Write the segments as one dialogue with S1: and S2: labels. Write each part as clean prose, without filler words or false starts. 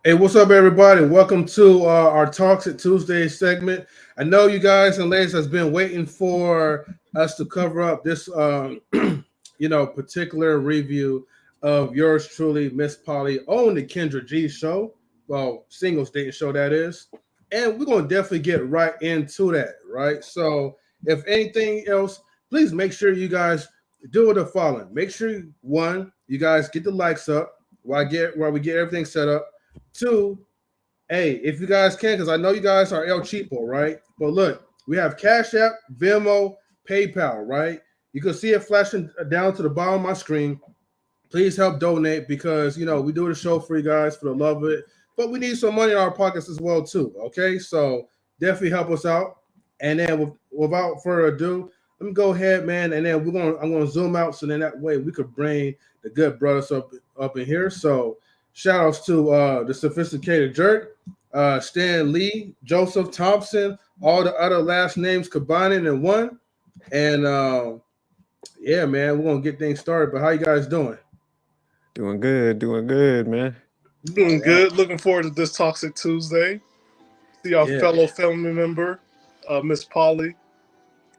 S1: Hey, what's up, everybody? Welcome to our Talks at Tuesday segment. I know you guys and ladies has been waiting for us to cover up this, particular review of yours truly, MzPoly, on the Kendra G show. Well, singles dating show that is, and we're gonna definitely get right into that, right? So, if anything else, please make sure you guys do the following. Make sure you guys get the likes up while we get everything set up. Two, hey, if you guys can, because I know you guys are El Cheapo, right? But look, we have Cash App, Venmo, PayPal, right? You can see it flashing down to the bottom of my screen. Please help donate because we do the show for you guys for the love of it, but we need some money in our pockets as well too. Okay, so definitely help us out. And then without further ado, let me go ahead, man. And then I'm gonna zoom out so then that way we could bring the good brothers up in here. So shout outs to the sophisticated jerk, Stan Lee, Joseph Thompson, all the other last names combining in one. And yeah, man, we're gonna get things started. But how you guys doing?
S2: Doing good, man.
S3: Doing good. Looking forward to this Toxic Tuesday. See our fellow family member, MzPoly.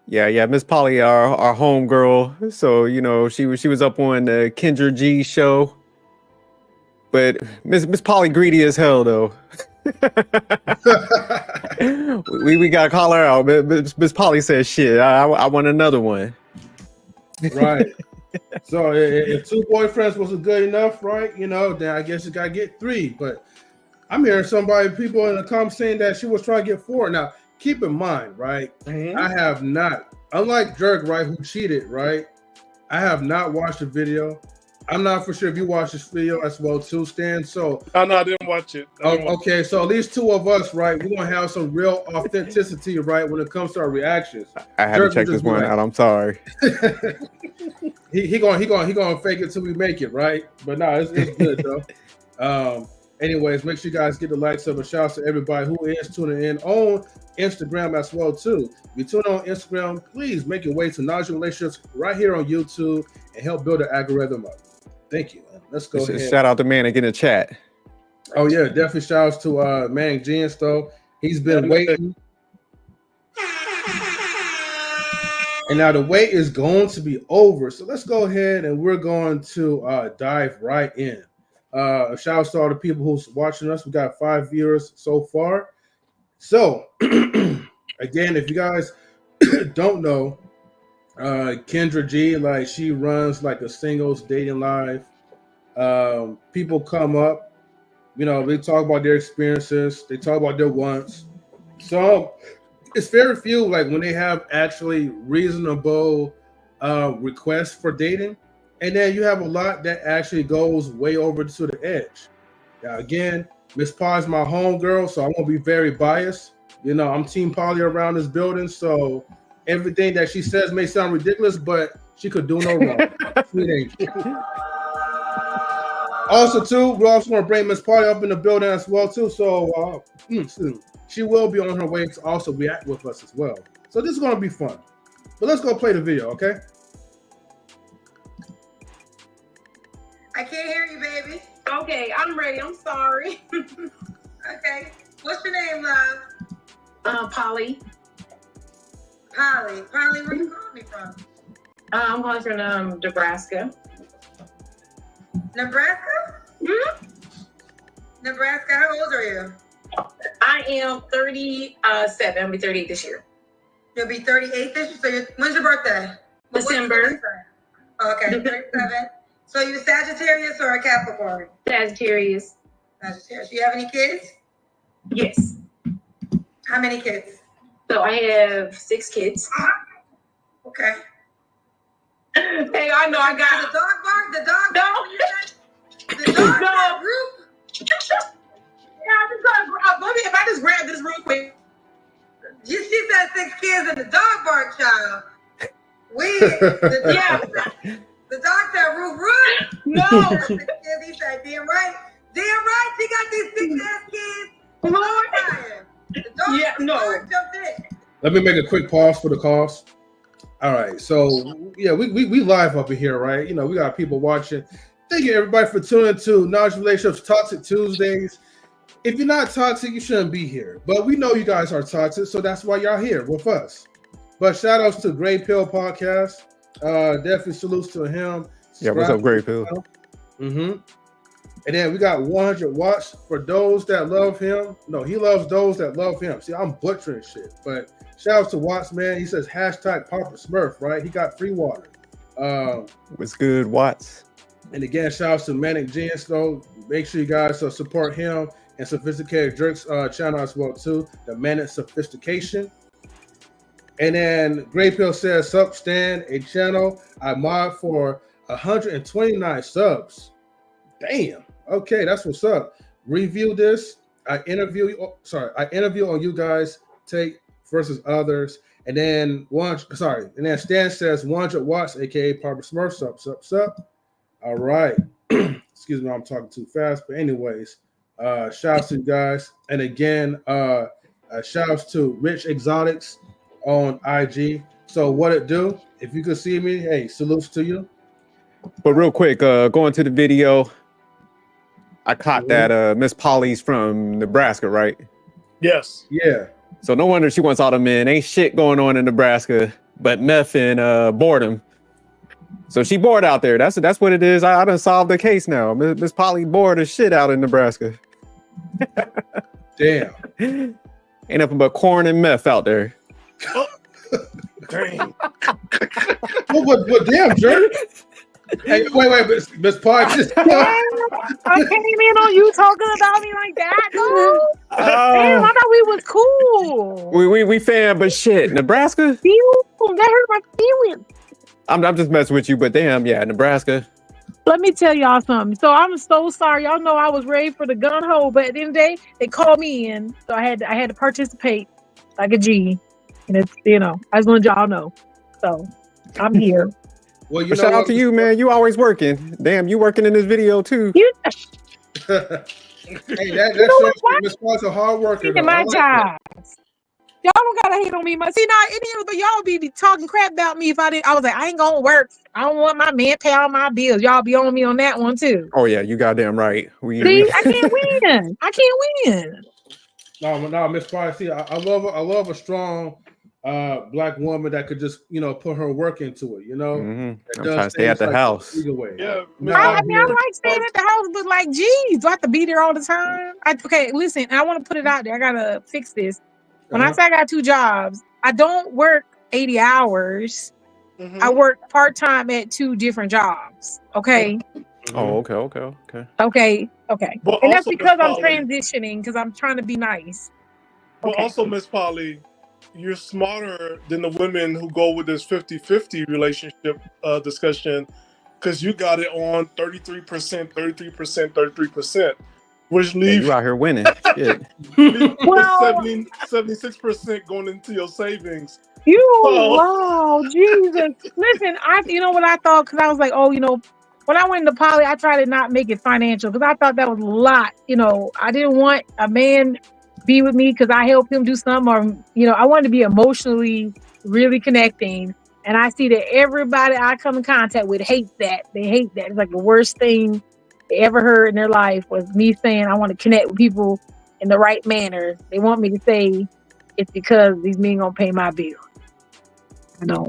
S2: Yeah, MzPoly, our homegirl. So she was up on the Kendra G show, but MzPoly greedy as hell though. we gotta call her out. MzPoly says, "Shit, I want another one."
S1: Right. So if two boyfriends wasn't good enough, right? Then I guess you gotta get three. But I'm hearing people in the comments saying that she was trying to get four. Now, keep in mind, right? Mm-hmm. I have not, unlike Jerk, right, who cheated, right? I have not watched the video. I'm not for sure if you watched this video as well too, Stan. So
S3: no, I didn't watch it.
S1: Okay, so at least two of us, right? We're gonna have some real authenticity, right, when it comes to our reactions.
S2: I had to check this one out. I'm sorry.
S1: he gonna fake it till we make it, right? But no, it's good though. Anyways, make sure you guys get the likes up and shout out to everybody who is tuning in on Instagram as well too. If you tune on Instagram, please make your way to Knowledge Relationships right here on YouTube and help build the algorithm up. Thank you. Let's go ahead.
S2: Shout out to Manic in the chat.
S1: Oh yeah, definitely shout outs to Manic Genius though. He's been waiting. And now the wait is going to be over. So let's go ahead and we're going to dive right in. Shout out to all the people who's watching us. We got 5 viewers so far. So again, if you guys don't know, Kendra G, like she runs like a singles dating live. People come up, they talk about their experiences, they talk about their wants. So it's very few like when they have actually reasonable requests for dating, and then you have a lot that actually goes way over to the edge. Now again, MzPoly is my homegirl, so I'm gonna be very biased. I'm Team Poly around this building, so everything that she says may sound ridiculous, but she could do no wrong. Sweet angel. Also, too, we're also going to bring MzPoly up in the building as well, too. So she will be on her way to also react with us as well. So this is going to be fun. But let's go play the video, okay?
S4: I can't hear you, baby.
S5: Okay, I'm ready. I'm sorry.
S4: Okay. What's your name, love?
S5: Polly.
S4: Polly, where you calling me from?
S5: I'm calling from Nebraska.
S4: Nebraska?
S5: Mm-hmm.
S4: Nebraska, how old are you?
S5: I am 37. I'll be 38 this year.
S4: You'll be 38 this year? So when's your birthday?
S5: December.
S4: Okay, 37. So you Sagittarius or a Capricorn?
S5: Sagittarius.
S4: Sagittarius. Do you have any kids?
S5: Yes.
S4: How many kids?
S5: So I have 6 kids.
S4: Okay.
S5: Hey, I know I got
S4: the dog bark. The dog.
S5: No.
S4: The dog bark group.
S5: Yeah, I'm just gonna let me. If I just grab this real quick.
S4: She said 6 kids and the dog bark, child. The dog said roof roof.
S5: No.
S4: He said damn right. She got these 6 ass kids.
S5: Lord.
S4: The dog jumped in.
S1: Let me make a quick pause for the calls. All right, so yeah, we live up in here, right? We got people watching. Thank you everybody for tuning to Knowledge Relationships Toxic Tuesdays. if you're not toxic, you shouldn't be here. But we know you guys are toxic, so that's why y'all here with us. But shout outs to Gray Pill Podcast. Definitely salutes to him.
S2: Yeah, what's up, Gray Pill?
S1: Mm-hmm. And then we got 100 watts for those that love him. No, he loves those that love him. See, I'm butchering shit. But shout outs to Watts, man. He says hashtag Papa Smurf, right? He got free water.
S2: What's good, Watts?
S1: And again, shout outs to Manic Genius, though. Make sure you guys support him and Sophisticated Jerks channel as well, too. The Manic Sophistication. And then Gray Pill says, Sup, Stan, a channel I mod for 129 subs. Damn. Okay, that's what's up. Review this. I interview on you guys take versus others. And then Stan says 100 watts, aka Papa Smurf, sup. All right. Excuse me, I'm talking too fast. But anyways, shouts to you guys. And again, shouts to Rich Exotics on IG. So what it do? If you could see me, hey, salutes to you.
S2: But real quick, going to the video, I caught that MzPoly's from Nebraska, right?
S3: Yes.
S1: Yeah.
S2: So no wonder she wants all the men. Ain't shit going on in Nebraska, but meth and boredom. So she bored out there. That's what it is. I done solved the case now. MzPoly bored as shit out in Nebraska.
S1: Damn.
S2: Ain't nothing but corn and meth out there.
S3: Dang.
S1: What damn, jerk? Hey, wait, Miss Park.
S5: I came in on you talking about me like that, no? Damn, I thought we was cool.
S2: We fan, but shit, Nebraska?
S5: That hurt my feelings.
S2: I'm just messing with you, but damn, yeah, Nebraska.
S5: Let me tell y'all something. So I'm so sorry. Y'all know I was ready for the gun hole, but at the end of the day, they called me in, so I had to participate like a G. And it's, I just want y'all know. So I'm here.
S1: Well,
S2: shout out to you, man. You always working. Damn, you working in this video too.
S1: Hey, that Miss Park's a hard worker.
S5: My job. Y'all don't gotta hate on me much. See, y'all be talking crap about me if I didn't. I was like, I ain't gonna work. I don't want my man pay all my bills. Y'all be on me on that one too.
S2: Oh yeah, you goddamn right.
S5: I can't win. I can't win.
S1: No, Miss Park. See, I love a strong black woman that could just put her work into it.
S2: I'm trying to stay at the house.
S3: Yeah,
S5: I like staying at the house, but like, geez, do I have to be there all the time? Okay, listen, I want to put it out there. I gotta fix this. When I say I got 2 jobs, I don't work 80 hours. Mm-hmm. I work part-time at 2 different jobs. Okay.
S2: Oh, okay.
S3: But
S5: and that's because I'm transitioning, because I'm trying to be nice.
S3: But also, MzPoly, you're smarter than the women who go with this 50-50 relationship discussion, because you got it on 33%, which leaves
S2: you out here winning. Shit.
S3: 76% going into your savings.
S5: Wow, Jesus. Listen, you know what I thought? Because I was like, when I went into poly, I tried to not make it financial because I thought that was a lot. I didn't want a man be with me because I helped him do something, or I wanted to be emotionally really connecting. And I see that everybody I come in contact with hates that. They hate that. It's like the worst thing they ever heard in their life was me saying I want to connect with people in the right manner. They want me to say it's because these men gonna pay my bill.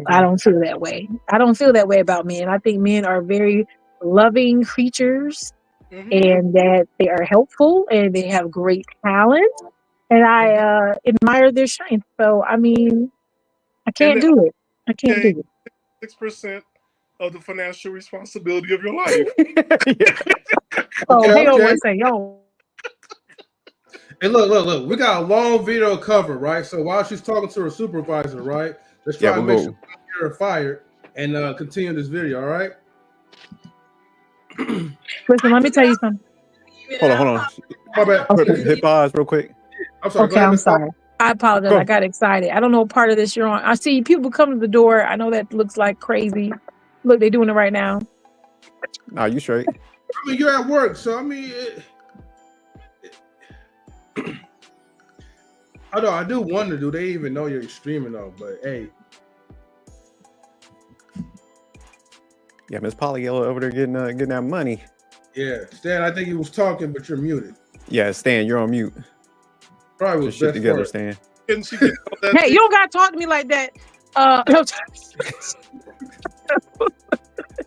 S5: I don't feel that way. I don't feel that way about men. I think men are very loving creatures, and that they are helpful and they have great talent, and I admire their strength. So I can't do it. I can't do it. 6%
S3: of the financial responsibility of your life.
S5: Say, yo.
S1: Hey, look. We got a long video cover, right? So while she's talking to her supervisor, right? Let's try to make sure you're fired and continue this video, all right?
S5: Listen, let me tell you something.
S2: Hold on.
S1: My bad.
S2: Okay. Hit pause real quick.
S1: I'm sorry.
S5: Okay, I'm sorry. I apologize. I got excited. I don't know what part of this you're on. I see people come to the door. I know that looks like crazy. Look, they're doing it right now.
S2: Nah, you straight.
S1: You're at work, so I do wonder, do they even know you're streaming though? But hey.
S2: Yeah, MzPoly over there getting that money.
S1: Yeah, Stan, I think he was talking, but you're muted.
S2: Yeah, Stan, you're on mute.
S1: Probably
S2: Get
S1: was
S2: shit
S1: best
S2: together,
S1: part.
S2: Stan.
S3: Can she get that
S5: Hey, you don't gotta talk to me like that.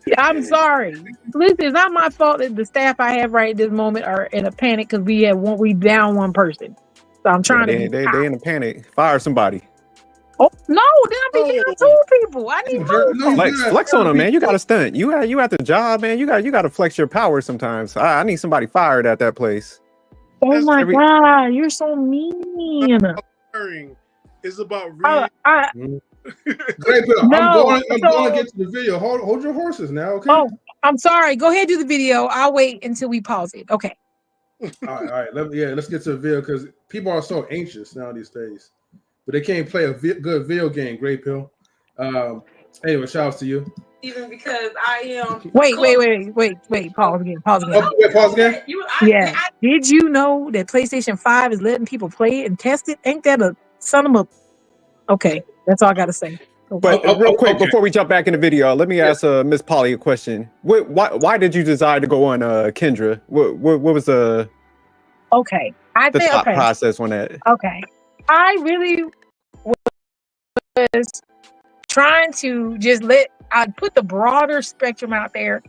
S5: Yeah, I'm sorry. Listen, it's not my fault that the staff I have right at this moment are in a panic because we down one person. So I'm trying
S2: Yeah,
S5: to be
S2: they in a panic. Fire somebody.
S5: Oh no, then I'm picking out two people. I need
S1: No,
S5: both.
S2: Flex on them, man. You got to stunt. You at the job, man. You got to flex your power sometimes. I need somebody fired at that place.
S5: Oh
S3: That's
S5: my God, you're so mean.
S3: firing is about
S1: Great, Bill.
S5: No,
S1: I'm going to get to the video. Hold your horses now, okay?
S5: Oh, I'm sorry. Go ahead, do the video. I'll wait until we pause it. Okay.
S1: All right. Let's get to the video because people are so anxious now these days, but they can't play a good video game. Great, Bill. Anyway, shout out to you.
S4: Even because I am.
S5: Wait. Pause again.
S1: Oh, wait, pause again.
S5: Yeah. Did you know that PlayStation 5 is letting people play it and test it? Ain't that a son of a? Okay, that's all I gotta say.
S2: But real quick, before we jump back in the video, let me ask MzPoly a question. Why did you decide to go on Kendra? What was the thought process on that?
S5: Okay, I really was trying to just I put the broader spectrum out there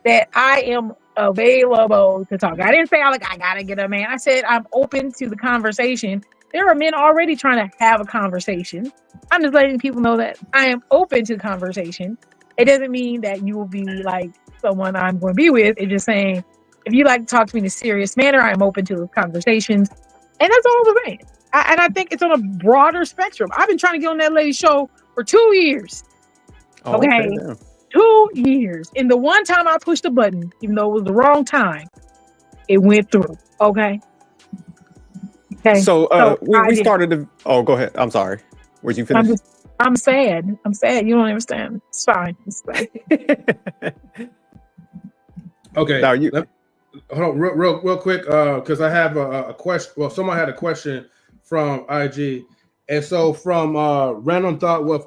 S5: that I am available to talk. I didn't say I gotta get a man. I said I'm open to the conversation. There are men already trying to have a conversation. I'm just letting people know that I am open to conversation. It doesn't mean that you will be like someone I'm going to be with. It's just saying, if you like to talk to me in a serious manner, I am open to conversations. And that's all I'm saying. And I think it's on a broader spectrum. I've been trying to get on that lady's show for 2 years. Okay. 2 years. And the one time I pushed the button, even though it was the wrong time, it went through. Okay. Okay.
S2: So we started to. Oh, go ahead. I'm sorry. Where'd you finish?
S5: I'm sad. You don't understand. It's fine.
S1: Okay.
S2: Now
S1: hold on, real quick, because I have a question. Well, someone had a question from IG, and so from random thought with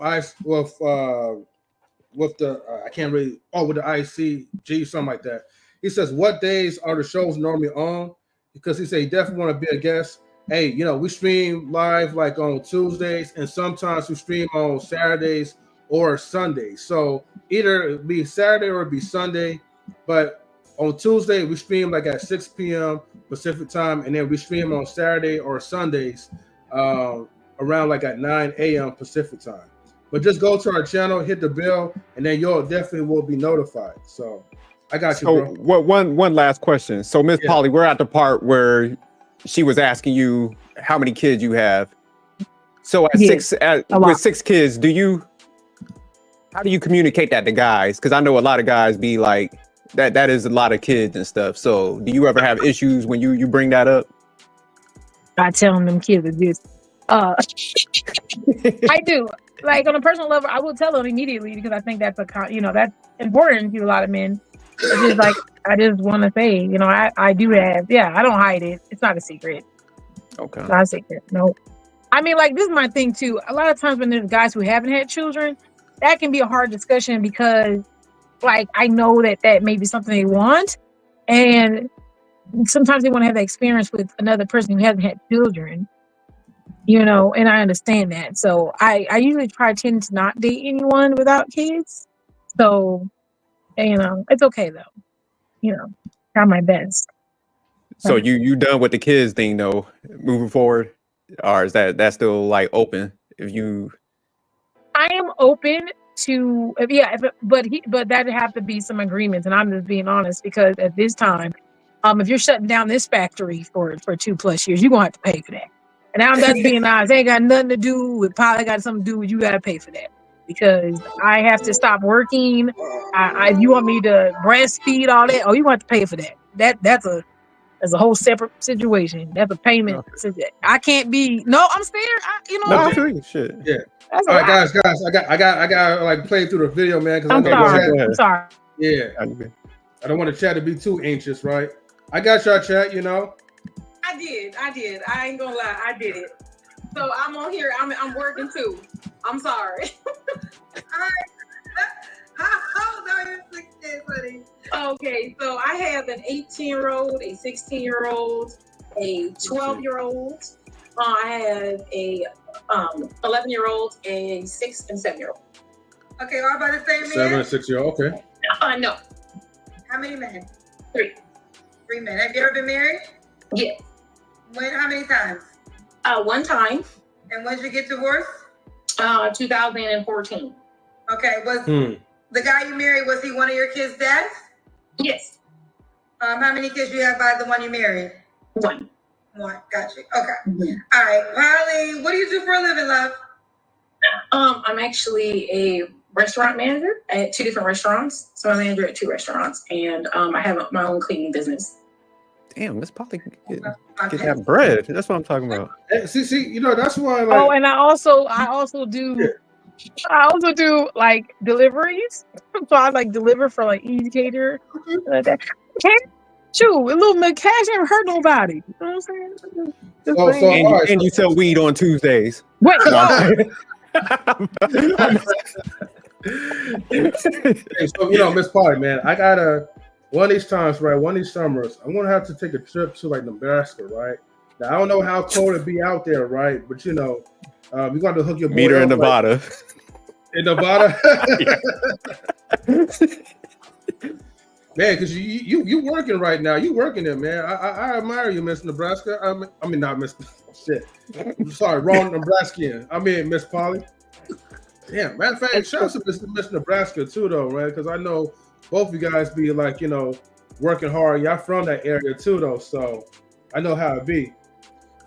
S1: the I can't really with the ICG something like that. He says, "What days are the shows normally on?" Because he said he definitely want to be a guest. Hey, we stream live like on Tuesdays, and sometimes we stream on Saturdays or Sundays. So either it be Saturday or it be Sunday. But on Tuesday, we stream like at 6 p.m. Pacific time, and then we stream on Saturday or Sundays around like at 9 a.m. Pacific time. But just go to our channel, hit the bell, and then you'll definitely will be notified. So I got you, bro.
S2: One last question. So MzPoly, we're at the part where she was asking you how many kids you have. So with 6 kids, how do you communicate that to guys? Because I know a lot of guys be like, that is a lot of kids and stuff. So do you ever have issues when you bring that up?
S5: I tell them kids are this. I do. Like on a personal level, I will tell them immediately because I think that's that's important to a lot of men. It's just like I just want to say, I do have. Yeah, I don't hide it. It's not a secret.
S2: Okay.
S5: It's not a secret. No. I mean, like this is my thing too. A lot of times when there's guys who haven't had children, that can be a hard discussion because, like, I know that may be something they want, and sometimes they want to have that experience with another person who hasn't had children. And I understand that. So I usually tend to not date anyone without kids. So, it's okay though. Try my best.
S2: So you done with the kids thing though, moving forward? Or is that still like open
S5: I am open to, but that'd have to be some agreements. And I'm just being honest because at this time, if you're shutting down this factory for 2+ years, you're going to have to pay for that. And I'm just being honest. It ain't got nothing to do with probably got something to do with you got to pay for that because I have to stop working. If you want me to breastfeed all that, you want to pay for that. That's a whole separate situation. That's a payment. Okay. I can't be. No, I'm scared.
S2: No, shit.
S1: Yeah. All right, guys. I got like play through the video, man. Because
S5: I'm sorry.
S1: Yeah. I don't want the chat to be too anxious, right? I got y'all chat.
S4: I did. I ain't gonna lie. I did it. So I'm on here. I'm working too. I'm sorry. All right. Oh, no, you're 16, buddy. Okay, so I have an 18-year-old, a 16-year-old, a 12-year-old. I have a 11-year-old, a 6 and 7-year-old.
S6: Okay, all by the same man?
S1: 7 and 6-year-old. Okay.
S4: No.
S6: How many men?
S4: 3.
S6: 3 men. Have you ever been married?
S4: Yes.
S6: When? How many times?
S4: One time.
S6: And when did you get divorced?
S4: 2014.
S6: Okay, was the guy you married, was he one of your kids' dads?
S4: Yes.
S6: How many kids you have by the one you married?
S4: 1.
S6: 1, got you. Okay. All right, Polly, what do you do for a living, love?
S4: I'm actually a restaurant manager at 2 different restaurants. So I'm a manager at 2 restaurants, and I have my own cleaning business.
S2: Damn, MzPoly get that bread. That's what I'm talking about.
S1: See, you know, that's why. Like,
S5: Oh, and I also do like deliveries. So I like deliver for like Easy Cater. Like that. Shoot, a little bit of cash ain't hurt nobody. You know what I'm saying?
S2: And you sell weed on Tuesdays.
S5: Wait,
S1: hey, so you know, MzPoly, man, I gotta one of these times, right? One of these summers, I'm gonna have to take a trip to like Nebraska, right? Now I don't know how cold it be out there, right? But you know, we're gonna hook your boy
S2: meet her
S1: up,
S2: in Nevada.
S1: Like, in Nevada, man, because you working right now. You working there, man. I admire you, Miss Nebraska. I mean, not Miss shit. I'm sorry, wrong Nebraskian. I mean, MzPoly. Damn, matter of fact, shout out to Miss Nebraska too, though, right? Because I know both of you guys be like, you know, working hard. Y'all from that area too, though, so I know how it be.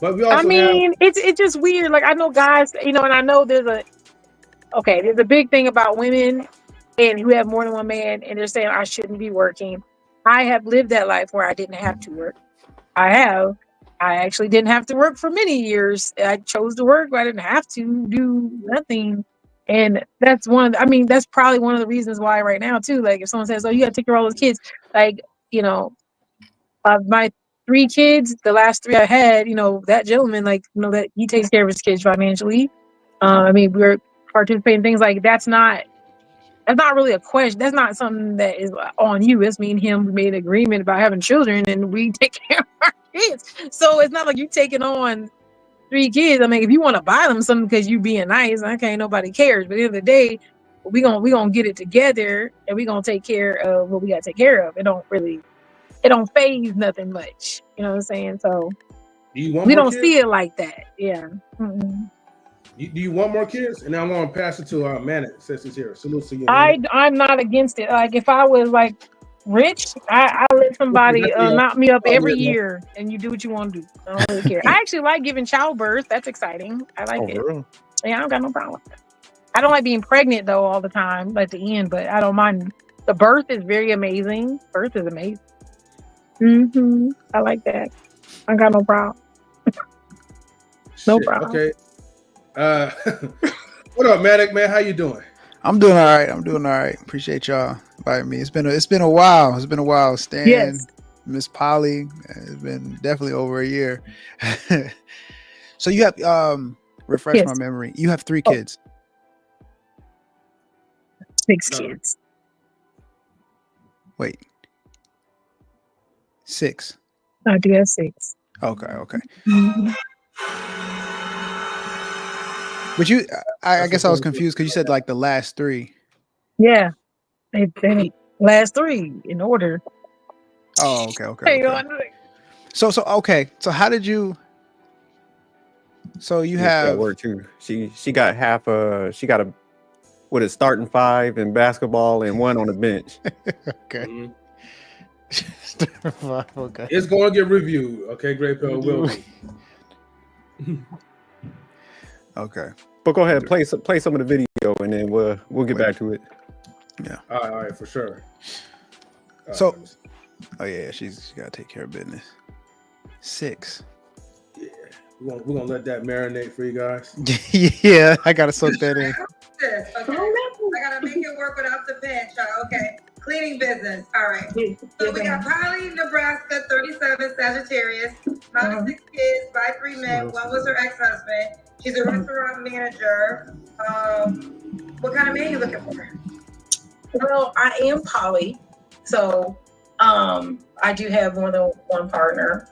S1: But we also
S5: it's just weird. Like I know guys, you know, and I know there's a big thing about women and who have more than one man, and they're saying I shouldn't be working. I have lived that life where I didn't have to work. I actually didn't have to work for many years. I chose to work, but I didn't have to do nothing. And that's that's probably one of the reasons why right now too. Like if someone says, "Oh, you got to take care of all those kids," like you know, my 3 kids, the last 3 I had, you know, that gentleman, like you know, that he takes care of his kids financially. I mean, we're participating in things like that's not really a question. That's not something that is on you. It's me and him. We made an agreement about having children, and we take care of our kids. So it's not like you taking on 3 kids. I mean, if you want to buy them something because you being nice, okay, nobody cares. But at the end of the day, we gonna get it together, and we gonna take care of what we gotta take care of. It don't phase nothing much. You know what I'm saying? So we don't see it like that. Yeah. Mm-hmm.
S1: Do you want more kids? And now I'm gonna pass it to Manet since he's here. Salute to you.
S5: I'm not against it. Like if I was like rich, I let somebody knock me up every year, and you do what you want to do. I don't really care. I actually like giving childbirth. That's exciting. I like it. Really? Yeah, I don't got no problem with that. I don't like being pregnant though all the time, at the end, but I don't mind. The birth is very amazing. Birth is amazing. I like that. I got no problem. No problem.
S1: Okay. What up, Matic, man? How you doing?
S7: I'm doing all right. Appreciate y'all inviting me. It's been a while. Stan,
S5: yes.
S7: MzPoly. It's been definitely over a year. So you have refresh my memory. You have 3 kids.
S5: 6 kids.
S7: Wait. 6.
S5: I do have 6.
S7: Okay. But I guess I was confused because you said like the last 3.
S5: Yeah, they last 3 in order.
S7: Oh, okay. So how did you? So you have
S2: work too. She got half. She got starting 5 in basketball and 1 on the bench.
S7: Okay.
S1: Okay. It's going to get reviewed. Okay, Great Pill will be.
S7: Okay.
S2: But go ahead, play some of the video, and then we'll get back to it.
S7: Yeah.
S1: All right, for sure.
S7: So, she's got to take care of business. 6.
S1: Yeah, we're gonna let that marinate for you guys.
S7: Yeah, I gotta soak that in.
S6: Okay. I gotta make it work without the bench. Okay. Cleaning business. All right. So we got Polly, Nebraska, 37, Sagittarius, mom of 6 kids, by 3 men. 1 was her ex-husband. She's a restaurant manager. What kind of man are you looking for?
S4: Well, I am poly, so I do have more than one partner.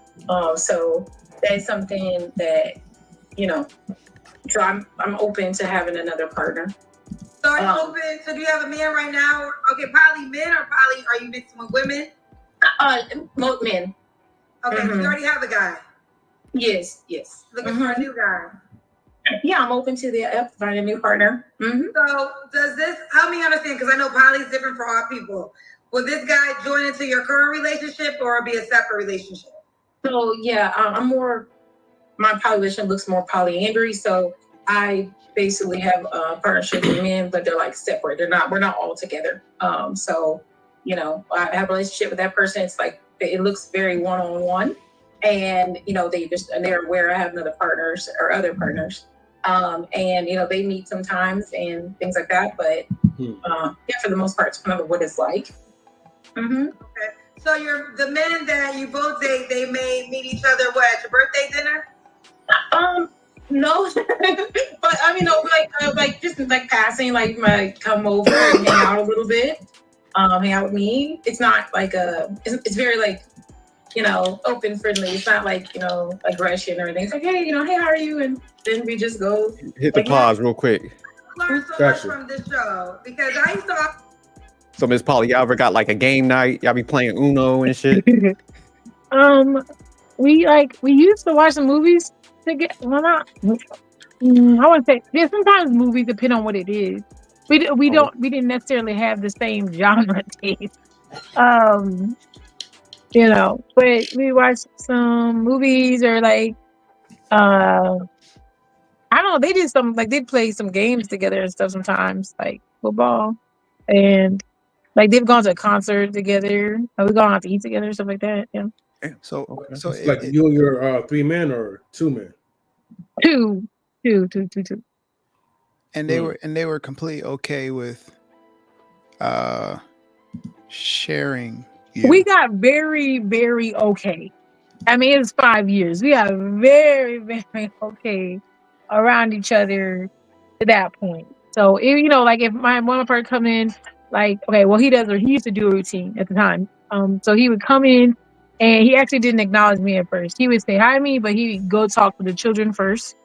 S4: So that's something that, so I'm open to having another partner.
S6: So are you open? So do you have a man right now? Okay, poly men or poly? Are you mixing with women?
S4: Most men.
S6: Okay, so you already have a guy.
S4: Yes.
S6: Looking for a new guy.
S4: Yeah, I'm open to finding a new partner.
S6: So does this help me understand? Because I know poly is different for all people. Will this guy join into your current relationship or be a separate relationship?
S4: So yeah, my poly relationship looks more polyandry. So I basically have a partnership with men, but they're like separate. We're not all together. So, I have a relationship with that person. It's like, it looks very one-on-one, and, they're aware I have other partners. And, they meet sometimes and things like that. But for the most part, it's kind of what it's like.
S6: Okay. So the men that you both date, they may meet each other at your birthday dinner?
S4: No, but I mean, like just like passing, like might come over and hang out a little bit, hang out with me. It's not like it's very like, open, friendly. It's not like, aggression or anything. It's like, hey, hey, how are you? And then we just go
S2: hit the pause real quick.
S6: Learn so much from this show because I used to.
S2: So MzPoly, y'all ever got like a game night? Y'all be playing Uno and shit?
S5: We used to watch some movies together. Well, not. I want to say there's sometimes movies depend on what it is. We didn't necessarily have the same genre taste. But we watched some movies or like I don't know, they did some like they play some games together and stuff sometimes, like football, and like they've gone to a concert together. We've gone out to eat together, stuff like that. Yeah.
S7: So
S1: it's like you and your 3 men or 2 men?
S5: Two.
S7: And they were completely okay with sharing you.
S5: We got very, very okay. I mean, it's 5 years. We got very, very okay around each other to that point. So, like if one part come in, like, okay, well, he used to do a routine at the time. So he would come in and he actually didn't acknowledge me at first. He would say hi to me, but he would go talk to the children first.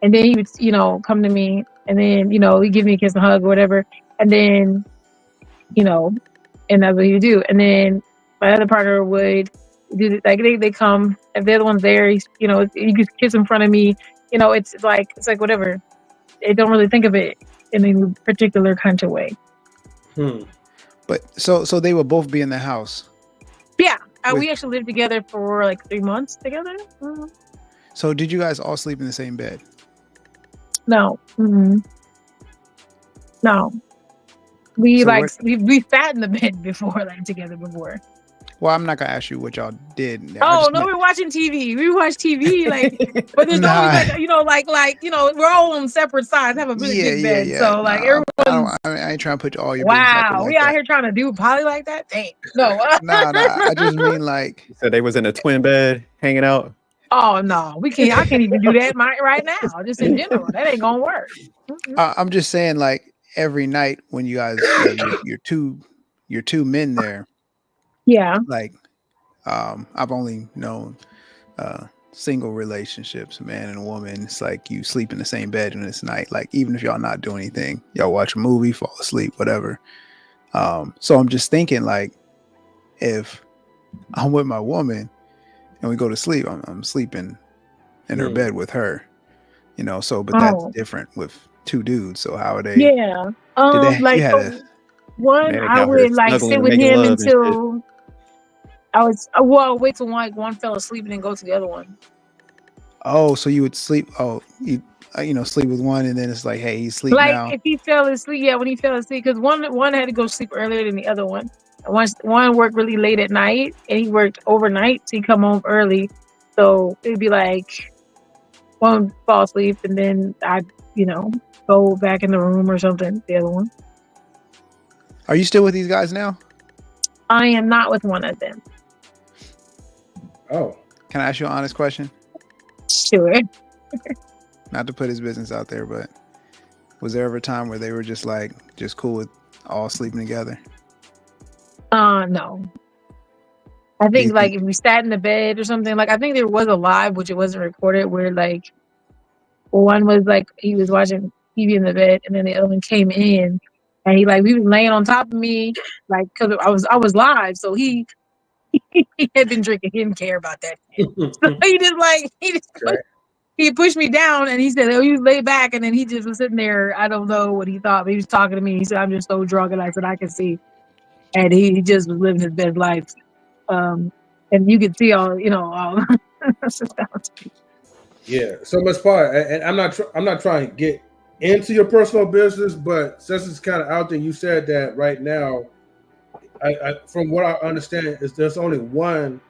S5: And then he would, come to me and then, he'd give me a kiss and hug or whatever. And then, and that's what he would do. And then my other partner would do like they come if the other one's there, you could kiss in front of me. It's like whatever. They don't really think of it in a particular kind of way.
S7: But so they will both be in the house.
S5: Yeah, we actually lived together for like 3 months together. Mm-hmm.
S7: So did you guys all sleep in the same bed?
S5: No. Mm-hmm. No. We sat in the bed before, like together before.
S7: Well, I'm not gonna ask you what y'all did.
S5: Oh no, we're watching TV. We watch TV, like, but there's always like we're all on separate sides. Have a really big bed, so like everyone.
S7: I ain't trying to put all your.
S5: Wow, we out here trying to do poly like that? Dang, no.
S7: Nah. I just mean like.
S2: So they was in a twin bed hanging out.
S5: Oh no, we can't. I can't even do that right now. Just in general, that ain't gonna work.
S7: I'm just saying, like every night when you guys, you're two men there.
S5: Yeah.
S7: Like, I've only known single relationships, a man and a woman. It's like you sleep in the same bed and it's night. Like, even if y'all not doing anything, y'all watch a movie, fall asleep, whatever. So I'm just thinking, like, if I'm with my woman and we go to sleep, I'm sleeping in her bed with her, so, but that's different with two dudes. So how are they?
S5: Yeah. One, I would like sit with him until wait till one fell asleep and then go to the other one.
S7: Oh, so you would sleep? Oh, you sleep with one, and then it's like, hey, he's asleep now.
S5: Like if he fell asleep, when he fell asleep, because one had to go sleep earlier than the other one. One worked really late at night, and he worked overnight, so he come home early. So it'd be like one fall asleep, and then I'd go back in the room or something. The other one.
S7: Are you still with these guys now?
S5: I am not with one of them.
S1: Oh.
S7: Can I ask you an honest question?
S5: Sure.
S7: Not to put his business out there, but was there ever a time where they were just cool with all sleeping together?
S5: No. I
S7: Do you
S5: think like
S7: think?
S5: if we sat in the bed or something, like I think there was a live, which it wasn't recorded, where like one was like he was watching TV in the bed, and then the other one came in, and he was laying on top of me, like because I was live, so he he had been drinking, he didn't care about that shit. So
S1: Okay.
S5: he pushed me down, and he said, "Oh, you lay back," and then he just was sitting there. I don't know what he thought, but he was talking to me. He said, "I'm just so drunk," and I said, "I can see," and he just was living his best life. Um, and you could see all.
S1: Yeah, so much part, and I'm not trying to get into your personal business, but since it's kind of out there, you said that right now. From what I understand, is there's only one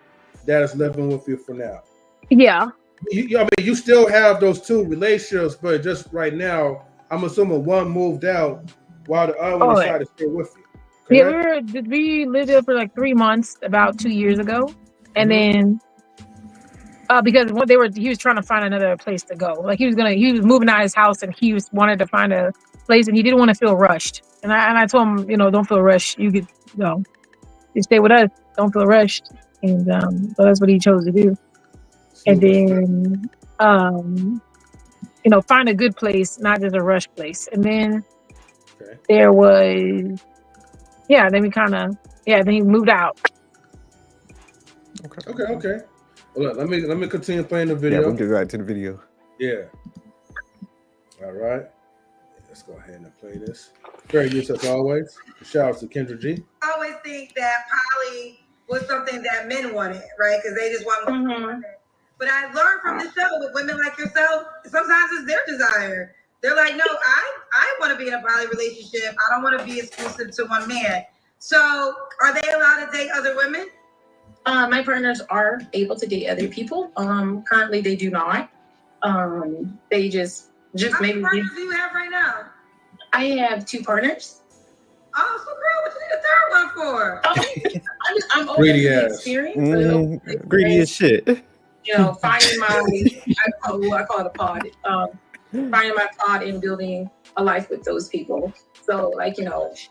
S1: that is living with you for now.
S5: Yeah.
S1: I mean, you still have those two relationships, but just right now, I'm assuming one moved out while the other one
S5: Oh,
S1: decided to stay with you.
S5: yeah.
S1: Correct?
S5: We lived there for like 3 months about 2 years ago, and
S1: Mhm.
S5: then because he was trying to find another place to go. Like he was moving out of his house, and wanted to find a place, and he didn't want to feel rushed. And I told him, don't feel rushed. You could, you stay with us. Don't feel rushed. And so that's what he chose to do. And then find a good place, not just a rush place. And then there was, then we kind of, then he moved out.
S1: Okay. Well, look, let me continue playing the
S2: Yeah,
S1: video.
S2: we'll get right to the video.
S1: Yeah. All right. Let's go ahead and play this. Very good as always. Shout out to Kendra G.
S6: I always think that poly was something that men wanted, right? Because they just want more women. But I learned from the show with women like yourself, sometimes it's their desire. They're like, no, I want to be in a poly relationship. I don't want to be exclusive to one man. So are they allowed to date other women?
S4: My partners are able to date other people. Currently they do not. They just
S6: How
S4: maybe.
S6: many partners do you have right now?
S4: I have 2 partners.
S6: Oh, so girl, what you need a third one for?
S4: I'm open
S1: Greedy
S4: to the
S1: ass.
S4: experience.
S2: Greedy as shit.
S4: Finding I call it a pod. Finding my pod and building a life with those people. So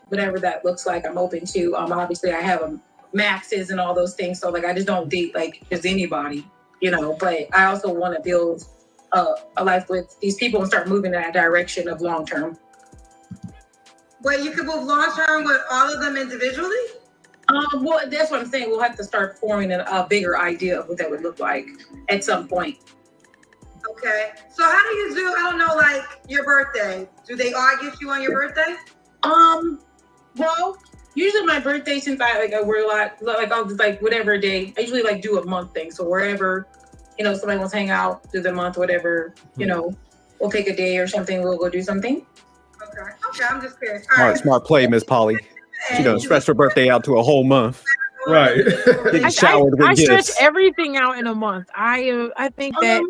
S4: whatever that looks like, I'm open to. Obviously I have maxes and all those things. So I just don't date just anybody, but I also want to build a life with these people and start moving in that direction of long term.
S6: Well, you can move long term with all of them individually?
S4: Well, that's what I'm saying. We'll have to start forming a bigger idea of what that would look like at some point.
S6: Okay. So how do you do, I don't know, your birthday? Do they all gift you on your birthday?
S4: Well, usually my birthday, since I work a lot, I'll just whatever day. I usually do a month thing. So wherever, somebody wants to hang out, do the month, whatever, we'll pick a day or something. We'll go do something.
S6: Okay, I'm just curious.
S2: Smart play, MzPoly. She done stretched her birthday out to a whole month.
S1: Right.
S2: Getting showered with
S5: I stretch
S2: gifts.
S5: everything out in a month. I think that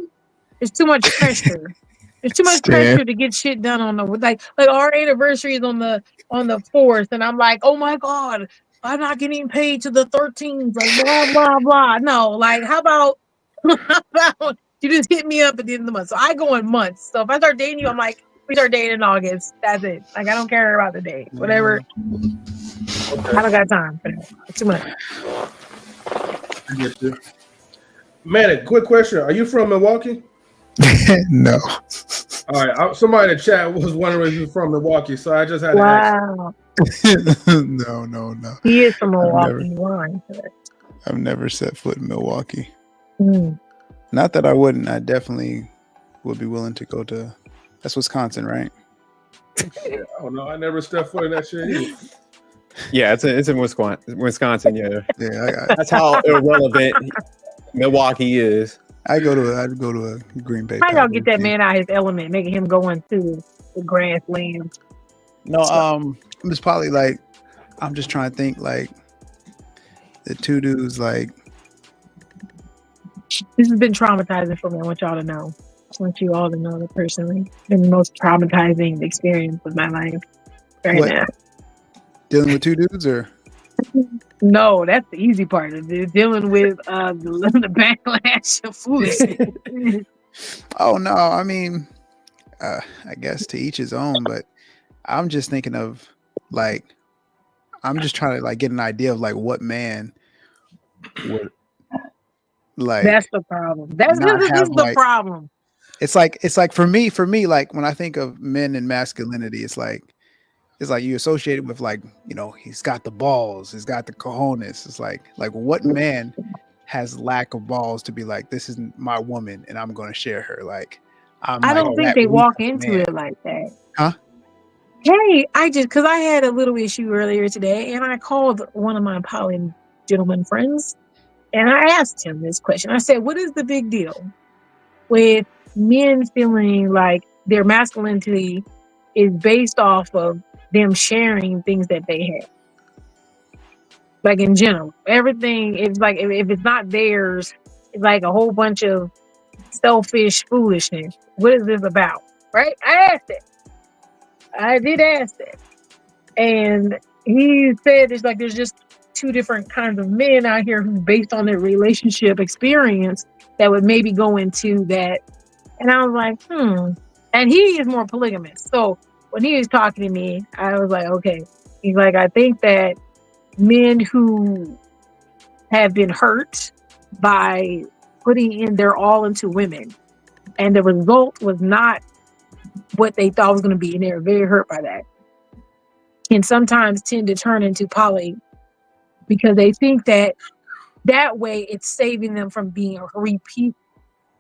S5: there's too much pressure. There's too much pressure to get shit done on the our anniversary is on the 4th, and I'm like, oh my god, I'm not getting paid to the 13th. Blah blah blah. No, how about you just hit me up at the end of the month? So I go in months. So if I start dating you, I'm like, we start dating in August. That's it. I don't care about the date. Whatever. Okay. I don't got time for that. It's too much.
S1: I get you. Man, a quick question. Are you from Milwaukee?
S7: No.
S1: All right. Somebody in the chat was wondering if you're from Milwaukee, so I just had to ask.
S7: No.
S5: He is from Milwaukee.
S7: I've never set foot in Milwaukee. Not that I wouldn't. I definitely would be willing to go to. That's Wisconsin, right?
S1: Yeah, I don't know. I never stepped foot in that shit either.
S2: Yeah, it's in Wisconsin. Yeah,
S7: yeah.
S2: That's how irrelevant Milwaukee is.
S7: I'd go to a Green Bay.
S5: I gotta get that man out of his element, making him go into the grassland.
S7: No, I'm just probably I'm just trying to think the two dudes
S5: This has been traumatizing for me. I want y'all to know. I want you all to know that personally. Been the most traumatizing experience of my life right now.
S7: Dealing with two dudes or?
S5: No, that's the easy part of it. Dealing with the backlash of foolishness.
S7: Oh no, I mean, I guess to each his own, but I'm just thinking of I'm just trying to get an idea of what man would like
S5: That's the problem. This
S7: not
S5: is
S7: have
S5: the
S7: like
S5: problem.
S7: it's like for me like when I think of men and masculinity, it's like you associate it with like, you know, he's got the balls, he's got the cojones. It's like what man has lack of balls to be like, this isn't my woman and I'm going to share her. Like I'm
S5: I
S7: like
S5: don't think
S7: that
S5: they
S7: weak
S5: walk
S7: of a
S5: into
S7: man.
S5: it like that.
S7: Huh?
S5: Hey, because I had a little issue earlier today, and I called one of my poly gentleman friends, and I asked him this question. I said, "What is the big deal with men feeling like their masculinity is based off of them sharing things that they have? Like in general, everything is like if it's not theirs, it's like a whole bunch of selfish foolishness. What is this about?" Right? I asked it. I did ask that. And he said it's like there's just two different kinds of men out here who, based on their relationship experience, that would maybe go into that. And I was like, And he is more polygamous. So when he was talking to me, I was like, okay. He's like, I think that men who have been hurt by putting in their all into women, and the result was not what they thought was going to be, and they were very hurt by that, and sometimes tend to turn into poly because they think that way it's saving them from being repeatedly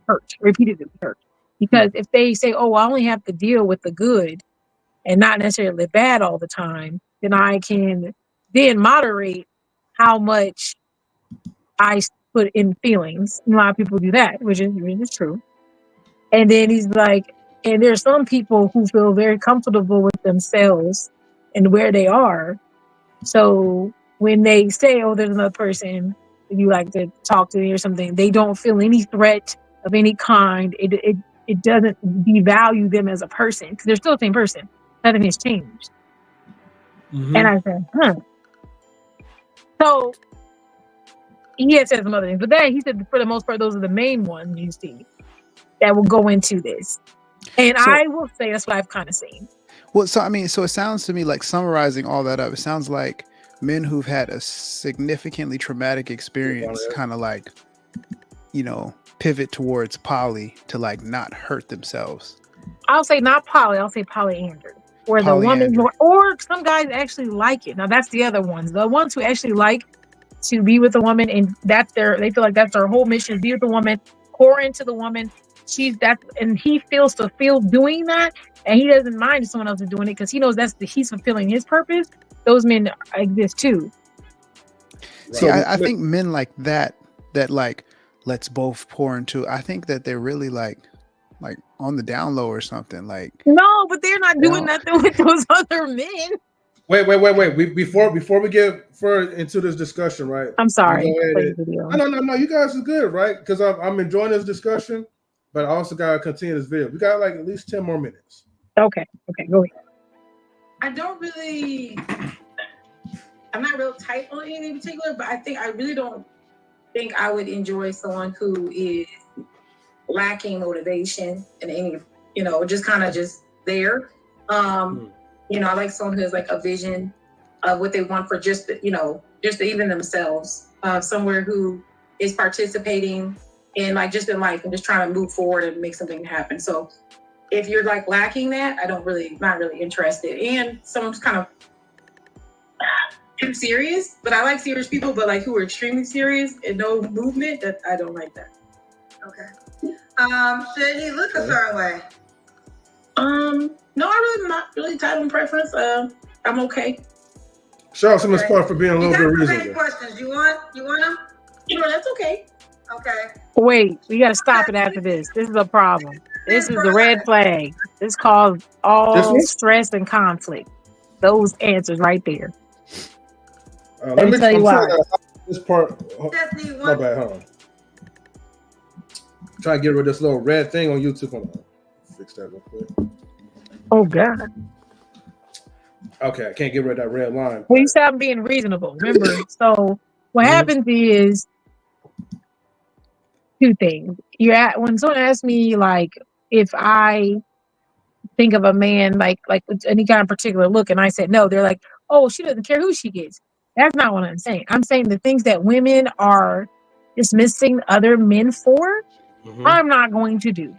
S5: hurt. Because if they say, oh, I only have to deal with the good and not necessarily the bad all the time, then I can then moderate how much I put in feelings. And a lot of people do that, which is true. And then he's like, and there's some people who feel very comfortable with themselves and where they are. So when they say, oh, there's another person you like to talk to or something, they don't feel any threat of any kind. It doesn't devalue them as a person because they're still the same person. Nothing has changed.
S1: Mm-hmm.
S5: And I said, So he had said some other things, but then he said for the most part, those are the main ones you see that will go into this. And I will say that's what I've kind of seen.
S7: Well, so I mean, so it sounds to me like, summarizing all that up, it sounds like men who've had a significantly traumatic experience kind of like, you know, pivot towards poly to like not hurt themselves.
S5: I'll say not poly, I'll say polyandry. Where the woman, or some guys actually like it. Now that's the other ones. The ones who actually like to be with a woman and they feel like that's their whole mission, be with the woman, pour into the woman. And he feels fulfilled doing that, and he doesn't mind if someone else is doing it because he knows he's fulfilling his purpose. Those men exist too.
S7: See, I think men like that like, let's both pour into. I think that they're really like on the down low or something. Like,
S5: no, but they're not doing nothing with those other men.
S1: Wait. Before we get further into this discussion, right?
S5: I'm sorry.
S1: No. You guys are good, right? Because I'm enjoying this discussion, but I also gotta continue this video. We got like at least 10 more minutes.
S5: Okay, go ahead.
S4: I'm not real tight on anything in particular, but I really don't think I would enjoy someone who is lacking motivation and any, just kind of just there. I like someone who has like a vision of what they want for just even themselves. Somewhere who is participating in like just in life and just trying to move forward and make something happen. So if you're like lacking that, not really interested. And someone's kind of too serious, but I like serious people, but like who are extremely serious and no movement, that I don't like that.
S6: Okay. Should he look a certain way?
S4: No, I'm not really tight on preference. I'm okay.
S1: Shout out to Ms. Clark for being a little bit reasonable.
S6: Questions. You want them?
S4: That's okay.
S6: Okay.
S5: Wait, we got to stop it after this. This is a problem. This is the red flag. This caused all stress and conflict. Those answers right there.
S1: Let me tell you why. This part. My bad. Hold on. Try to get rid of this little red thing on YouTube. Hold on. Fix that real quick.
S5: Oh God.
S1: Okay, I can't get rid of that red line.
S5: Well, you said I'm being reasonable. Remember, so what happens is two things. When someone asks me like if I think of a man like with any kind of particular look, and I said no, they're like, oh, she doesn't care who she gets. That's not what I'm saying. I'm saying the things that women are dismissing other men for, I'm not going to do.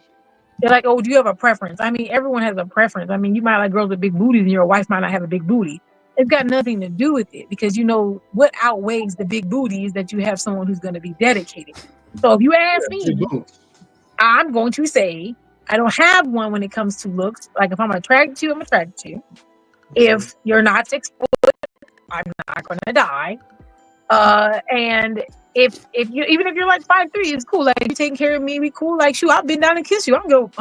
S5: They're like, oh, do you have a preference? I mean, everyone has a preference. I mean, you might like girls with big booties and your wife might not have a big booty. It's got nothing to do with it because you know what outweighs the big booties that you have someone who's going to be dedicated. So if you ask me, I'm going to say I don't have one when it comes to looks. Like if I'm attracted to you, I'm attracted to you. If you're not 6 foot, I'm not going to die. And if you even if you're like 5'3", it's cool. Like you taking care of me, we cool. Like shoot, I'll bend down and kiss you. I'm go,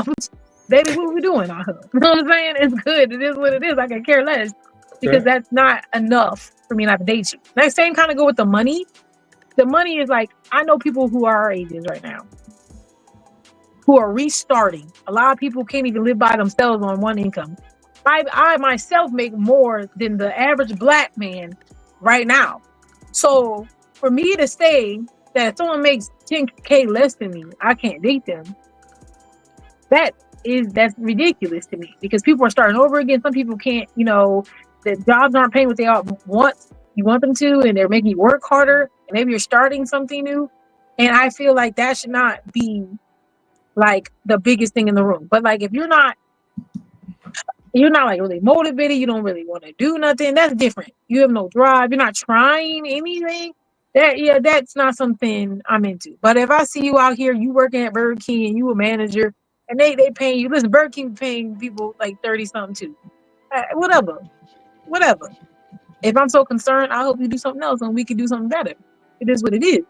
S5: baby, what are we doing out here? You know what I'm saying? It's good. It is what it is. I can care less because that's not enough for me not to date you. That same kind of go with the money. The money is like I know people who are our ages right now who are restarting. A lot of people can't even live by themselves on one income. I myself make more than the average black man right now. So for me to say that if someone makes 10K less than me, I can't date them. That's ridiculous to me because people are starting over again. Some people can't, the jobs aren't paying what they you want them to, and they're making you work harder. And maybe you're starting something new. And I feel like that should not be like the biggest thing in the room. But like if you're not like really motivated, you don't really want to do nothing, that's different. You have no drive, you're not trying anything. That's not something I'm into. But if I see you out here, you working at Burger King and you a manager and they paying you, listen, Burger King paying people like 30 something too. Whatever. If I'm so concerned, I hope you do something else and we can do something better. It is what it is.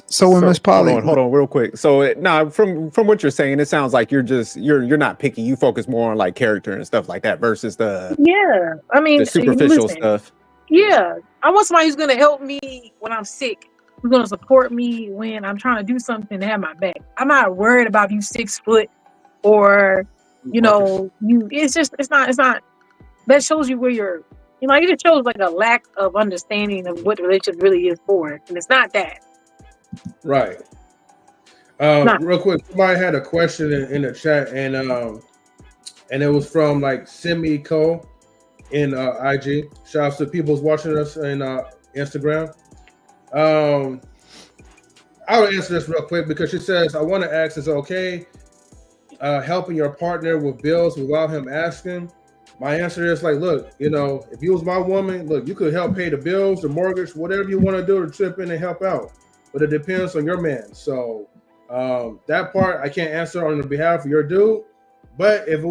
S7: So when MzPoly,
S2: hold on, real quick. So from what you're saying, it sounds like you're not picky. You focus more on like character and stuff like that versus the the superficial stuff.
S5: Yeah, I want somebody who's gonna help me when I'm sick. Who's gonna support me when I'm trying to do something to have my back. I'm not worried about you 6 foot or you. It's not. That shows you where you're. It just shows like a lack of understanding of what the relationship really is for, and it's not that.
S1: Right. Real quick, somebody had a question in the chat, and it was from like Simi Cole in IG. Shout out to people who's watching us in Instagram. I'll answer this real quick because she says, I want to ask, is it okay helping your partner with bills without him asking? My answer is like, look, if you was my woman, look, you could help pay the bills, the mortgage, whatever you want to do to chip in and help out. But it depends on your man. So that part I can't answer on the behalf of your dude. But if it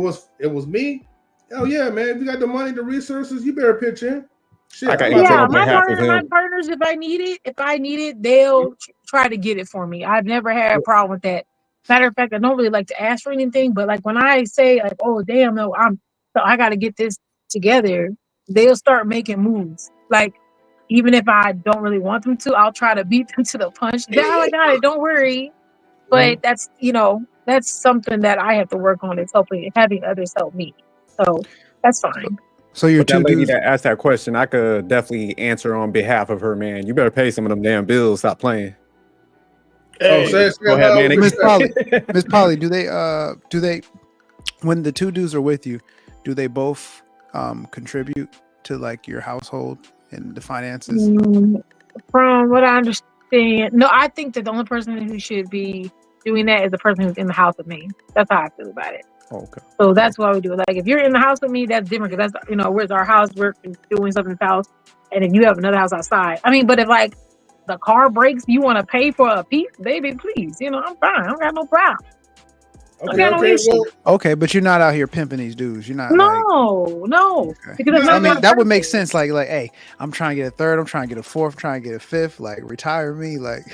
S1: was me, hell yeah, man. If you got the money, the resources, you better pitch in. Shit,
S5: my partners, if I need it, they'll try to get it for me. I've never had a problem with that. Matter of fact, I don't really like to ask for anything, but like when I say like, oh damn, no, I gotta get this together, they'll start making moves. Like even if I don't really want them to, I'll try to beat them to the punch. I got it, don't worry. But that's something that I have to work on is having others help me. So that's fine.
S7: So your
S2: that lady that asked that question, I could definitely answer on behalf of her, man. You better pay some of them damn bills. Stop playing.
S3: Hey,
S2: go ahead, man.
S7: MzPoly, do they when the two dudes are with you, do they both contribute to like your household and the finances?
S5: From what I understand, no, I think that the only person who should be doing that is the person who's in the house with me. That's how I feel about it.
S2: Okay.
S5: So that's why we do it. Like if you're in the house with me, that's different because that's where's our house, we're doing something in the house, and then you have another house outside. I mean, but if like the car breaks, you want to pay for a piece, baby, please. I'm fine. I don't got no problem.
S7: Okay, but you're not out here pimping these dudes. You're not.
S5: No.
S7: Okay. Because that would make sense. Like, hey, I'm trying to get a third. I'm trying to get a fourth. I'm trying to get a fifth. Like, retire me. Like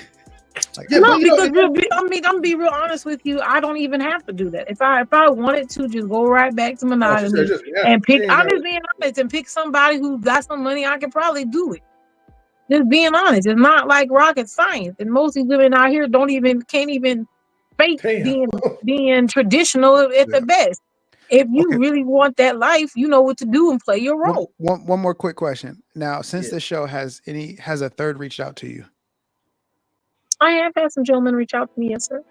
S5: because I'm gonna be real honest with you. I don't even have to do that. If I wanted to, just go right back to monogamy and pick. I'm just being honest and pick somebody who got some money. I could probably do it. Just being honest, it's not like rocket science. And most of these women out here can't even fake being traditional at the best. If you really want that life, you know what to do and play your role.
S7: One more quick question. Now, since the show has a third reached out to you?
S5: I have had some gentlemen reach out to me, yes, sir.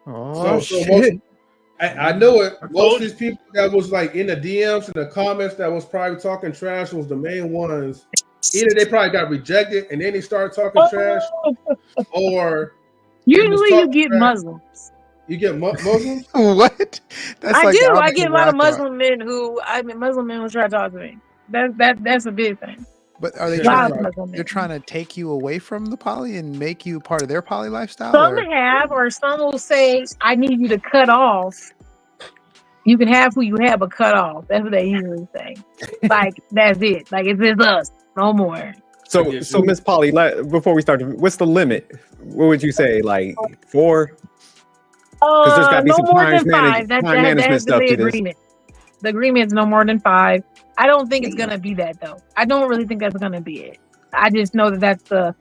S2: Oh, shit.
S1: I know it. Most of these people that was like in the DMs and the comments that was probably talking trash was the main ones. Either they probably got rejected and then they started talking trash, or they was
S5: Usually you
S1: talking
S5: get
S1: trash.
S5: Muslims.
S1: You get Muslims?
S7: What? That's
S5: I
S7: like
S5: do.
S7: the
S5: I get a lot of
S7: ultimate
S5: Muslim men Muslim men will try to talk to me. That's a big thing.
S7: But are they
S5: A lot
S7: trying
S5: of
S7: to?
S5: Muslim
S7: They're
S5: men.
S7: trying to take you away from the poly and make you part of their poly lifestyle.
S5: Some
S7: Or?
S5: have, or some will say, "I need you to cut off. You can have who you have, but cut off." That's what they usually say. Like that's it. Like it's just us, no more.
S2: So MzPoly, before we start, what's the limit? What would you say, like 4? Because there's got to be
S5: No
S2: some
S5: more
S2: time
S5: than 5. That
S2: management
S5: has
S2: stuff
S5: been
S2: to
S5: the
S2: this.
S5: agreement. The agreement is no more than 5. I don't think it's gonna be that though. I don't really think that's gonna be it. I just know that that's the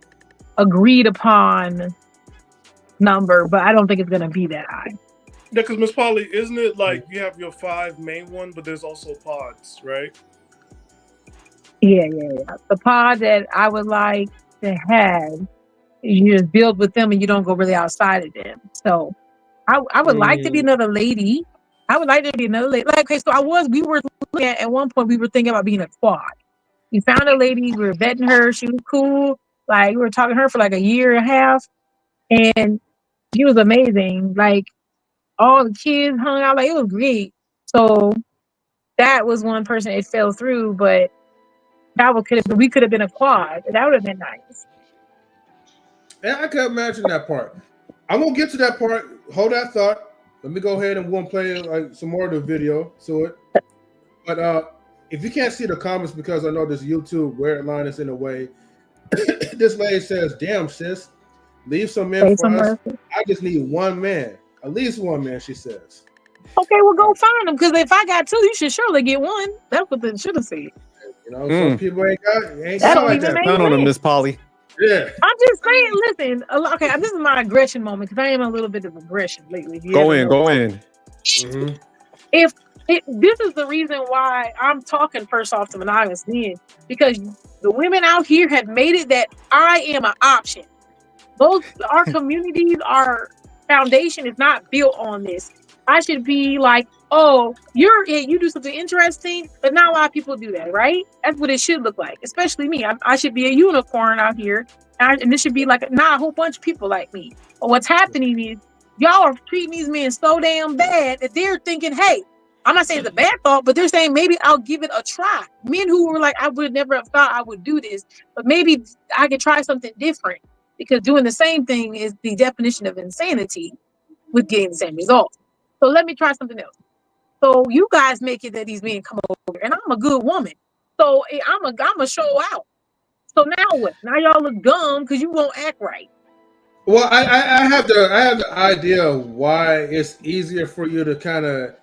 S5: agreed upon number, but I don't think it's gonna be that high.
S3: Yeah, because MzPoly, isn't it like you have your 5 main one, but there's also pods, right?
S5: Yeah. The pod that I would like to have, you just build with them and you don't go really outside of them. So I would like to be another lady. I would like to be another lady. Like, okay, so we were looking at one point, we were thinking about being a quad. We found a lady, we were vetting her, she was cool. Like, we were talking to her for like a year and a half, and she was amazing. Like, all the kids hung out, like, it was great. So that was one person it fell through, but we could have been a quad. That would have been nice.
S1: Yeah, I can imagine that part. I'm gonna get to that part. Hold that thought. Let me go ahead and we'll play like some more of the video to it. But if you can't see the comments because I know this YouTube red line is in the way, this lady says, "Damn sis, leave some men for us. I just need one man, at least one man." She says.
S5: Okay, well go find them because if I got 2, you should surely get 1. That's what they should have said.
S1: You know, some people ain't got
S5: that
S1: like
S5: that.
S2: Count on them, MzPoly.
S1: Yeah.
S5: I'm just saying, listen, okay, this is my aggression moment because I am a little bit of aggression lately.
S2: Go in.
S1: Mm-hmm.
S5: This is the reason why I'm talking first off to monogamous men, because the women out here have made it that I am an option. Our communities, our foundation is not built on this. I should be like, oh, you do something interesting, but not a lot of people do that, right? That's what it should look like, especially me. I should be a unicorn out here, and this should be like not a whole bunch of people like me. But what's happening is y'all are treating these men so damn bad that they're thinking, hey, I'm not saying it's a bad thought, but they're saying maybe I'll give it a try. Men who were like, I would never have thought I would do this, but maybe I could try something different, because doing the same thing is the definition of insanity with getting the same results. So let me try something else. So you guys make it that these men come over, and I'm a good woman. So I'm a show out. So now what? Now y'all look dumb because you won't act right.
S1: Well, I have the idea of why it's easier for you to kind of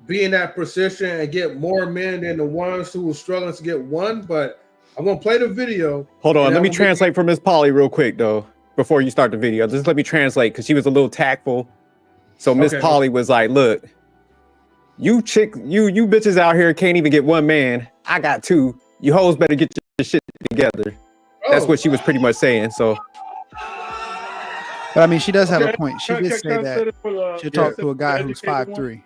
S1: be in that position and get more men than the ones who are struggling to get one. But I'm gonna play the video.
S2: Hold on, let me translate for MzPoly real quick though before you start the video. Just let me translate because she was a little tactful. So MzPoly was like, "Look, you bitches out here can't even get one man. I got 2. You hoes better get your shit together." That's what she was pretty much saying. So,
S7: but I mean, she does have a point. She did say that she'll talk to a guy who's 5'3".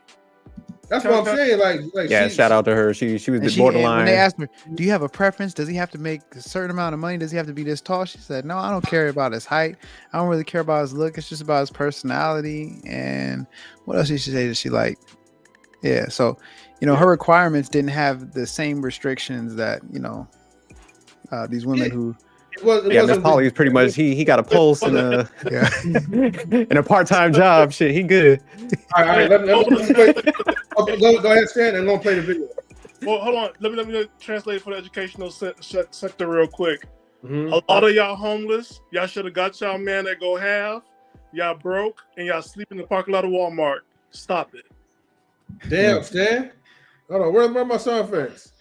S1: That's what I'm saying. Like
S2: yeah, shout out to her. She was borderline.
S7: When they asked her, "Do you have a preference? Does he have to make a certain amount of money? Does he have to be this tall?" She said, "No, I don't care about his height. I don't really care about his look. It's just about his personality." And what else did she say that she liked? Yeah, so her requirements didn't have the same restrictions that these women who.
S2: MzPoly is pretty much he got a pulse and a part-time job. Shit, he good.
S1: All right, let me play. Go ahead, Stan, and I'm gonna play the video.
S3: Well, hold on. Let me translate for the educational sector real quick. Mm-hmm. A lot of y'all homeless. Y'all should have got y'all man that go half. Y'all broke and y'all sleep in the parking lot of Walmart. Stop it.
S1: Damn, Stan. Hold on. Where my sound effects?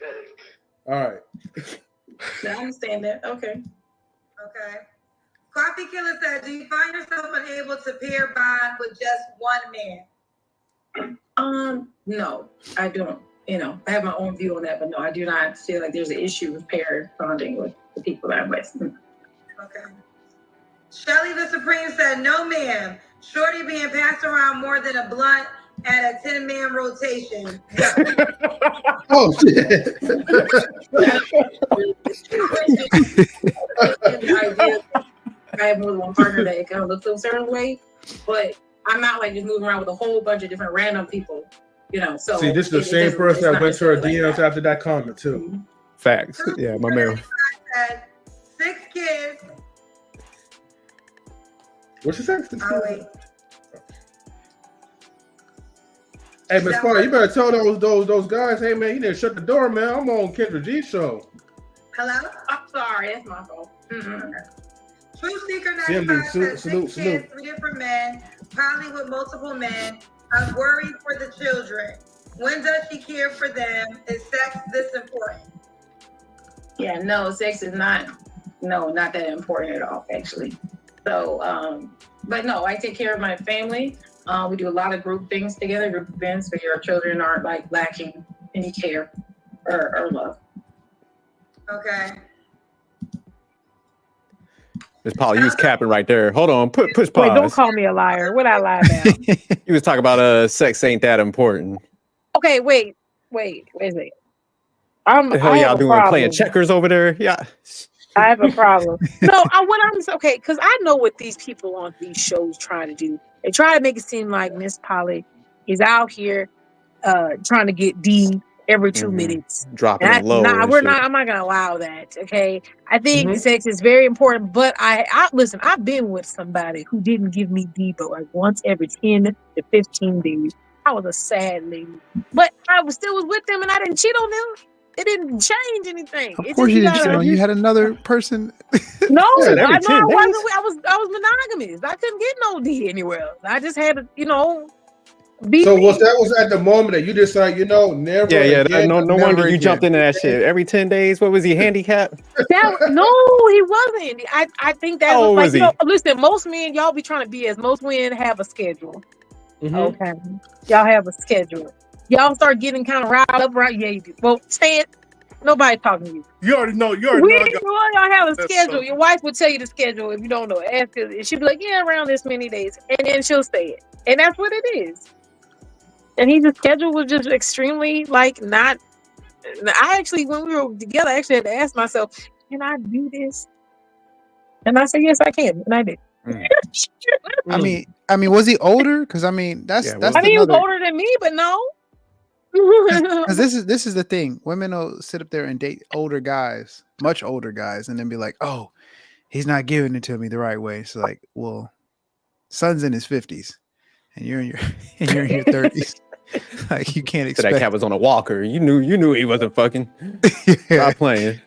S1: All right.
S4: I understand that. Okay.
S6: Coffee Killer said, "Do you find yourself unable to pair bond with just one man?"
S4: No, I don't. I have my own view on that, but no, I do not feel like there's an issue with pair bonding with the people that I'm with.
S6: Okay. Shelly the Supreme said, "No, ma'am. Shorty being passed around more than a blunt and a 10-man rotation.
S1: Oh shit!
S4: I have more than one partner that kind of looks a certain way, but I'm not like just moving around with a whole bunch of different random people, you know. So
S1: see, this is the same person that went to her DMs after that comment too.
S4: Mm-hmm.
S2: Facts. Yeah, my man.
S6: Said 6 kids.
S1: What's your sex?
S6: Oh, wait.
S1: Hey, Miss Poly, you better tell those guys, hey man, you need to shut the door, man. I'm on Kendra G show.
S6: Hello?
S4: I'm sorry, that's my fault. Mm-hmm.
S6: Truth Seeker 95 says 6 kids, 3 different men, probably with multiple men. I'm worried for the children. When does she care for them? Is sex this important?
S4: Yeah, no, sex is not that important at all, actually. So, but no, I take care of my family. We do a lot of group things together, group events, where your children aren't like lacking any care or love.
S6: Okay.
S2: Miss Polly, you was capping right there. Hold on, push pause.
S5: Wait, don't call me a liar. What I lie about?
S2: You was talking about sex ain't that important.
S5: Okay, wait a second.
S2: The hell y'all doing? Playing checkers over there? Yeah.
S5: I have a problem. No, okay, because I know what these people on these shows try to do. They try to make it seem like MzPoly is out here trying to get D every 2 minutes.
S2: Dropping it low.
S5: I'm not gonna allow that. Okay. I think sex is very important, but I listen, I've been with somebody who didn't give me D but like once every 10 to 15 days. I was a sad lady. But I was with them and I didn't cheat on them. It didn't change anything.
S7: Of course you didn't cheat on. You had another person.
S5: No,
S2: Yeah,
S5: I wasn't. I was monogamous. I couldn't get no D anywhere else. I just had to, be.
S1: So was at the moment that you decided, never.
S2: Yeah.
S1: Again,
S2: no
S1: never
S2: wonder you
S1: again.
S2: jumped into that shit. Every 10 days, what was he, handicapped?
S5: No, he wasn't. I think that
S2: Oh,
S5: was like,
S2: was he?
S5: listen, most men, y'all be trying to be as most men have a schedule.
S1: Mhm.
S5: Okay. Y'all have a schedule. Y'all start getting kind of riled up, right? Yeah, you do. Well, say it. Nobody's talking to you.
S3: You already know.
S5: Y'all have a schedule. Your wife will tell you the schedule if you don't know. Ask her. She'll be like, yeah, around this many days. And then she'll say it. And that's what it is. And his schedule was just extremely not. I actually, when we were together, I actually had to ask myself, can I do this? And I said, yes, I can. And I did.
S7: I mean, was he older? Because I mean, that's.
S5: He was older than me, but no.
S7: Because this is the thing. Women will sit up there and date older guys, much older guys, and then be like, "Oh, he's not giving it to me the right way." So like, well, son's in his 50s, and you're in your 30s. Like you can't expect.
S2: So that cat was on a walker. You knew he wasn't fucking. Stop playing.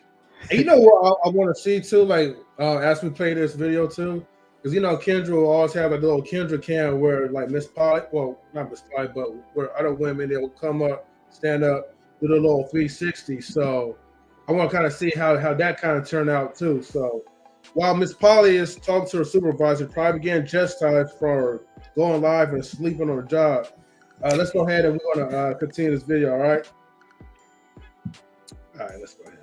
S1: And you know what I want to see too, like as we play this video too, because Kendra will always have a little Kendra cam where like MzPoly, well not MzPoly, but where other women they will come up, stand up, do the little 360. So I want to kind of see how that kind of turned out too. So while MzPoly is talking to her supervisor, probably getting chastised for going live and sleeping on the job. Let's go ahead and we're gonna continue this video. All right, let's go ahead.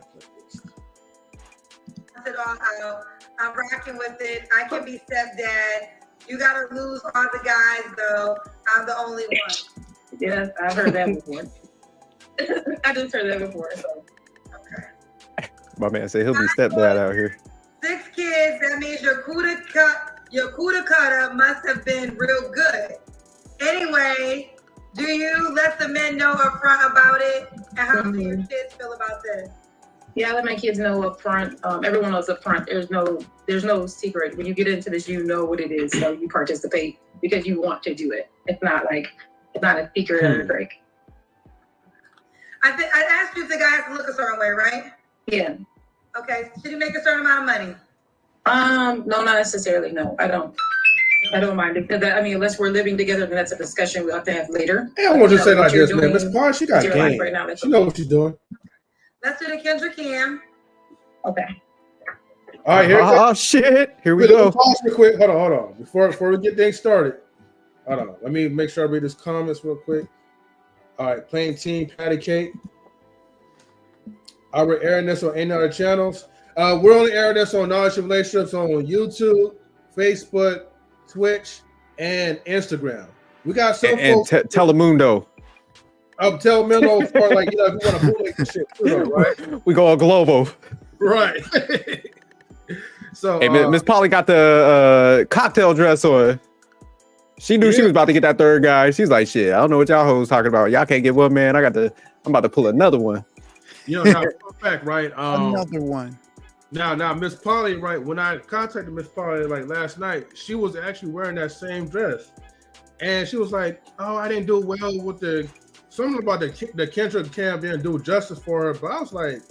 S6: I'm rocking with it. I can be stepdad. You gotta lose all the guys though. I'm the only one.
S4: Yes, I've heard that before. I just heard that before. So.
S6: Okay.
S2: My man said he'll be stepdad out here.
S6: 6 kids. That means your kuda cutter must have been real good. Anyway, do you let the men know up front about it? And how do your kids feel about this?
S4: Yeah, I let my kids know up front. Everyone knows up front. There's no secret. When you get into this, you know what it is. So you participate because you want to do it. It's not a secret or a break.
S6: I asked you if the guy has to look a certain way, right?
S4: Yeah.
S6: Okay. Should he make a certain amount of money?
S4: No, not necessarily. No, I don't mind it. Unless we're living together, then that's a discussion we'll have to have later.
S1: Hey, I want to say like this, man. MzPoly, she got game.
S4: Right now,
S1: she knows what she's doing.
S6: Let's do the Kendra cam.
S4: Okay.
S1: All right, here.
S2: Oh shit! Here we go.
S1: Pause real quick. Hold on. Before we get things started, hold on. Let me make sure I read this comments real quick. All right, Plain Team Patty Cake. We're airing this on any other channels. We're only airing this on Knowledge of Relationships on YouTube, Facebook, Twitch, and Instagram. We got some
S2: and
S1: folks.
S2: Telemundo.
S1: Telemundo for like, you know, if you want to bootleg the shit too, though, right?
S2: We go global.
S1: Right. So
S2: hey, MzPoly got the cocktail dress on. She knew she was about to get that third guy. She's like, shit, I don't know what y'all hoes talking about. Y'all can't get one, man. I'm about to pull another one.
S1: You know, now, fact, right?
S7: Another one.
S1: Now, MzPoly, right? When I contacted MzPoly like last night, she was actually wearing that same dress, and she was like, "Oh, I didn't do well with something about the Kendra camp didn't do justice for her." But I was like,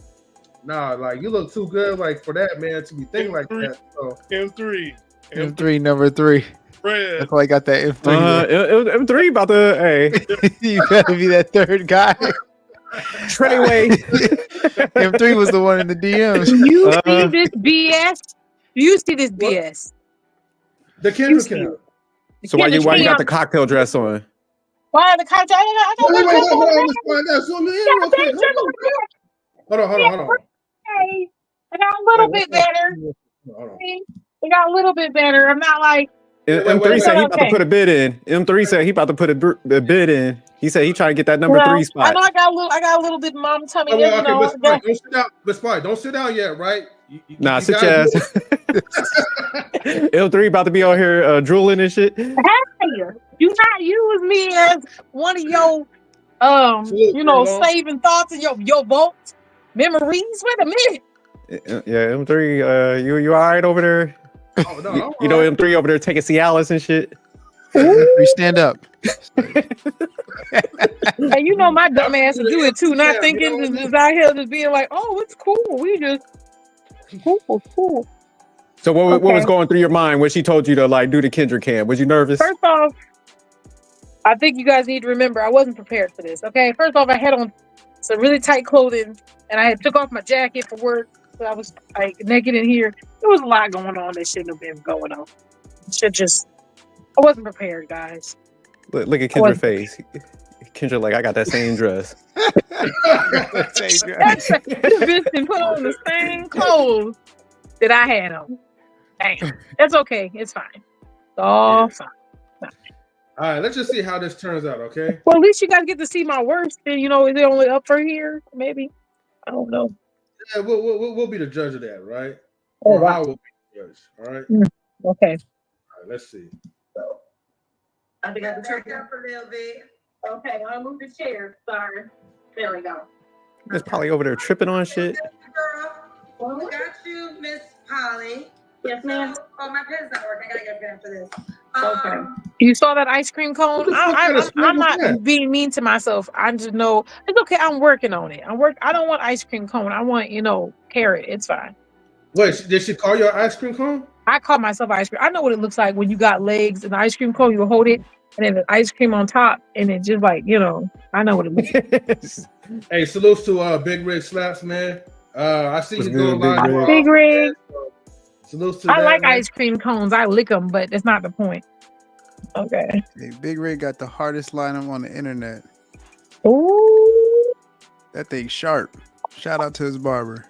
S1: "Nah, like you look too good, like for that man to be thinking like that." So
S7: M3 number 3.
S3: Fred.
S7: That's why I got that M3.
S2: M3 about to, hey.
S7: You better be that third guy.
S2: Treyway.
S7: M3 was the one in the DMs.
S5: You see this BS? You see this BS?
S1: The Kendra camp.
S2: So why you got the cocktail dress on?
S5: Why the cocktail?
S1: Hold on.
S5: Hey, I got a little bit better. It got a little bit better. I'm not like
S2: M3 said he about to put a bid in. M3 said he about to put a bid in. He said he trying to get that number 3 spot.
S5: I know I got a little bit mom tummy.
S1: Okay, don't sit down. MzPoly, don't sit down yet, right?
S2: Nah, sit your ass. M3 about to be on here drooling and shit.
S5: Hey, you not use me as one of your saving thoughts in your vault memories. Wait a minute.
S2: Yeah, M3, you all right over there?
S1: Oh, no,
S2: you know M3 over there taking Cialis and shit.
S7: M3, stand up.
S5: Hey, you know my dumb ass to do it too, not thinking just out here just being like, oh, it's cool. We just cool.
S2: So what was going through your mind when she told you to like do the Kendra cam? Was you nervous?
S5: First off, I think you guys need to remember I wasn't prepared for this. Okay, first off, I had on some really tight clothing and I had took off my jacket for work. So I was like naked in here. There was a lot going on that shouldn't have been going on. I wasn't prepared, guys.
S2: Look at Kendra's face. Kendra, like, I got that same dress.
S5: This bitch can put on the same clothes that I had on. Damn. That's okay. It's fine. It's all fine.
S1: All right, let's just see how this turns out, okay?
S5: Well, at least you guys get to see my worst. And, is it only up for here? Maybe. I don't know.
S1: Yeah, we'll be the judge of that, right?
S5: Oh,
S1: or
S5: wow.
S1: how we'll be the judge, all right?
S5: Okay.
S1: All right, let's see.
S6: I think I have to turn it up a little bit.
S5: Okay, I'll move the chair. Sorry. There we go.
S2: It's probably over there tripping on shit.
S6: Girl, we got you, MzPoly.
S5: Yes, ma'am.
S6: Oh, my pen's not working. I gotta get a pen for this.
S5: Okay. You saw that ice cream cone? I'm not being mean to myself. I just know it's okay. I'm working on it. I don't want ice cream cone. I want, carrot. It's fine.
S1: Wait, did she call you an ice cream cone?
S5: I call myself ice cream. I know what it looks like when you got legs and the ice cream cone. You hold it and then the ice cream on top, and it just like I know what it looks like.
S1: Hey, salutes to Big Rig Slaps, man. I see you doing live.
S5: Big Rig.
S1: Salutes to
S5: I
S1: that,
S5: like
S1: man.
S5: ice cream cones. I lick them, but that's not the point. Okay.
S7: Hey, Big Rig got the hardest lineup on the internet.
S5: Ooh.
S7: That thing sharp. Shout out to his barber.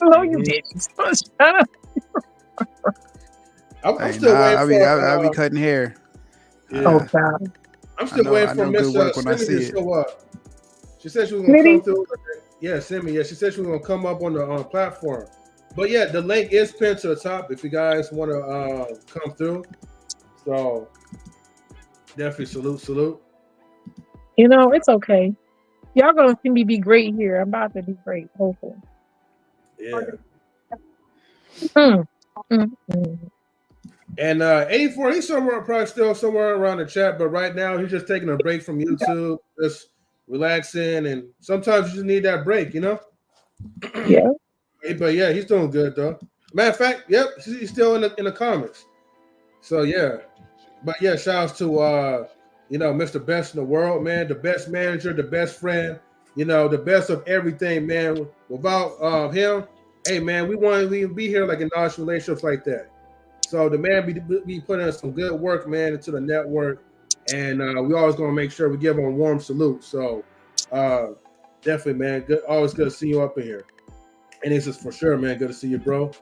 S5: No, you didn't. Shut up.
S1: I'm still waiting for.
S7: I'll be cutting hair.
S1: Yeah.
S5: Oh God.
S1: I'm still waiting for Miss Cindy to show up. She said she was gonna come through. Yeah, Cindy. Yeah, she said she was gonna come up on the platform. But yeah, the link is pinned to the top if you guys want to come through. So definitely salute.
S5: It's okay. Y'all gonna see me be great here. I'm about to be great, hopefully.
S1: Yeah. And 84, he's probably still somewhere around the chat, but right now he's just taking a break from YouTube, just relaxing, and sometimes you just need that break,
S5: Yeah.
S1: But yeah, he's doing good though. Matter of fact, yep, he's still in the comments. So yeah, but yeah, shout outs to Mr. Best in the world, man, the best manager, the best friend, the best of everything, man. Without him, hey man, we wouldn't even be here like in knowledge relationships like that. So the man be putting in some good work, man, into the network, and we always gonna make sure we give him a warm salute. So definitely, man, good, always good to see you up in here. And this is for sure, man. Good to see you, bro.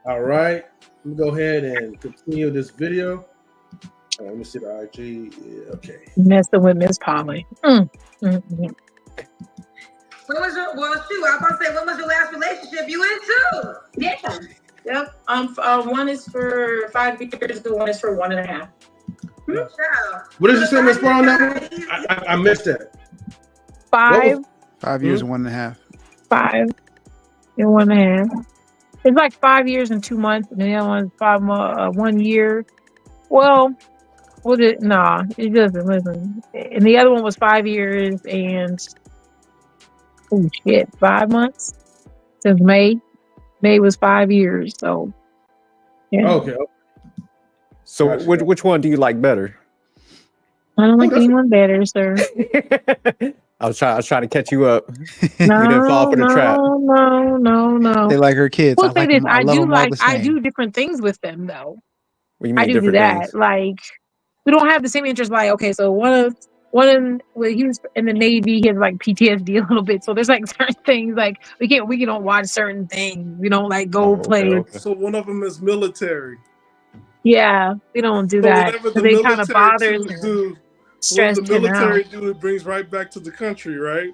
S1: All right, let me go ahead and continue this video. Let me see the IG. Yeah, okay.
S5: Messing with MzPoly.
S6: When was your, well, shoot, I was about to say, when was your last relationship you into?
S4: Yeah. Yep. One is for 5 years, the one is for 1.5.
S1: What did you say, Miss Brown? I missed that.
S5: 5
S7: years and 1.5.
S5: 5 and 1.5. It's like 5 years and 2 months, and the other one's 1 year. Well, it doesn't. Listen, and the other one was 5 years and 5 months since May. May was 5 years, so yeah.
S1: Okay.
S2: So
S1: Gotcha.
S2: which one do you like better?
S5: I don't like anyone better, sir.
S2: I was trying to catch you up.
S5: No,
S2: You didn't fall for the trap.
S5: No.
S7: They like her kids.
S5: We'll say this.
S7: I
S5: do different things with them though.
S2: What do you mean
S5: I do
S2: different
S5: that.
S2: things?
S5: Like we don't have the same interest. Like okay, so when he was in the Navy, he has like PTSD a little bit. So there's like certain things like we don't watch certain things. We don't like go play.
S2: Okay.
S3: So one of them is military.
S5: Yeah, we don't do
S3: So
S5: that.
S3: whatever the
S5: They kind of
S3: military
S5: bothers
S3: dudes
S5: him.
S3: do,
S5: Stress
S3: what the
S5: him out.
S3: military do, it brings right back to the country, right?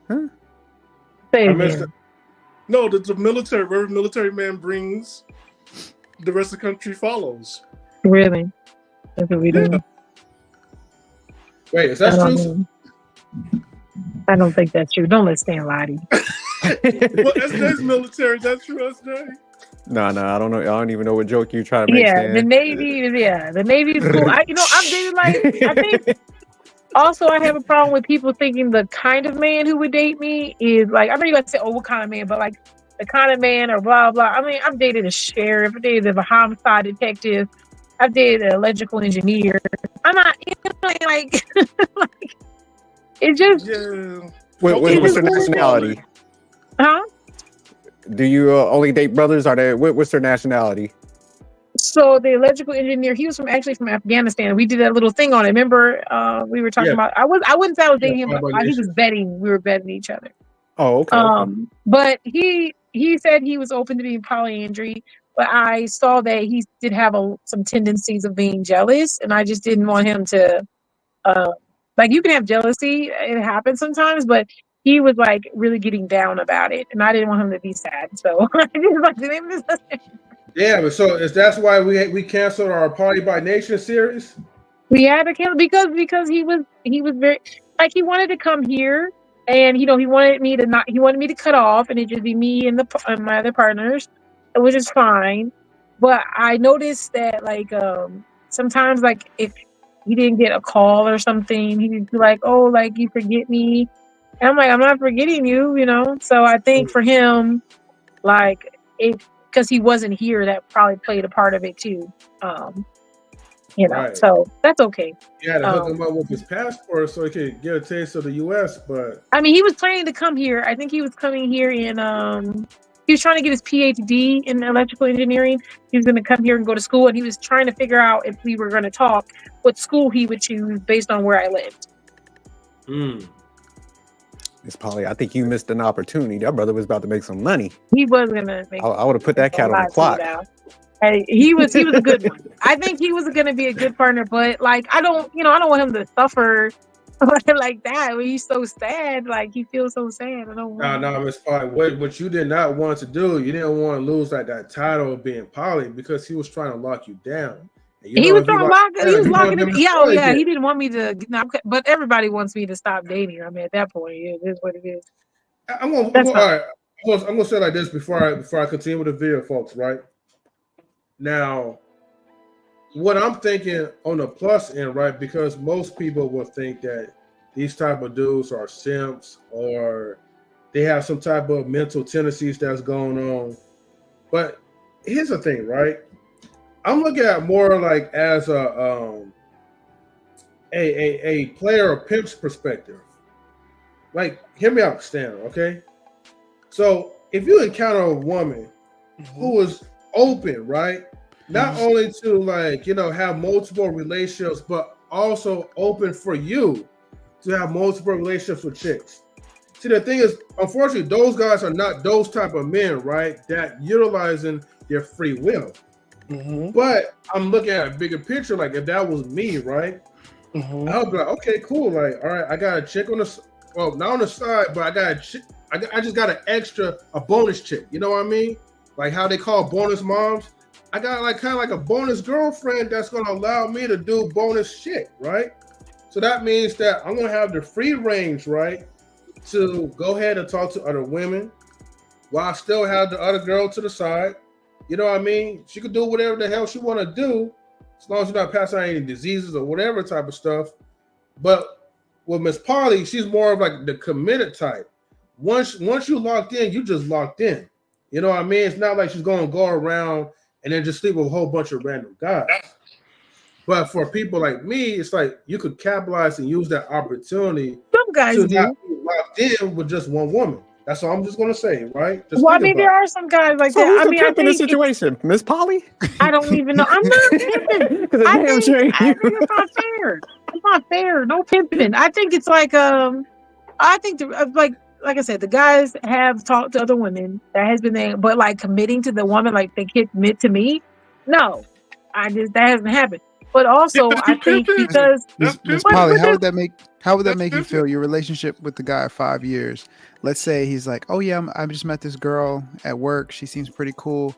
S5: Say
S1: I
S5: it
S1: missed
S5: again.
S1: it.
S3: No, the military, wherever military man brings, the rest of the country follows.
S5: Really? That's what we do.
S1: Wait, is that true?
S5: I don't think that's true. Don't let Stan lie to you.
S3: Well, SJ's military. That's true, SJ.
S2: No, I don't know. I don't even know what joke you're trying to make.
S5: Yeah,
S2: Stan.
S5: the Navy is cool. I'm dating I think. Also, I have a problem with people thinking the kind of man who would date me is like, I know you guys say, what kind of man, but like the kind of man or blah, blah. I mean, I've dated a sheriff, I've dated a homicide detective, I've dated an electrical engineer. I'm not, like, it's just.
S3: Yeah.
S2: What's their nationality?
S5: Huh?
S2: Do you only date brothers? What's their nationality?
S5: So the electrical engineer, he was actually from Afghanistan. We did that little thing on it. Remember, we were talking about. I wouldn't say I was dating him, but he was vetting. We were vetting each other.
S2: Oh, okay.
S5: But he said he was open to being polyandry, but I saw that he did have some tendencies of being jealous, and I just didn't want him to. Like you can have jealousy; it happens sometimes, but he was like really getting down about it, and I didn't want him to be sad. So I just like the name of this.
S1: Yeah, but so that's why we canceled our Party by Nation series.
S5: We had to cancel because he was very like he wanted to come here, and he wanted me to cut off, and it just be me and my other partners, which is fine. But I noticed that like sometimes like if he didn't get a call or something, he'd be like, "Oh, like you forget me," and I'm like, "I'm not forgetting you," So I think for him, like because he wasn't here, that probably played a part of it too.
S1: Right.
S5: So that's okay.
S1: Yeah, to hook him up with his passport so he could get a taste of the U.S. But
S5: I mean, he was planning to come here. I think he was coming here in. He was trying to get his PhD in electrical engineering. He was going to come here and go to school, and he was trying to figure out if we were going to talk what school he would choose based on where I lived.
S2: MzPoly, I think you missed an opportunity. That brother was about to make some money.
S5: He was going to make.
S2: I would have put that cat on the clock.
S5: Hey, he was a good one. I think he was going to be a good partner, but like I don't want him to suffer like that. When he's so sad, like he feels so sad. I don't want.
S1: No, MzPoly. What you did not want to do, you didn't want to lose like that title of being Poly because he was trying to lock you down.
S5: He was trying to lock it. He was locking it. Yeah. He didn't want me to. But everybody wants me to stop dating. I mean, at that point, it is what it is.
S1: I'm gonna say like this before I continue with the video, folks. Right now, what I'm thinking on the plus end, right? Because most people will think that these type of dudes are simps or they have some type of mental tendencies that's going on. But here's the thing, right? I'm looking at more like as a player or pimp's perspective. Like, hear me out, Stan, okay? So if you encounter a woman who is open, right? Not only to like, have multiple relationships, but also open for you to have multiple relationships with chicks. See, the thing is, unfortunately, those guys are not those type of men, right? That utilizing their free will. But I'm looking at a bigger picture. Like if that was me, right? I would be like, okay, cool. Like, all right, I got a chick on the, well, not on the side, but I got a chick. I just got a bonus chick. You know what I mean? Like how they call bonus moms. I got like kind of like a bonus girlfriend that's gonna allow me to do bonus shit, right? So that means that I'm gonna have the free range, right, to go ahead and talk to other women, while I still have the other girl to the side. You know what I mean? She could do whatever the hell she want to do, as long as you're not passing out any diseases or whatever type of stuff. But with MzPoly, she's more of like the committed type. Once you locked in, you just locked in. You know what I mean? It's not like she's going to go around and then just sleep with a whole bunch of random guys. But for people like me, it's like you could capitalize and use that opportunity
S5: Some guys
S1: to
S5: do.
S1: not be locked in with just one woman. That's all I'm just going to say, right? Just
S5: Well, I mean, there are some guys like
S2: So
S5: that.
S2: who's
S5: I
S2: the
S5: mean,
S2: pimp in this situation? MzPoly?
S5: I don't even know. I'm not pimping.
S2: Because
S5: I
S2: damn
S5: think
S2: sure ain't you.
S5: it's not fair. It's not fair. No pimping. I think it's like I think like I said, the guys have talked to other women. That has been there, but like committing to the woman, like they can't commit to me. No, that hasn't happened. But also, I think because
S7: MzPoly, how would that make you feel? Your relationship with the guy 5 years. Let's say he's like, oh yeah, I just met this girl at work. She seems pretty cool.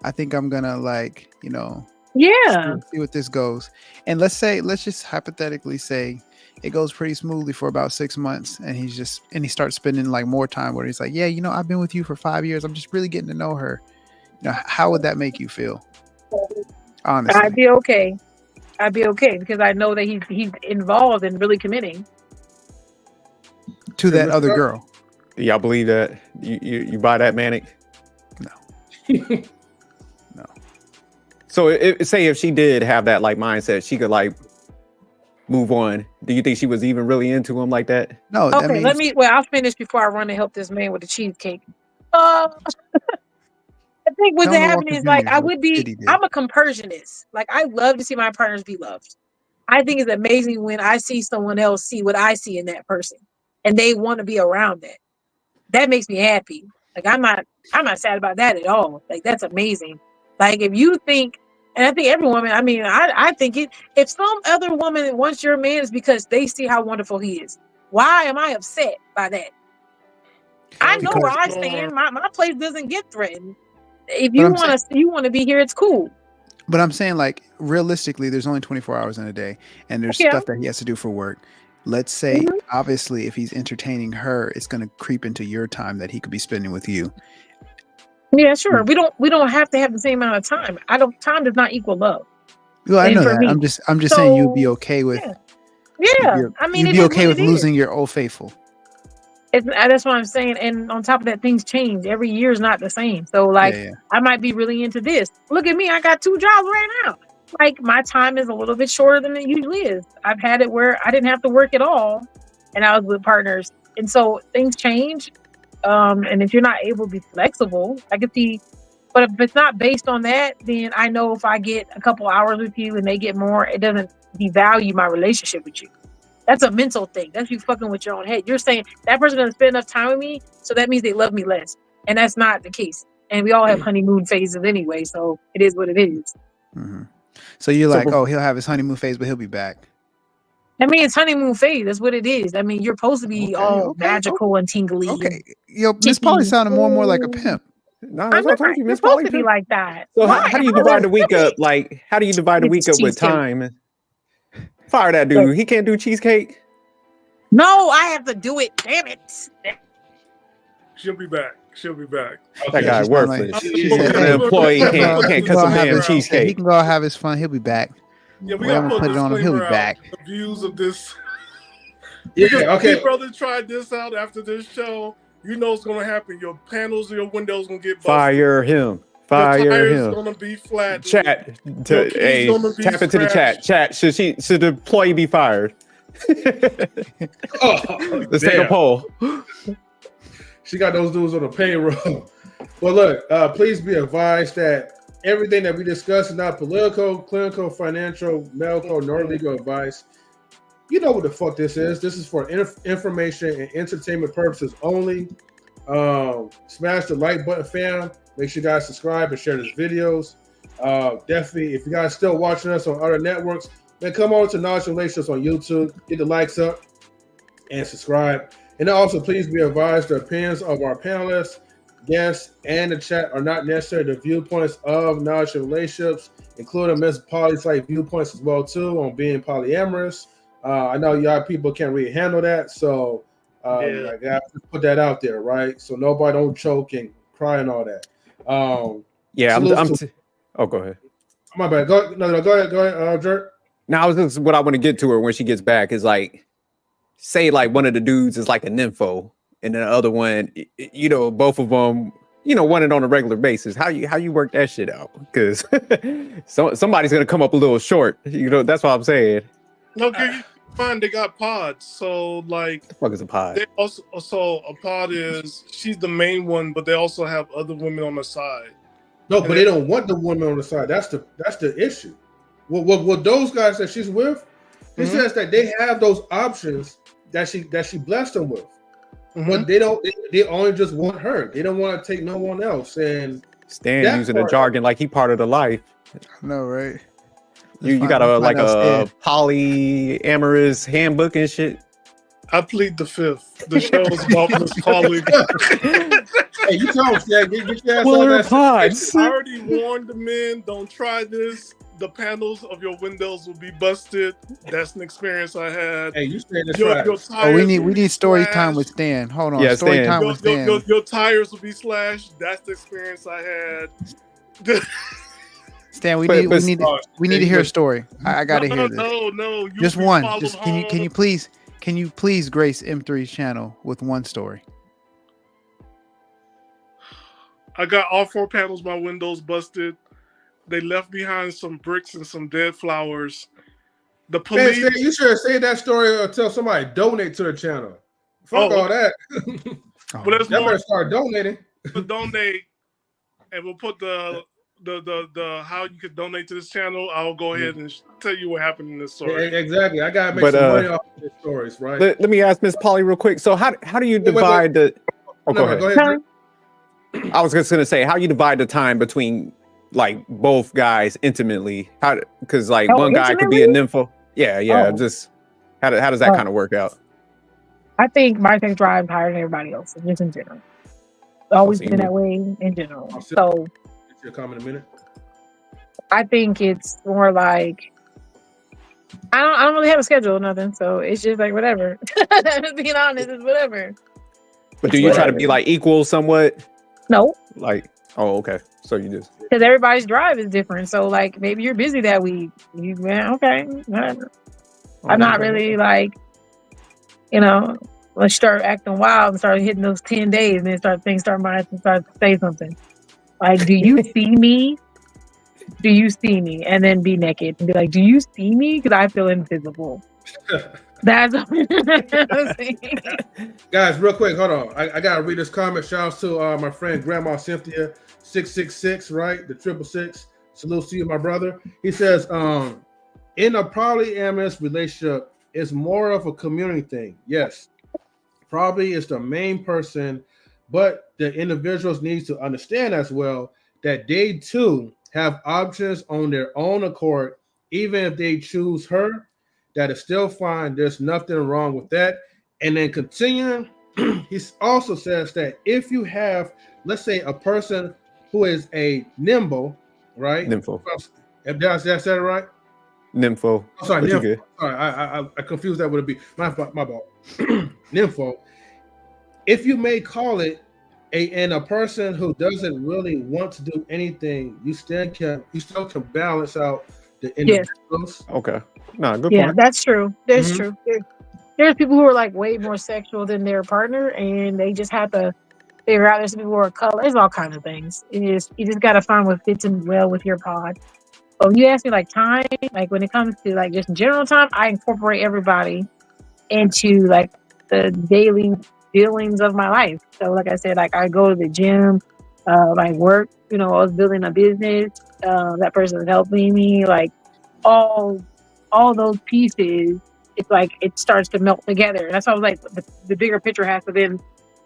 S7: I think I'm gonna like, see what this goes. And let's just hypothetically say it goes pretty smoothly for about 6 months, and he starts spending like more time where he's like, yeah, I've been with you for 5 years. I'm just really getting to know her. How would that make you feel? Honestly,
S5: I'd be okay. Because I know that he's involved and really committing
S7: to that other girl.
S2: Y'all believe that? You buy that, Manic?
S7: No. No.
S2: So say if she did have that like mindset, she could like move on. Do you think she was even really into him like that?
S7: No.
S5: Okay, I'll finish before I run to help this man with the cheesecake. I think what's happening is like I'm a compersionist. Like I love to see my partners be loved. I think it's amazing when I see someone else see what I see in that person, and they want to be around that. That makes me happy. Like I'm not sad about that at all. Like that's amazing. Like if you think, and I think every woman, I mean, I think if some other woman wants your man, it's because they see how wonderful he is. Why am I upset by that? I know where I stand. My place doesn't get threatened. If you want to be here, it's cool.
S7: But I'm saying, like, realistically, there's only 24 hours in a day, and there's stuff that he has to do for work. Let's say, obviously, if he's entertaining her, it's going to creep into your time that he could be spending with you.
S5: Yeah, sure. We don't have to have the same amount of time. Time does not equal love.
S7: Well, I know that. I'm just saying you'd be okay with.
S5: Yeah. I mean,
S7: you'd be okay with losing your old faithful.
S5: That's what I'm saying. And on top of that, things change. Every year is not the same. So, like, I might be really into this. Look at me. I got 2 jobs right now. Like, my time is a little bit shorter than it usually is. I've had it where I didn't have to work at all, and I was with partners. And so things change. And if you're not able to be flexible, I can see. But if it's not based on that, then I know if I get a couple hours with you and they get more, it doesn't devalue my relationship with you. That's a mental thing. That's you fucking with your own head. You're saying that person doesn't spend enough time with me, so that means they love me less. And that's not the case. And we all have honeymoon phases anyway, so it is what it is.
S7: Mm-hmm. So you're like, he'll have his honeymoon phase, but he'll be back.
S5: I mean, it's honeymoon phase. That's what it is. I mean, you're supposed to be all magical and tingly.
S7: Okay. MzPoly sounded more and more like a pimp.
S2: No,
S5: I'm not supposed to be like that.
S2: So how do you divide the week up? Like, how do you divide the week up with time? Fire that dude. He can't do cheesecake.
S5: No, I have to do it. Damn it.
S3: She'll be back.
S2: That guy worthless. An employee can't cut some damn cheesecake.
S7: He can go have his fun. He'll be back.
S3: Yeah, we gotta put it on him. He'll be back. The views of this. Big Brother tried this out after this show. You know what's gonna happen. Your panels or your windows gonna get busted.
S2: Fire him.
S3: Your tires gonna be flat.
S2: Chat. Tap into the chat. Chat. Should the employee be fired? Let's take a poll.
S1: She got those dudes on the payroll. Well, look, please be advised that everything that we discuss is not political, clinical, financial, medical, nor legal advice. You know what the fuck this is. This is for information and entertainment purposes only. Smash the like button, fam. Make sure you guys subscribe and share these videos. Definitely, if you guys still watching us on other networks, then come over to Knowledge Relationships on YouTube, get the likes up, and subscribe. And also, please be advised the opinions of our panelists, guests, and the chat are not necessarily the viewpoints of Knowledge Relationships, including MzPoly's like viewpoints as well too on being polyamorous. I know y'all people can't really handle that, so I got to put that out there, right? So nobody don't choke and cry and all that.
S2: Go ahead.
S1: My bad. Go ahead, Jerk.
S2: Now, this is what I want to get to her when she gets back. Is like, say like one of the dudes is like a nympho, and the other one, both of them, want it on a regular basis. How you work that shit out? Because somebody's gonna come up a little short. That's what I'm saying.
S3: No, fine. They got pods. So like,
S2: what the fuck is a pod?
S3: They also a pod is she's the main one, but they also have other women on the side.
S1: No, but they don't want the woman on the side. That's the issue. What those guys that she's with, he says that they have those options that she blessed them with, but they don't. They only just want her. They don't want to take no one else. And
S2: Stan using the jargon like he part of the life.
S7: I know, right?
S2: You got a polyamorous handbook and shit.
S3: I plead the fifth. The show is about MzPoly.
S1: Hey, you told Stan, get your ass
S2: on pods.
S3: I already warned the men, don't try this. The panels of your windows will be busted. That's an experience I had.
S1: Hey, you saying this
S7: right. We need story time with Stan. Hold on.
S2: Yeah,
S7: story time with Stan.
S3: Your tires will be slashed. That's the experience I had.
S7: Stan, we need to hear a story. I gotta hear this.
S3: No.
S7: Just one. Just can you please grace M3's channel with one story?
S3: I got all 4 panels, my windows busted. They left behind some bricks and some dead flowers. The police.
S1: Man, you should have said that story or tell somebody donate to the channel. Fuck all that.
S3: But it's
S1: y'all better start donating.
S3: Donate, and we'll put the how you could donate to this channel. I'll go ahead and tell you what happened in this story.
S1: Yeah, exactly. I gotta make some money off of these stories, right?
S2: Let me ask MzPoly real quick. So how do you divide the? Oh, go ahead. I was just gonna say, how you divide the time between like both guys intimately? How? Because like one guy could be a nympho. Yeah. Just how does that kind of work out?
S5: I think my sex drive is higher than everybody else, just in general. It's always been that way in general. So.
S1: Your comment in a minute.
S5: I think it's more like I don't really have a schedule or nothing, so it's just like whatever. Just being honest, it's whatever.
S2: But do you try to be like equal somewhat?
S5: No.
S2: Like, okay. So you just
S5: because everybody's drive is different. So like maybe you're busy that week. Okay, whatever. I'm not really like, let's start acting wild and start hitting those 10 days and then start to say something. Like, do you see me? Do you see me? And then be naked and be like, do you see me? Because I feel invisible. That's
S1: guys, real quick, hold on. I gotta read this comment. Shout out to my friend Grandma Cynthia 666, right? The 666. Salute to you, my brother. He says, in a polyamorous relationship, it's more of a community thing. Yes, probably it's the main person. But the individuals need to understand as well that they too have options on their own accord. Even if they choose her, that is still fine. There's nothing wrong with that. And then continuing, he also says that if you have, let's say, a person who is a nympho, right?
S2: Nympho.
S1: Did I say that right?
S2: Nympho.
S1: Oh, sorry, nympho. Sorry, I confused that with a B. My fault. Nympho. If you may call it a person who doesn't really want to do anything, you still can balance out the individuals.
S2: Yes. Okay. No, good point.
S5: Yeah, that's true. That's true. There's people who are like way more sexual than their partner, and they just have to figure out. There's people who are color. There's all kinds of things. You just got to find what fits in well with your pod. But when you ask me like time, like when it comes to like just general time, I incorporate everybody into like the daily dealings of my life. So like I said, like I go to the gym, like work, I was building a business, that person is helping me, like all those pieces, it's like it starts to melt together. And that's why I was like the bigger picture has to then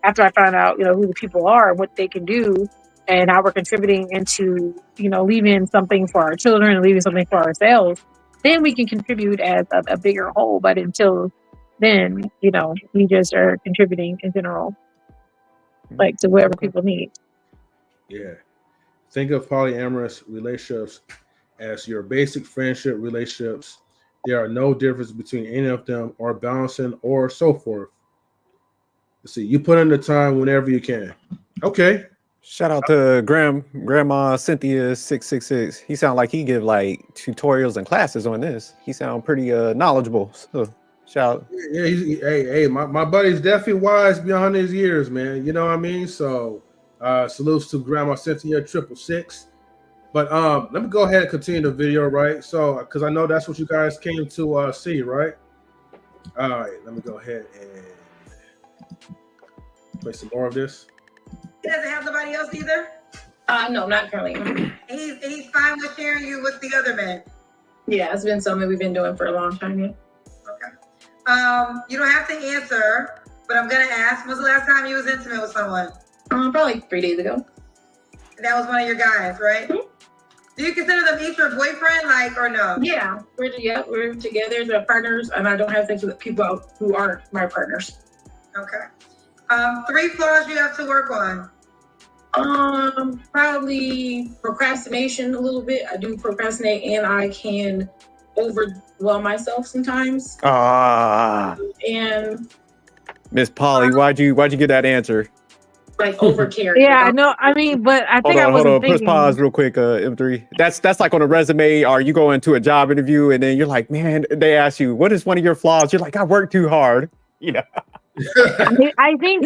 S5: after I find out, who the people are and what they can do and how we're contributing into, leaving something for our children and leaving something for ourselves, then we can contribute as a bigger whole. But until then, we just are contributing in general, like to whatever people need.
S1: Yeah. Think of polyamorous relationships as your basic friendship relationships. There are no difference between any of them or balancing or so forth. Let's see, you put in the time whenever you can. Okay.
S2: Shout out to Grandma Cynthia 666. He sound like he give like tutorials and classes on this. He sound pretty knowledgeable. So shout.
S1: Yeah, hey, my buddy's definitely wise beyond his years, man. You know what I mean? So salutes to Grandma Cynthia 666. But let me go ahead and continue the video, right? So because I know that's what you guys came to see, right? All right, let me go ahead and play some more of this.
S6: He doesn't have nobody else either?
S4: No, not currently.
S6: He's fine with sharing you with the other men?
S4: Yeah, it's been something we've been doing for a long time, yeah.
S6: Okay. You don't have to answer, but I'm going to ask, when was the last time you was intimate with someone?
S4: Probably 3 days ago.
S6: And that was one of your guys, right? Mm-hmm. Do you consider them each your boyfriend, or no?
S4: Yeah, we're together as our partners, and I don't have sex with people who aren't my partners.
S6: Okay. 3 flaws you have to work on.
S4: Probably procrastination a little bit. I do procrastinate, and I can overwhelm myself sometimes. And
S2: MzPoly, why'd you get that answer?
S4: Like overcarry.
S5: Yeah, I know. I mean, but I think I wasn't thinking.
S2: Push pause real quick, M3. That's like on a resume, or you go into a job interview and then you're like, man, they ask you, what is one of your flaws? You're like, I work too hard.
S5: I think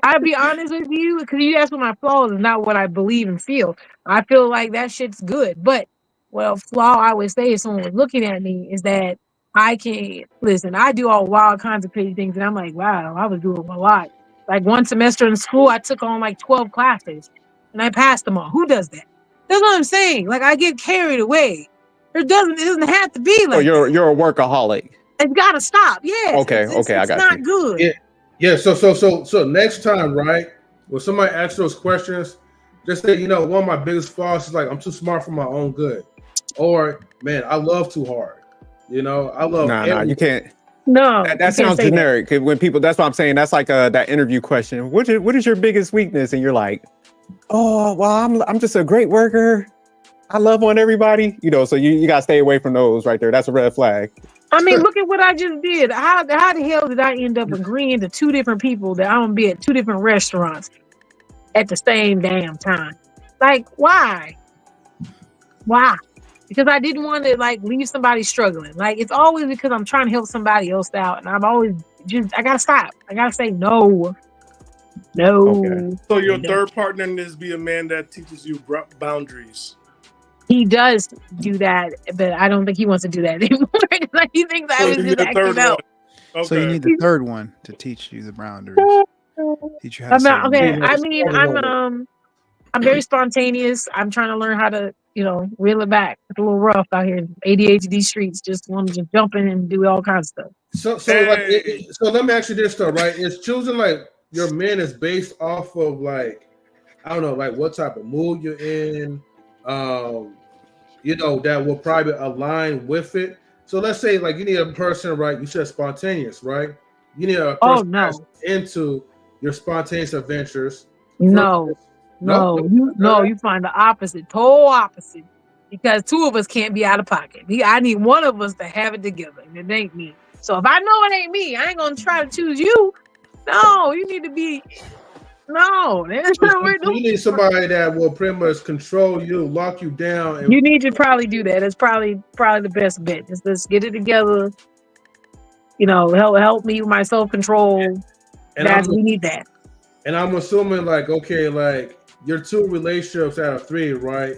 S5: I'll be honest with you, because you asked what my flaws is not what I believe and feel. I feel like that shit's good, but flaw I would say if someone was looking at me is that I can't listen. I do all wild kinds of crazy things, and I'm like, wow, I was doing a lot. Like one semester in school, I took on like 12 classes, and I passed them all. Who does that? That's what I'm saying. Like I get carried away. It doesn't have to be like.
S2: Oh, you're a workaholic.
S5: It's gotta stop. Yeah.
S2: Okay. I got you. It's
S5: not good.
S1: Yeah. So next time, right? When somebody asks those questions, just say, one of my biggest flaws is like I'm too smart for my own good, or man, I love too hard. I love.
S2: Nah, you can't.
S5: No,
S2: that sounds generic. That. When people, that's what I'm saying. That's like that interview question. What is your biggest weakness? And you're like, oh, well, I'm just a great worker. I love on everybody. So you gotta stay away from those right there. That's a red flag.
S5: I mean, look at what I just did. How the hell did I end up agreeing to 2 different people that I'm gonna be at 2 different restaurants at the same damn time? Like, why? Why? Because I didn't want to leave somebody struggling. Like, it's always because I'm trying to help somebody else out, and I'm always I gotta stop. I gotta say no.
S3: Okay. So your third partner needs to be a man that teaches you boundaries.
S5: He does do that, but I don't think he wants to do that anymore. He thinks I was just acting out.
S3: Okay.
S7: So you need the third one to teach you the boundaries. Teach you how to
S5: I mean, I'm very spontaneous. I'm trying to learn how to, reel it back. It's a little rough out here. ADHD streets, just want to just jump in and do all kinds of stuff.
S1: So let me ask you this though, right? Is choosing your man is based off of I don't know, what type of mood you're in, that will probably align with it. So let's say you need a person, right? You said spontaneous, right? You need a person that's into your spontaneous adventures.
S5: No, you find the opposite, total opposite. Because 2 of us can't be out of pocket. I need one of us to have it together, and it ain't me. So if I know it ain't me, I ain't gonna try to choose you. No, you need to be. No,
S1: you need somebody that will pretty much control you, lock you down. And
S5: you need to probably do that. It's probably the best bet. Just let's get it together. Help me with my self-control. And we need that.
S1: And I'm assuming your 2 relationships out of 3, right?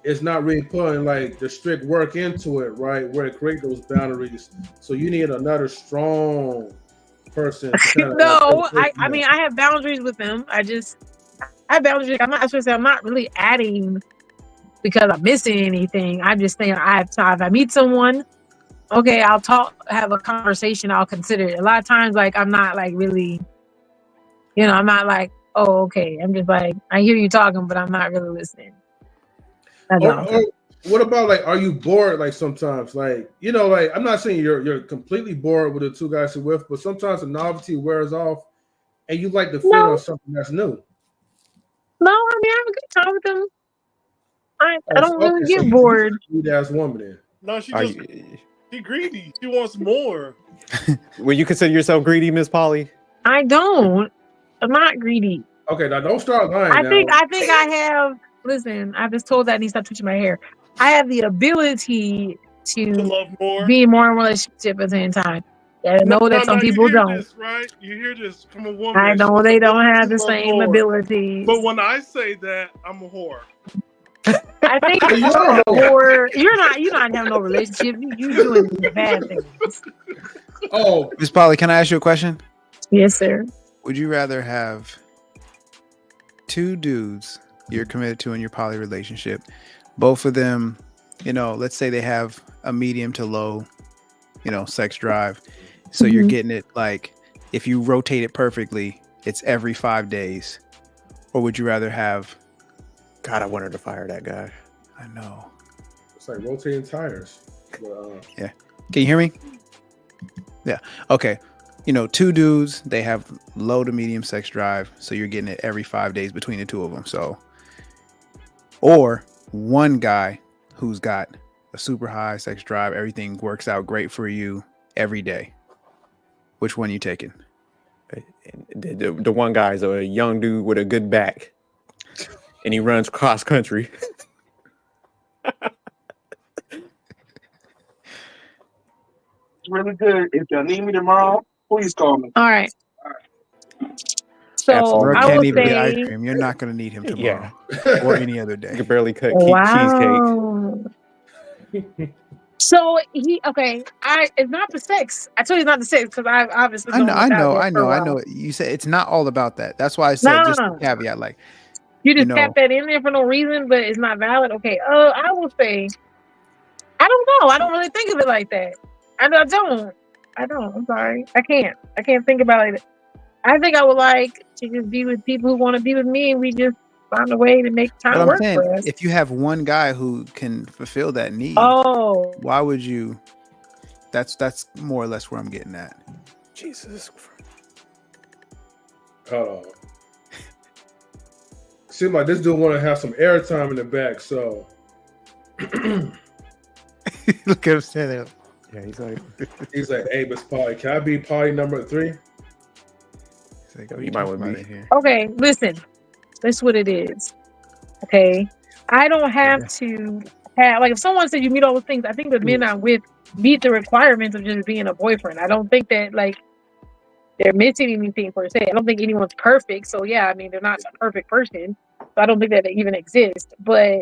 S1: It's not really putting the strict work into it, right? Where it creates those boundaries. So you need another strong person.
S5: No, I mean, I have boundaries with them. I have boundaries. I'm not really adding because I'm missing anything. I'm just saying I have time. If I meet someone, okay, I'll talk, have a conversation. I'll consider it. A lot of times, I'm not really, I'm not oh, okay. I'm just like, I hear you talking, but I'm not really listening. That's all I'm saying.
S1: What about like, are you bored? Like sometimes, like like I'm not saying you're completely bored with the two guys you're with, but sometimes the novelty wears off, and you like to fit on something that's new.
S5: No, I mean I have a good time with them. I don't really
S1: So
S5: get bored.
S1: Greedy ass woman, then.
S3: No, she greedy. She wants more.
S2: Will you consider yourself greedy, MzPoly?
S5: I don't. I'm not greedy.
S1: Okay, now don't start lying.
S5: I think I have. Listen, I just told that I need to stop touching my hair. I have the ability to
S3: love more,
S5: be more in a relationship at the same time. I know that some people don't.
S3: This, right? You hear this from a woman.
S5: I know they don't have the same abilities.
S3: But when I say that, I'm a whore.
S5: I think you're a whore. You're not having no relationship. You doing bad things.
S1: Oh,
S7: MzPoly, can I ask you a question?
S5: Yes, sir.
S7: Would you rather have two dudes you're committed to in your poly relationship, both of them, let's say they have a medium to low, sex drive. So you're getting it like, if you rotate it perfectly, it's every 5 days. Or would you rather have...
S2: God, I wanted to fire that guy.
S7: I know.
S1: It's like rotating tires.
S7: Yeah. Can you hear me? Yeah. Okay. Two dudes, they have low to medium sex drive. So you're getting it every 5 days between the two of them. So, or one guy who's got a super high sex drive, everything works out great for you every day. Which one you taking?
S2: The one guy's a young dude with a good back, and he runs cross country.
S8: Really good. If y'all need me tomorrow, please call me.
S5: All right. So
S7: Bro
S5: I
S7: can't
S5: would
S7: even
S5: say,
S7: get ice cream. You're not going to need him tomorrow or any other day.
S2: You can barely cut
S5: wow. Cheesecake. So it's not the sex. I told you it's not the sex because I obviously
S7: I know. You said it's not all about that. That's why I said just a caveat, like
S5: you just tap that in there for no reason, but it's not valid. Okay. I will say, I don't know. I don't really think of it like that. I don't. I'm sorry. I can't think about it. I think I would like to just be with people who want to be with me, and we just find a way to make time work for us.
S7: If you have one guy who can fulfill that need, why would you? That's more or less where I'm getting at.
S2: Jesus.
S1: Seems like this dude want to have some airtime in the back, so.
S7: Look at him standing there.
S2: Yeah,
S1: he's like, hey, MzPoly, can I be party number 3?
S7: Like,
S2: you might want me
S5: here. Okay, listen. That's what it is. Okay. I don't have to have, like, if someone said you meet all those things, I think the men I'm with meet the requirements of just being a boyfriend. I don't think that, like, they're missing anything per se. I don't think anyone's perfect. So, yeah, I mean, they're not a perfect person. So I don't think that they even exist. But,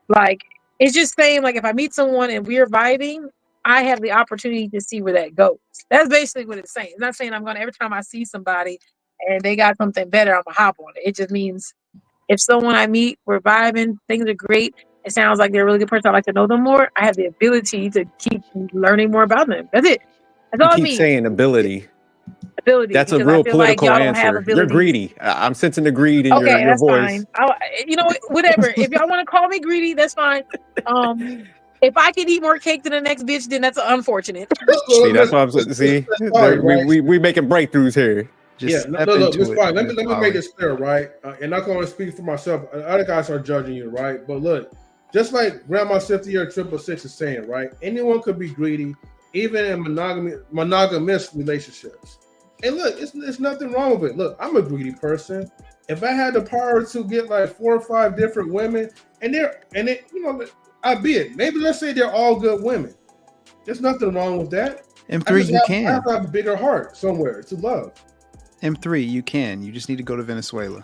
S5: like, it's just saying, like, if I meet someone and we're vibing, I have the opportunity to see where that goes. That's basically what it's saying. It's not saying I'm going to, every time I see somebody and they got something better, I'm going to hop on it. It just means if someone I meet, we're vibing, things are great, it sounds like they're a really good person, I'd like to know them more, I have the ability to keep learning more about them. That's it. That's all I mean.
S2: You keep saying ability.
S5: Ability.
S2: That's a real political answer. You're greedy. I'm sensing the greed in your voice.
S5: Fine. Whatever. If y'all want to call me greedy, that's fine. If I can eat more cake than the next bitch, then that's unfortunate.
S2: See, that's what I'm saying. See, we making breakthroughs here.
S1: Just let me make this clear, right? And I'm going to speak for myself. Other guys are judging you, right? But look, just like Grandma 50-year 666 is saying, right? Anyone could be greedy, even in monogamous relationships. And look, it's nothing wrong with it. Look, I'm a greedy person. If I had the power to get like 4 or 5 different women, I be it. Maybe let's say they're all good women. There's nothing wrong with that.
S7: M3, you can.
S1: I have a bigger heart somewhere to love.
S7: M3, you can. You just need to go to Venezuela.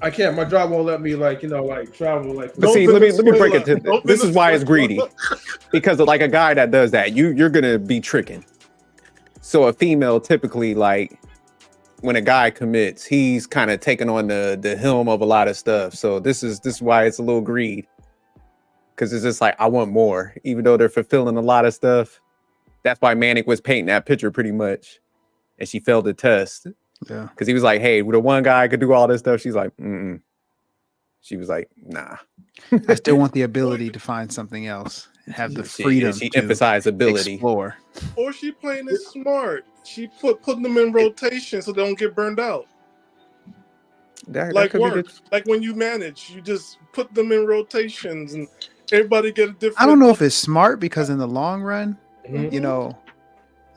S1: I can't. My job won't let me, travel.
S2: But see, let me break it to this is why it's greedy. Because like a guy that does that, you're gonna be tricking. So a female typically, like, when a guy commits, he's kind of taking on the helm of a lot of stuff. So this is why it's a little greed. Because it's just like, I want more, even though they're fulfilling a lot of stuff. That's why Manic was painting that picture pretty much. and she failed the test.
S7: Yeah.
S2: Because he was like, hey, the one guy could do all this stuff. She's like, mm-mm. She was like, nah.
S7: I still want the ability to find something else and have the freedom
S2: She
S7: to
S2: emphasized ability.
S7: explore.
S3: Or she playing it smart. She putting them in rotation so they don't get burned out. Like work, like when you manage, you just put them in rotations and everybody get a different.
S7: I don't know if it's smart because in the long run,
S1: Mhm.
S7: you know,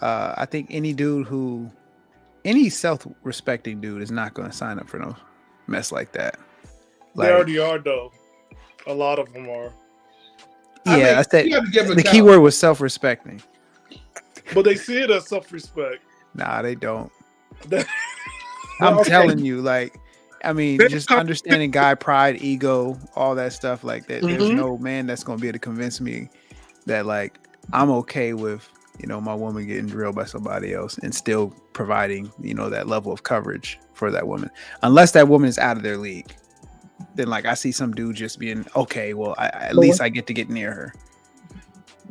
S7: I think any self-respecting dude is not going to sign up for no mess like that.
S3: They already are though. A lot of them are.
S7: Yeah, I said the key word was self-respecting.
S3: But they see it as self-respect.
S7: Nah, they don't. I'm telling you, like, I mean, just understanding guy pride, ego, all that stuff like that. There's no man that's going to be able to convince me that, like, I'm okay with, you know, my woman getting drilled by somebody else and still providing, you know, that level of coverage for that woman. Unless that woman is out of their league. Then, like, I see some dude just being, okay, well, at least I get to get near her.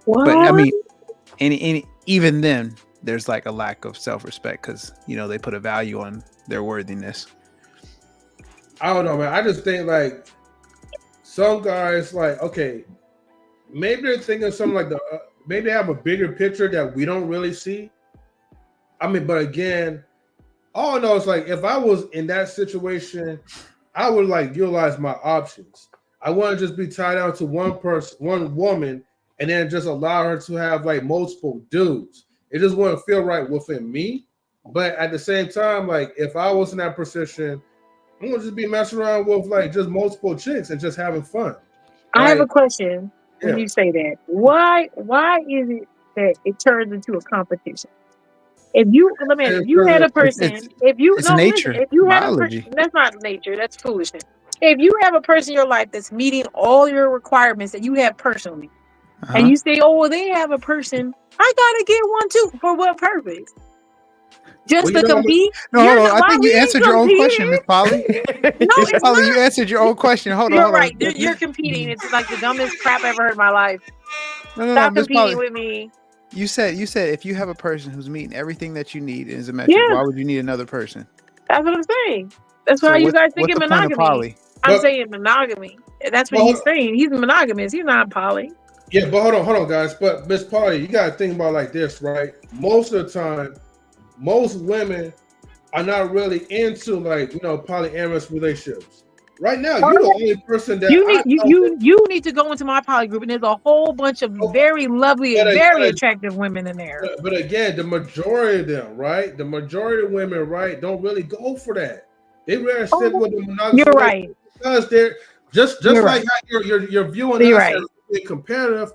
S5: What?
S7: But, I mean, even then, there's, like, a lack of self-respect because, you know, they put a value on their worthiness.
S1: I don't know, man. I just think, like, some guys, like, okay, maybe they're thinking something like maybe they have a bigger picture that we don't really see. I mean, but again, all I know is, like, if I was in that situation, I would, like, utilize my options. I wouldn't just be tied down to one person, one woman, and then just allow her to have, like, multiple dudes. It just wouldn't feel right within me. But at the same time, like, if I was in that position, I'm gonna just be messing around with, like, just multiple chicks and just having fun.
S5: I have a question when you say that. Why is it that it turns into a competition? If you had a person,
S7: it's nature,
S5: if you had
S7: biology.
S5: a person, that's not nature, that's foolishness. If you have a person in your life that's meeting all your requirements that you have personally, and you say, oh, well, they have a person, I gotta get one too. For what purpose? Just to compete?
S7: No, hold on. I think you answered your own question, MzPoly. Miss Polly, you answered your own question. Hold on.
S5: You're right. You're competing. It's like the dumbest crap I ever heard in my life. Stop competing with me.
S7: You said if you have a person who's meeting everything that you need and is a match, why would you need another person?
S5: That's what I'm saying. That's why you guys think monogamy. I'm saying monogamy. That's what he's saying. He's monogamous. He's not poly.
S1: Yeah, but hold on, guys. But MzPoly, you gotta think about it like this, right? Most of the time, most women are not really into, like, you know, polyamorous relationships. Right now, you're the only person that
S5: you need to go into my poly group, and there's a whole bunch of very lovely and very attractive women in there.
S1: But again, the majority of them, right? The majority of women, right, don't really go for that. They rather stick with the monogamous.
S5: You're right.
S1: Because they're just like how you're viewing us as being competitive.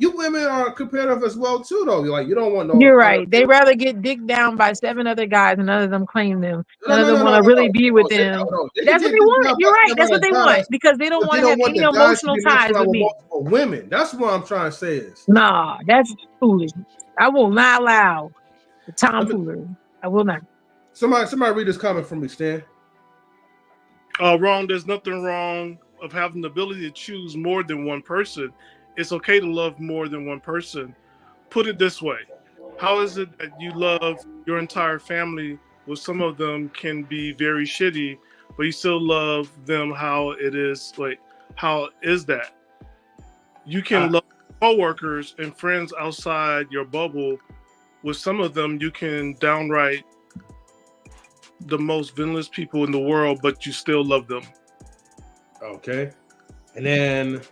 S1: You women are competitive as well too, though. Like, you don't want no.
S5: You're right. They rather get dicked down by 7 other guys, and none of them claim them. None of them want to really be with them. That's what they want. You're right. That's what they want, because they don't want to have any emotional ties with me.
S1: Women. That's what I'm trying to say is.
S5: Nah, that's foolish. I will not allow the tomfoolery. I will not.
S1: Somebody read this comment from me, Stan.
S3: Wrong. There's nothing wrong of having the ability to choose more than one person. It's okay to love more than one person. Put it this way. How is it that you love your entire family, where some of them can be very shitty, but you still love them how it is? Like, how is that? You can love coworkers and friends outside your bubble. With some of them, you can downright the most villainous people in the world, but you still love them.
S1: Okay. And then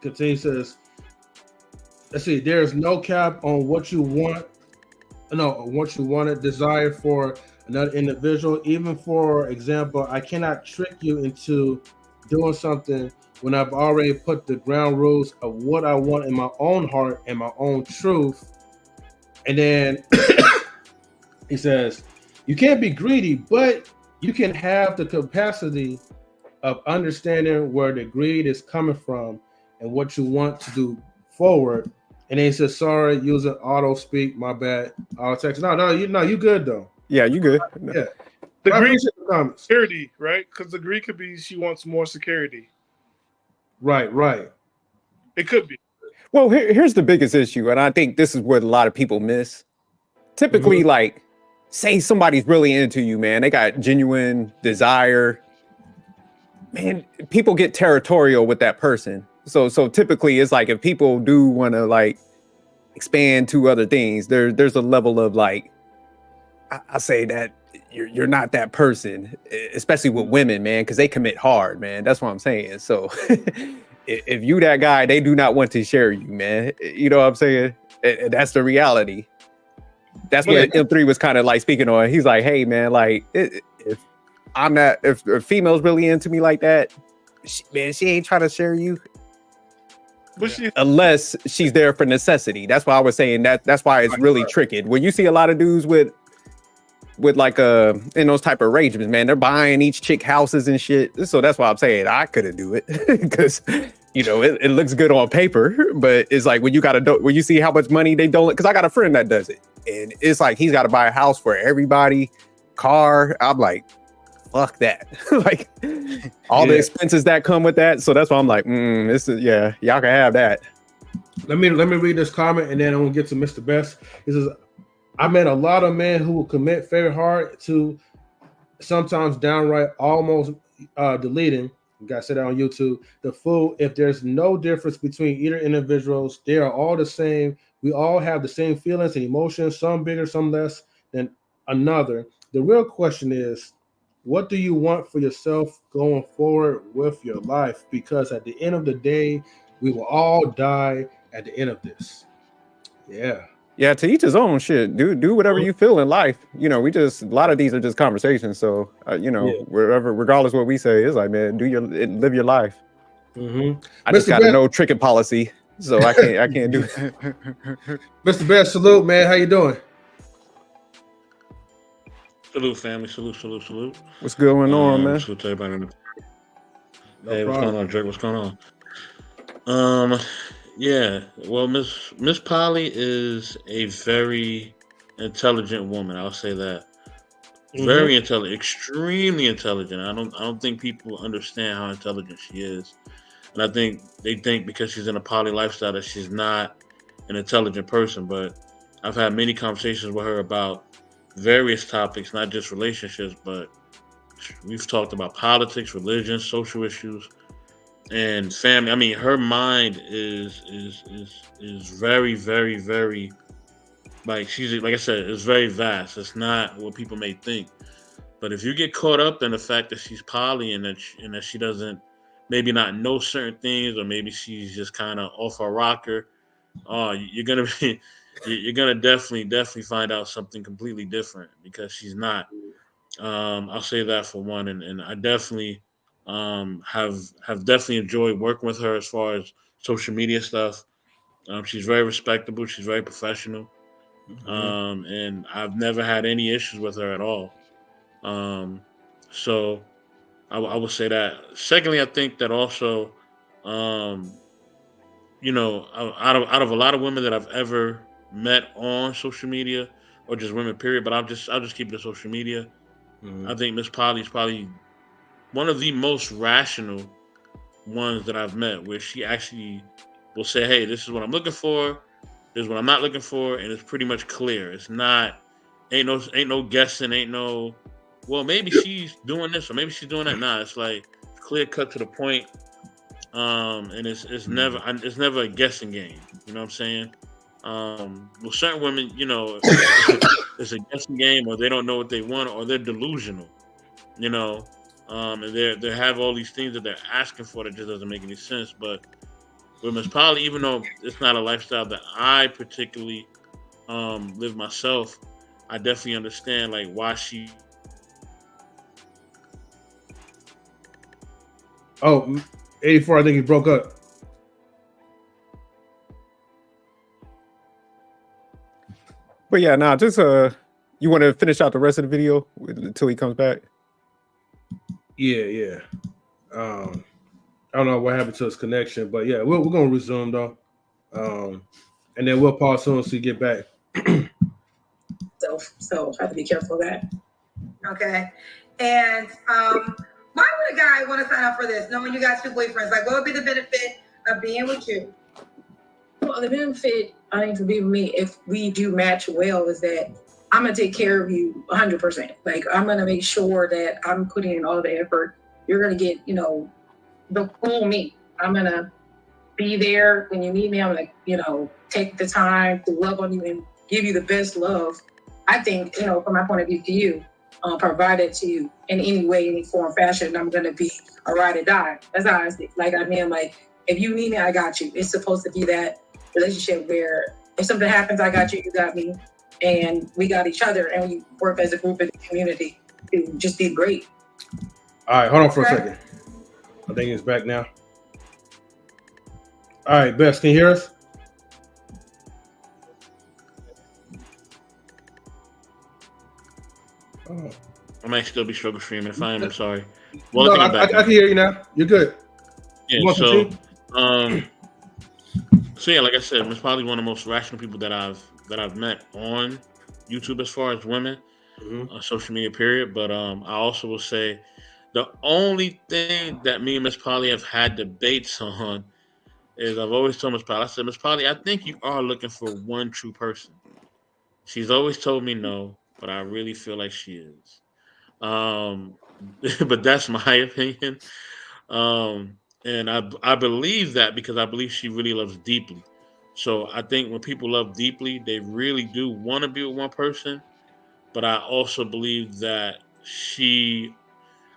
S1: continues, says, let's see, there's no cap on what you want, desire for another individual. Even, for example, I cannot trick you into doing something when I've already put the ground rules of what I want in my own heart and my own truth. And then he says, you can't be greedy, but you can have the capacity of understanding where the greed is coming from and what you want to do forward. And then he says, sorry, using auto speak, my bad. Auto text. No, you good though.
S2: Yeah, you good.
S1: Yeah.
S3: The greed is security, right? Because the greed could be she wants more security.
S1: Right.
S3: It could be.
S2: Well, here's the biggest issue, and I think this is what a lot of people miss. typically like say somebody's really into you, man. They got genuine desire. Man, people get territorial with that person. So typically it's like if people do want to like expand to other things, there's a level of like I say that you're not that person, especially with women, man, because they commit hard, man. That's what I'm saying. So if you that guy, they do not want to share you, man. You know what I'm saying? That's the reality. That's what M3 was kind of like speaking on. He's like, hey, man, like if I'm not, if a female's really into me like that, she ain't trying to share you. Unless she's there for necessity. That's why I was saying that's why it's really tricky. When you see a lot of dudes with like in those type of arrangements, man, they're buying each chick houses and shit. So that's why I'm saying I couldn't do it because you know it looks good on paper, but it's like when you see how much money they don't. Because I got a friend that does it, and it's like he's got to buy a house for everybody, car. I'm like, fuck that, like all the expenses that come with that. So that's why I'm like, this is y'all can have that.
S1: Let me read this comment and then I'm gonna get to Mr. Best. He says, I met a lot of men who will commit very hard to sometimes downright almost deleting. You guys said that on YouTube. The fool, if there's no difference between either individuals, they are all the same. We all have the same feelings and emotions, some bigger, some less than another. The real question is, what do you want for yourself going forward with your life? Because at the end of the day, we will all die at the end of this.
S2: Yeah, to each his own shit. Do whatever you feel in life. You know, a lot of these are just conversations. So, wherever, regardless of what we say, it's like, man, live your life. I just got a no tricking policy, so I can't do it.
S1: Mr. Best, salute, man. How you doing?
S9: Salute, family. Salute.
S2: What's going on, man?
S9: Salute to everybody. Hey, what's going on, Drake? What's going on? Yeah, well, MzPoly is a very intelligent woman. I'll say that. Very intelligent, extremely intelligent. I don't think people understand how intelligent she is, and I think they think because she's in a poly lifestyle that she's not an intelligent person. But I've had many conversations with her about various topics, not just relationships, but we've talked about politics, religion, social issues. And family. I mean, her mind is very, very, very, like I said, it's very vast. It's not what people may think. But if you get caught up in the fact that she's poly and that she doesn't maybe not know certain things, or maybe she's just kind of off her rocker, you're gonna definitely find out something completely different because she's not. I'll say that for one, and I definitely. Have definitely enjoyed working with her as far as social media stuff. She's very respectable. She's very professional. And I've never had any issues with her at all. So I would say that. Secondly, I think that also, out of a lot of women that I've ever met on social media or just women, period, but I'll just keep it to social media. I think MzPoly is probably one of the most rational ones that I've met, where she actually will say, hey, this is what I'm looking for, this is what I'm not looking for, and it's pretty much clear. It's not, ain't no guessing, ain't no, well, maybe she's doing this or maybe she's doing that. Nah, it's like clear cut to the point. And it's never a guessing game. You know what I'm saying? Well, certain women, it's a guessing game, or they don't know what they want, or they're delusional, and they have all these things that they're asking for that just doesn't make any sense. But with MzPoly, even though it's not a lifestyle that I particularly live myself, I definitely understand like why she.
S1: Oh, 84, I think he broke up.
S2: But yeah, just you want to finish out the rest of the video until he comes back?
S1: Yeah. I don't know what happened to his connection, but yeah, we're gonna resume though. And then we'll pause soon as we get back.
S4: So have to be careful of that.
S6: Okay. And why would a guy want to sign up for this, knowing you got two boyfriends? Like, what would be the benefit of being with you?
S4: the benefit I think for being with me, if we do match well, is that I'm gonna take care of you 100%. Like I'm gonna make sure that I'm putting in all the effort. You're gonna get, the full me. I'm gonna be there when you need me. I'm gonna, take the time to love on you and give you the best love. I think, from my point of view to you, provide it to you in any way, any form, fashion. I'm gonna be a ride or die. That's how I think. Like if you need me, I got you. It's supposed to be that relationship where if something happens, I got you, you got me, and we got each other, and we work as a group in the community to just be great.
S1: All right, hold on for a second. I think it's back now. All right, Bess, can you hear us?
S9: Oh. I might still be struggle streaming. If I am, I'm sorry. Well,
S1: no, I can hear you now. You're good.
S9: Yeah. So yeah, like I said, MzPoly one of the most rational people that I've met on YouTube as far as women, social media period. But I also will say the only thing that me and MzPoly have had debates on is I've always told MzPoly, I said, MzPoly, I think you are looking for one true person. She's always told me no, but I really feel like she is. But that's my opinion. And I believe that because I believe she really loves deeply. So I think when people love deeply, they really do want to be with one person. But I also believe that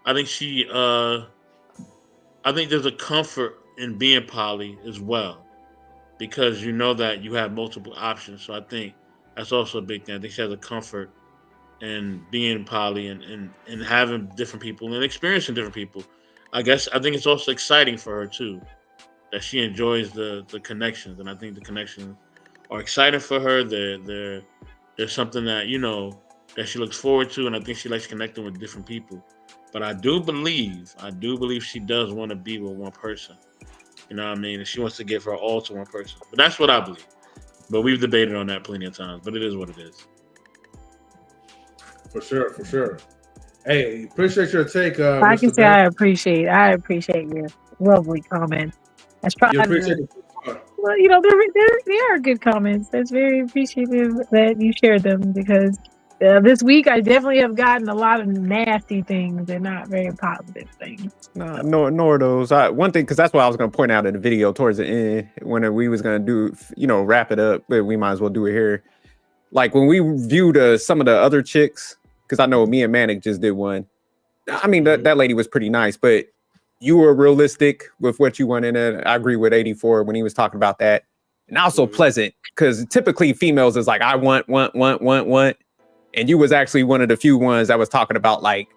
S9: I think there's a comfort in being poly as well, because you know that you have multiple options. So I think that's also a big thing. I think she has a comfort in being poly and having different people and experiencing different people. I think it's also exciting for her too, that she enjoys the connections, and I think the connections are exciting for her. They're something that that she looks forward to, and I think she likes connecting with different people. But I do believe she does want to be with one person. You know what I mean? And she wants to give her all to one person. But that's what I believe. But we've debated on that plenty of times. But it is what it is.
S1: For sure. Hey, appreciate your take.
S5: I can say I appreciate your lovely comments. That's probably well, they are good comments. That's very appreciative that you shared them, because this week I definitely have gotten a lot of nasty things and not very positive things.
S2: Nor those. One thing, because that's what I was going to point out in the video towards the end when we was going to do, wrap it up, but we might as well do it here. Like when we viewed some of the other chicks, because I know me and Manic just did one. I mean, that lady was pretty nice, but you were realistic with what you wanted in it. I agree with 84 when he was talking about that. And also pleasant, because typically females is like, I want. And you was actually one of the few ones that was talking about like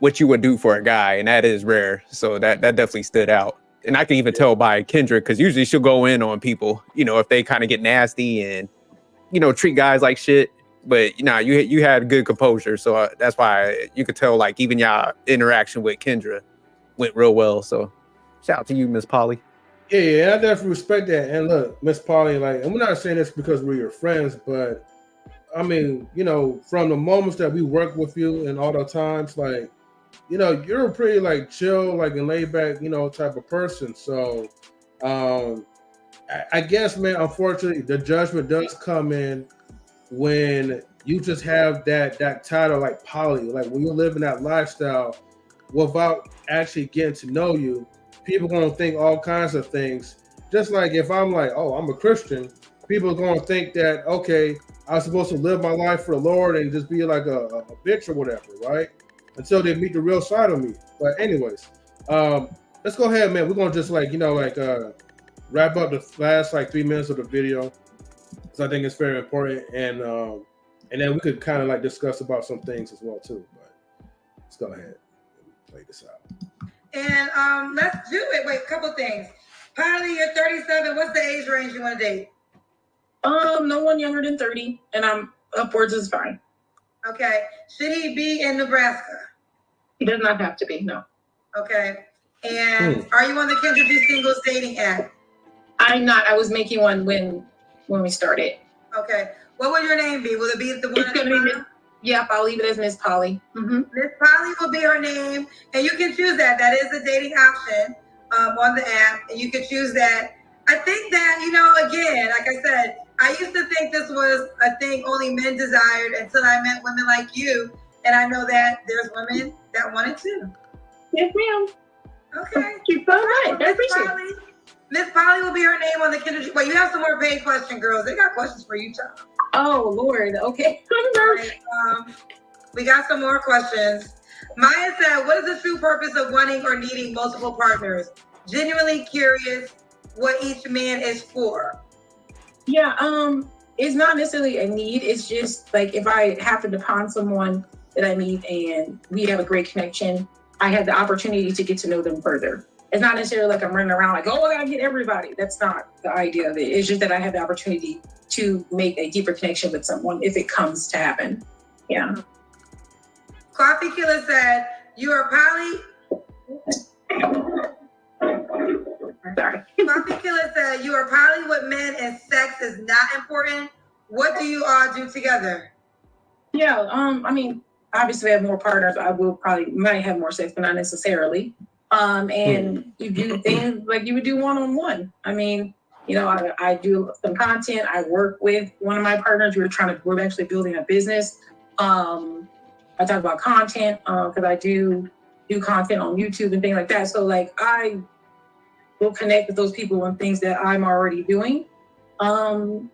S2: what you would do for a guy. And that is rare. So that definitely stood out. And I can even tell by Kendra, because usually she'll go in on people, if they kind of get nasty and, treat guys like shit. But you had good composure. So that's why you could tell like even y'all interaction with Kendra went real well. So shout out to you, MzPoly.
S1: Yeah, I definitely respect that. And look, MzPoly, and we're not saying this because we're your friends, but I mean, from the moments that we work with you and all the times, you're a pretty chill, and laid back, type of person. So I guess, man, unfortunately, the judgment does come in when you just have that title like poly, when you're living that lifestyle without actually getting to know you. People gonna think all kinds of things. Just like if I'm like, oh, I'm a Christian, people are gonna think that, okay, I'm supposed to live my life for the Lord and just be like a bitch or whatever, right? Until they meet the real side of me. But anyways, let's go ahead, man. We're gonna just wrap up the last 3 minutes of the video, because I think it's very important, and then we could kind of discuss about some things as well too. But let's go ahead and play this out.
S6: And let's do it. Wait, a couple things. Poly, you're 37. What's the age range you want to date?
S4: No one younger than 30, and I'm upwards is fine.
S6: Okay. Should he be in Nebraska?
S4: He does not have to be, no.
S6: Okay. And are you on the Kendra G Singles dating app?
S4: I'm not. I was making one when we started.
S6: Okay. What will your name be? Will it be the one?
S4: It's gonna be Yep, I'll leave it as MzPoly.
S6: MzPoly will be her name, and you can choose that. That is a dating option on the app, and you can choose that. I think that, again, like I said, I used to think this was a thing only men desired until I met women like you. And I know that there's women that want it too.
S4: Yes, ma'am.
S6: Okay.
S4: You're so right. I appreciate it.
S6: Miss Polly will be her name on the Kendra. Wait, you have some more paid question, girls. They got questions for you, child.
S4: Oh, Lord. Okay.
S6: Right, we got some more questions. Maya said, what is the true purpose of wanting or needing multiple partners? Genuinely curious what each man is for.
S4: Yeah, it's not necessarily a need. It's just like if I happen upon someone that I meet and we have a great connection, I have the opportunity to get to know them further. It's not necessarily like I'm running around like, oh, I gotta get everybody. That's not the idea of it. It's just that I have the opportunity to make a deeper connection with someone if it comes to happen. Yeah.
S6: Coffee Killer said, you are poly.
S4: Sorry.
S6: Coffee Killer said, you are poly with men and sex is not important. What do you all do together?
S4: Yeah, I mean, obviously I have more partners. I will probably might have more sex, but not necessarily. And you do things like you would do one-on-one. I mean, I do some content. I work with one of my partners. We're actually building a business. I talk about content because I do content on YouTube and things like that. So like I will connect with those people on things that I'm already doing. And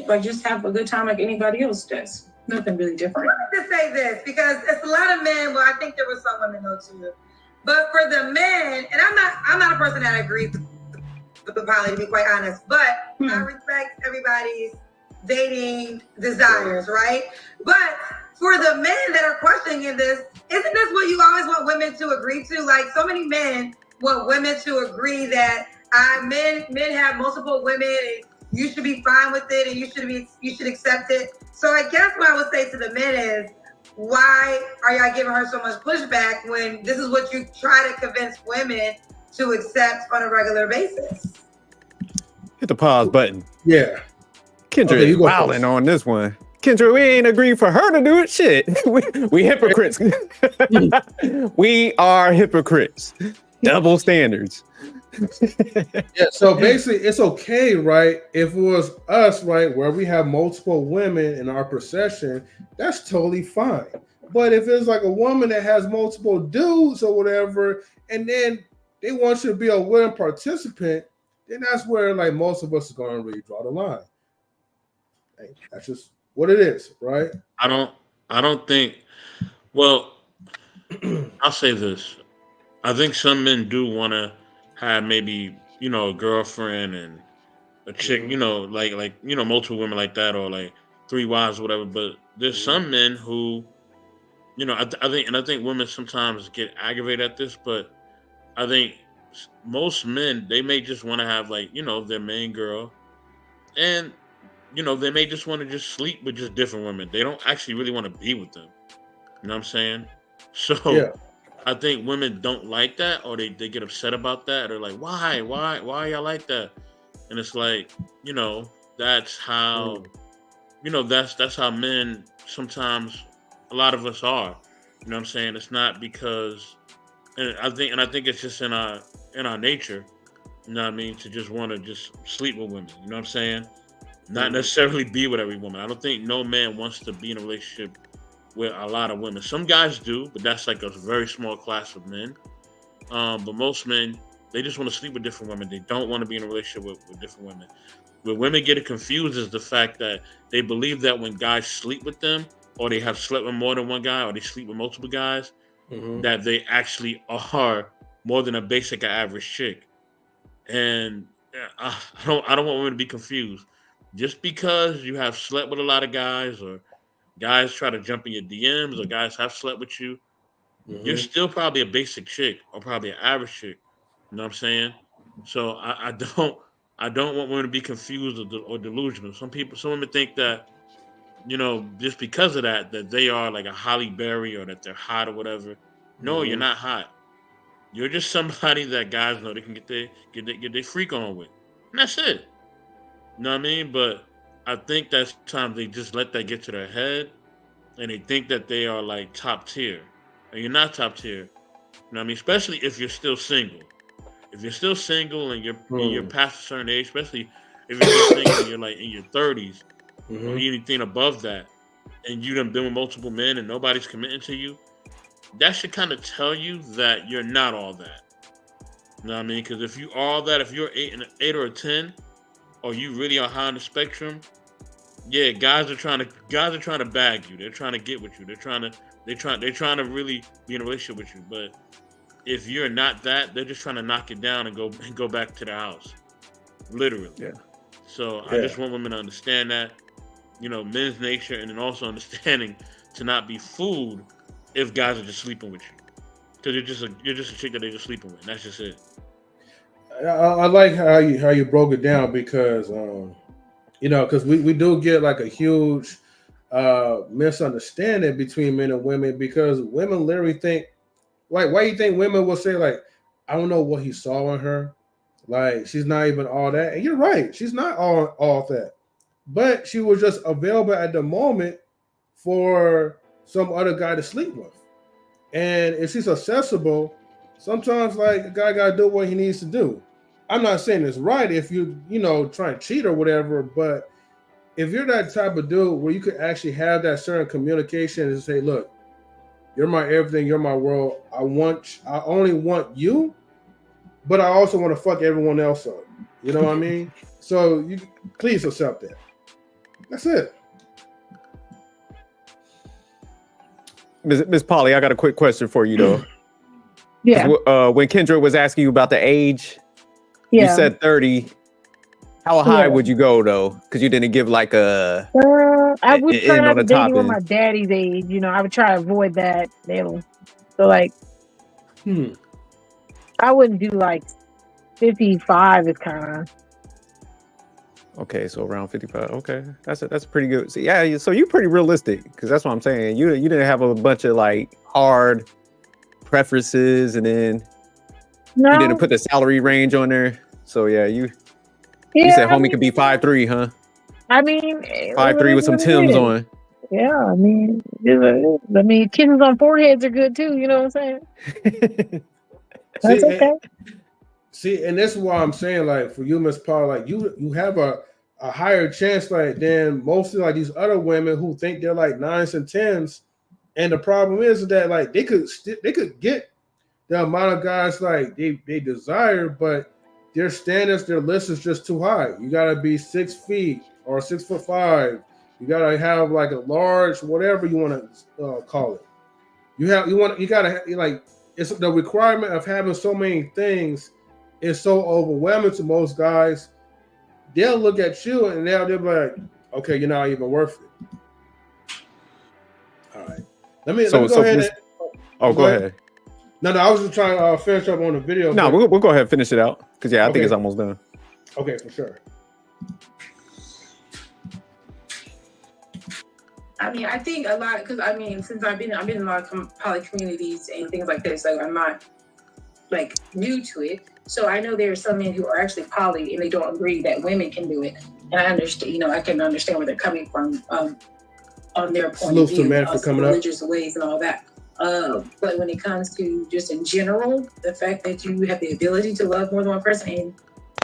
S4: like just have a good time like anybody else does. Nothing really different.
S6: I have to say this because it's a lot of men. Well, I think there were some women though too. But for the men, and I'm not a person that agrees with the poly, to be quite honest. But I respect everybody's dating desires, right? But for the men that are questioning this, isn't this what you always want women to agree to? Like so many men want women to agree that men have multiple women and you should be fine with it and you should accept it. So I guess what I would say to the men is, why are y'all giving her so much pushback when this is what you try to convince women to accept on a regular basis?
S2: Hit the pause button.
S1: Yeah.
S2: Kendra is wilding on this one. Kendra, we ain't agreed for her to do it. Shit. we hypocrites. We are hypocrites. Double standards.
S1: Yeah, so basically it's okay, right? If it was us, right, where we have multiple women in our procession, that's totally fine. But if it's like a woman that has multiple dudes or whatever, and then they want you to be a willing participant, then that's where like most of us are going to really draw the line. Hey, that's just what it is, right?
S9: I don't think. Well, I'll say this. I think some men do want to have maybe a girlfriend and a chick, like multiple women like that, or like 3 wives or whatever. But there's some men who, I think women sometimes get aggravated at this, but I think most men, they may just want to have like their main girl, and they may just want to just sleep with just different women. They don't actually really want to be with them. You know what I'm saying? So
S1: yeah.
S9: I think women don't like that, or they get upset about that. They're like, why y'all like that? And it's like, that's how, that's how men sometimes, a lot of us are. You know what I'm saying? It's not because, and I think it's just in our nature. You know what I mean? To just want to just sleep with women. You know what I'm saying? Not necessarily be with every woman. I don't think no man wants to be in a relationship with a lot of women. Some guys do, but that's like a very small class of men. But most men, they just want to sleep with different women. They don't want to be in a relationship with different women. Where women get it confused is the fact that they believe that when guys sleep with them, or they have slept with more than one guy, or they sleep with multiple guys, that they actually are more than a basic or average chick. And I don't want women to be confused. Just because you have slept with a lot of guys, or guys try to jump in your DMs, or guys have slept with you, you're still probably a basic chick, or probably an average chick. You know what I'm saying? So I don't want women to be confused or delusional. Some women think that, just because of that they are like a Holly Berry, or that they're hot or whatever. No, you're not hot. You're just somebody that guys know they can get their freak on with. And that's it. You know what I mean? But I think that sometimes they just let that get to their head, and they think that they are like top tier. And you're not top tier. You know what I mean? Especially if you're still single. If you're still single and you're past a certain age, especially if you're just single and you're like in your 30s or anything above that, and you done been with multiple men and nobody's committing to you, that should kind of tell you that you're not all that. You know what I mean? Because if you are all that, if you're 8 or a 10, or you really are high on the spectrum, yeah, guys are trying to bag you. They're trying to get with you. They're trying to really be in a relationship with you. But if you're not that, they're just trying to knock it down and go back to the house, literally.
S2: Yeah.
S9: So I just want women to understand that, you know, men's nature, and then also understanding to not be fooled if guys are just sleeping with you, because you're just a chick that they're just sleeping with. That's just it.
S1: I like how you broke it down, because you know, because we do get like a huge misunderstanding between men and women, because women literally think, like, why do you think women will say, like, I don't know what he saw in her, like, she's not even all that. And you're right, she's not all that, but she was just available at the moment for some other guy to sleep with. And if she's accessible, sometimes, like, a guy gotta do what he needs to do. I'm not saying it's right if you try and cheat or whatever, but if you're that type of dude where you could actually have that certain communication and say, look, you're my everything, you're my world, I only want you, but I also want to fuck everyone else up. You know what I mean? So you please accept that. That's it.
S2: MzPoly, I got a quick question for you though.
S5: Yeah.
S2: When Kendra was asking you about the age,
S5: Yeah.
S2: you said 30. How high would you go though? Because you didn't give like a.
S5: I would try not to date
S2: top
S5: anyone
S2: end.
S5: my daddy's age. You know, I would try to avoid that. So like, I wouldn't do like 55. Is kind of.
S2: Okay, so around 55. Okay, that's pretty good. So yeah, so you're pretty realistic, because that's what I'm saying. You didn't have a bunch of like hard preferences, and then you didn't put the salary range on there. So yeah, you said homie could be 5'3", huh?
S5: I mean,
S2: 5'3" with some Timbs on.
S5: Yeah, I mean, kittens on foreheads are good too. You know what I'm saying? That's okay.
S1: See, and that's why I'm saying, like, for you, MzPoly, like, you have a higher chance, like, than mostly like these other women who think they're like 9s and 10s. And the problem is that, like, they could get the amount of guys like they desire, but their standards, their list is just too high. You gotta be 6 feet or 6'5". You gotta have like a large, whatever you want to call it. You gotta like, it's the requirement of having so many things is so overwhelming to most guys. They'll look at you and they'll be like, okay, you're not even worth it. All right. Let me go ahead.
S2: Go ahead.
S1: No, I was just trying to finish up on the video.
S2: No, we'll go ahead and finish it out, because I think it's almost done.
S1: Okay, for sure.
S4: I mean, I think a lot, because I mean, since I've been in a lot of poly communities and things like this, like I'm not like new to it. So I know there are some men who are actually poly and they don't agree that women can do it. And I understand, I can understand where they're coming from on their point of view, religious ways and all that. But when it comes to just in general, the fact that you have the ability to love more than one person, and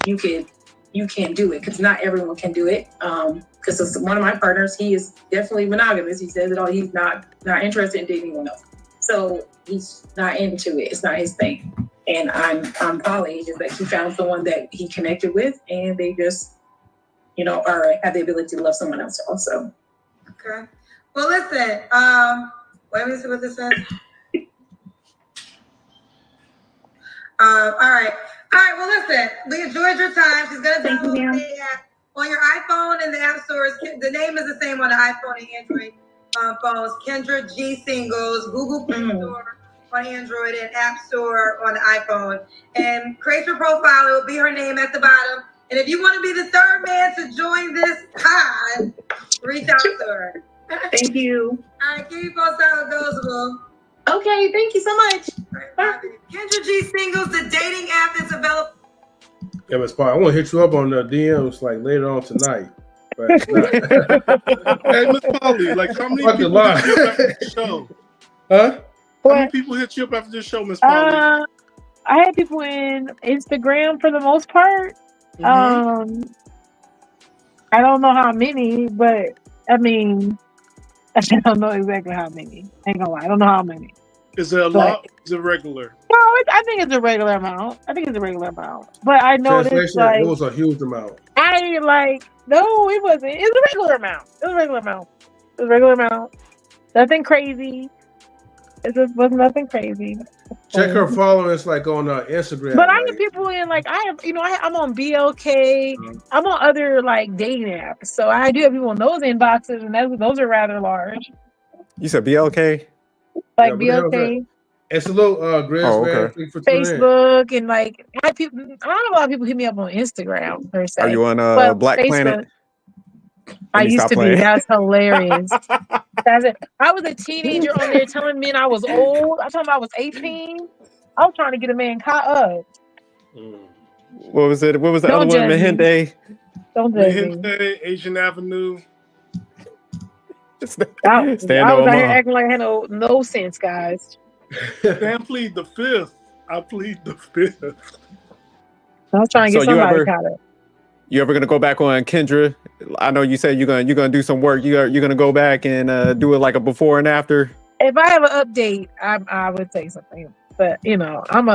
S4: you can't do it, because not everyone can do it. Because one of my partners, he is definitely monogamous. He says it all. He's not interested in dating anyone else. So he's not into it. It's not his thing. And I'm poly. Just like he found someone that he connected with, and they just, have the ability to love someone else also.
S6: Okay. Well, listen. Let me see what this says. All right. Well, listen. We enjoyed your time. She's gonna download the app on your iPhone and the App Stores. The name is the same on the iPhone and Android phones. Kendra G Singles, Google Play Store on Android, and App Store on the iPhone. And create your profile. It will be her name at the bottom. And if you want to be the third man to join this pod, reach out to her.
S4: Thank you.
S6: All right, keep you posted how it goes, boo.
S4: Okay, thank you so much.
S6: Right, Kendra G Singles, the dating app is available.
S1: Yeah, MzPoly, I want to hit you up on the DMs like later on tonight. But
S3: hey, MzPoly, like how many people hit you up after the show?
S1: Huh?
S3: How many people hit you up after this show, MzPoly?
S5: I had people in Instagram for the most part.
S3: Mm-hmm.
S5: I don't know how many, but I mean, I don't know exactly how many. Ain't gonna lie, I don't know how many.
S3: Is it a lot? Is it regular?
S5: No, I think it's a regular amount. But I noticed
S1: Translation,
S5: like
S1: it was a huge amount.
S5: No, it wasn't. It's a regular amount. Nothing crazy. It just was nothing crazy.
S1: Check her followers like on Instagram.
S5: But I have people in I'm on BLK. I'm on other like dating apps, so I do have people in those inboxes, and those are rather large.
S2: You said BLK?
S5: Like BLK.
S1: It's a little
S2: okay.
S5: Facebook and like I have people. I don't know a lot of people hit me up on Instagram per se.
S2: Are you on Black
S5: Facebook,
S2: Planet?
S5: I used to be. That's hilarious. That's it. I was a teenager on there telling men I was old. I told them I was 18. I was trying to get a man caught up.
S2: What was it? What was the other one? Mahende?
S5: Don't judge me.
S3: Mahende, Asian Avenue.
S5: I was out here acting like I had no sense, guys.
S3: I plead the fifth. I
S5: was trying to get somebody caught up.
S2: You ever gonna go back on Kendra? I know you said you're gonna do some work. You're gonna go back and do it like a before and after.
S5: If I have an update, I would say something. But you know, I'm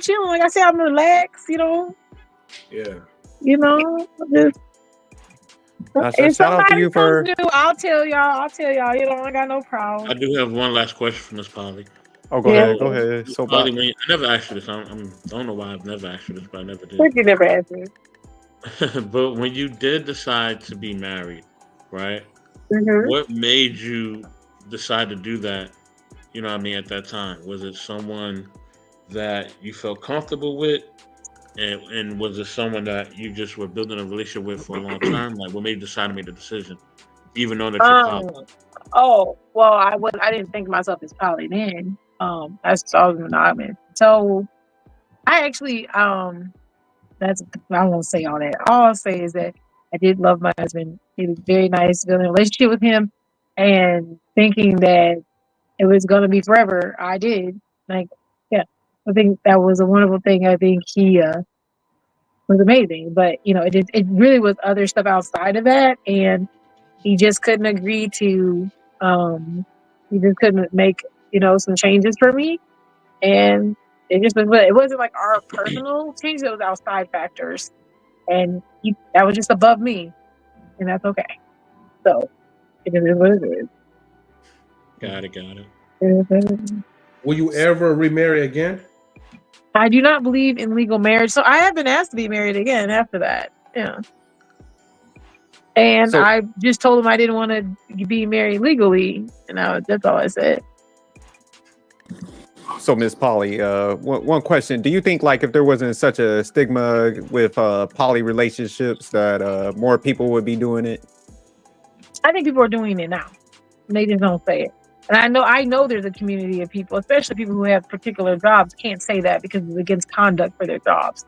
S5: chilling. Like I said, I'm relaxed. You know.
S1: Yeah.
S5: You know, just. If somebody comes new, I'll tell y'all. You know, I got no problem.
S9: I do have one last question for Miss Polly.
S2: Oh, go ahead. So,
S9: Polly, I never asked you this. I don't know why I've never asked you this, but I never did.
S5: You never asked me.
S9: But when you did decide to be married, right?
S5: Mm-hmm.
S9: What made you decide to do that? You know what I mean? At that time, was it someone that you felt comfortable with? And was it someone that you just were building a relationship with for a long time? Like, what made you decide to make the decision, even though that you're poly?
S5: Oh, well, I didn't think of myself as poly then. That's I was monogamous. So I actually I won't say all that. All I'll say is that I did love my husband. It was very nice building a relationship with him, and thinking that it was going to be forever. I did. Like, yeah, I think that was a wonderful thing. I think he was amazing, but you know, it really was other stuff outside of that, and he just couldn't agree to. He just couldn't make some changes for me, and it just was. It wasn't like our personal changes; it was outside factors, and that was just above me, and that's okay. So it is what it is.
S9: Got it.
S1: Will you ever remarry again?
S5: I do not believe in legal marriage, so I have been asked to be married again after that. Yeah. And I just told him I didn't want to be married legally, and that's all I said.
S2: So, Miss Polly, one question: do you think, like, if there wasn't such a stigma with poly relationships, that more people would be doing it?
S5: I think people are doing it now. They just don't say it. And I know there's a community of people, especially people who have particular jobs, can't say that because it's against conduct for their jobs.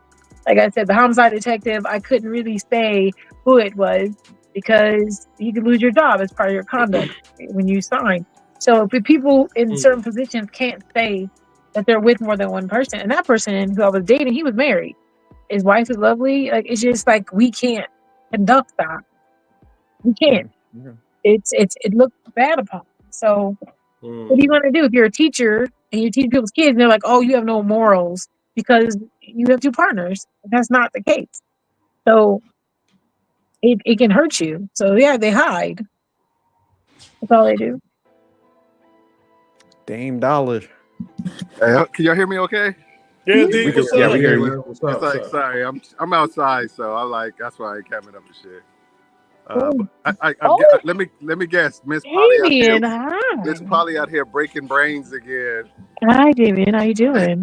S5: Like I said, the homicide detective, I couldn't really say who it was because you could lose your job as part of your conduct when you sign. So if people in certain positions can't say that they're with more than one person, and that person who I was dating, he was married. His wife is lovely. Like, it's just like, we can't conduct that. We can't. Yeah. It looked bad upon. So what are you going to do if you're a teacher and you teach people's kids and they're like, oh, you have no morals because you have two partners? That's not the case. So it can hurt you. So yeah, they hide. That's all they do.
S2: Dame Dollar.
S10: Hey, can y'all hear me okay?
S3: Yeah, D,
S2: we hear you.
S10: It's like, sorry, I'm outside, so I like, that's why I ain't coming up and shit. Let me guess, Miss Polly out here breaking brains again.
S5: Hi, Damien. How you doing?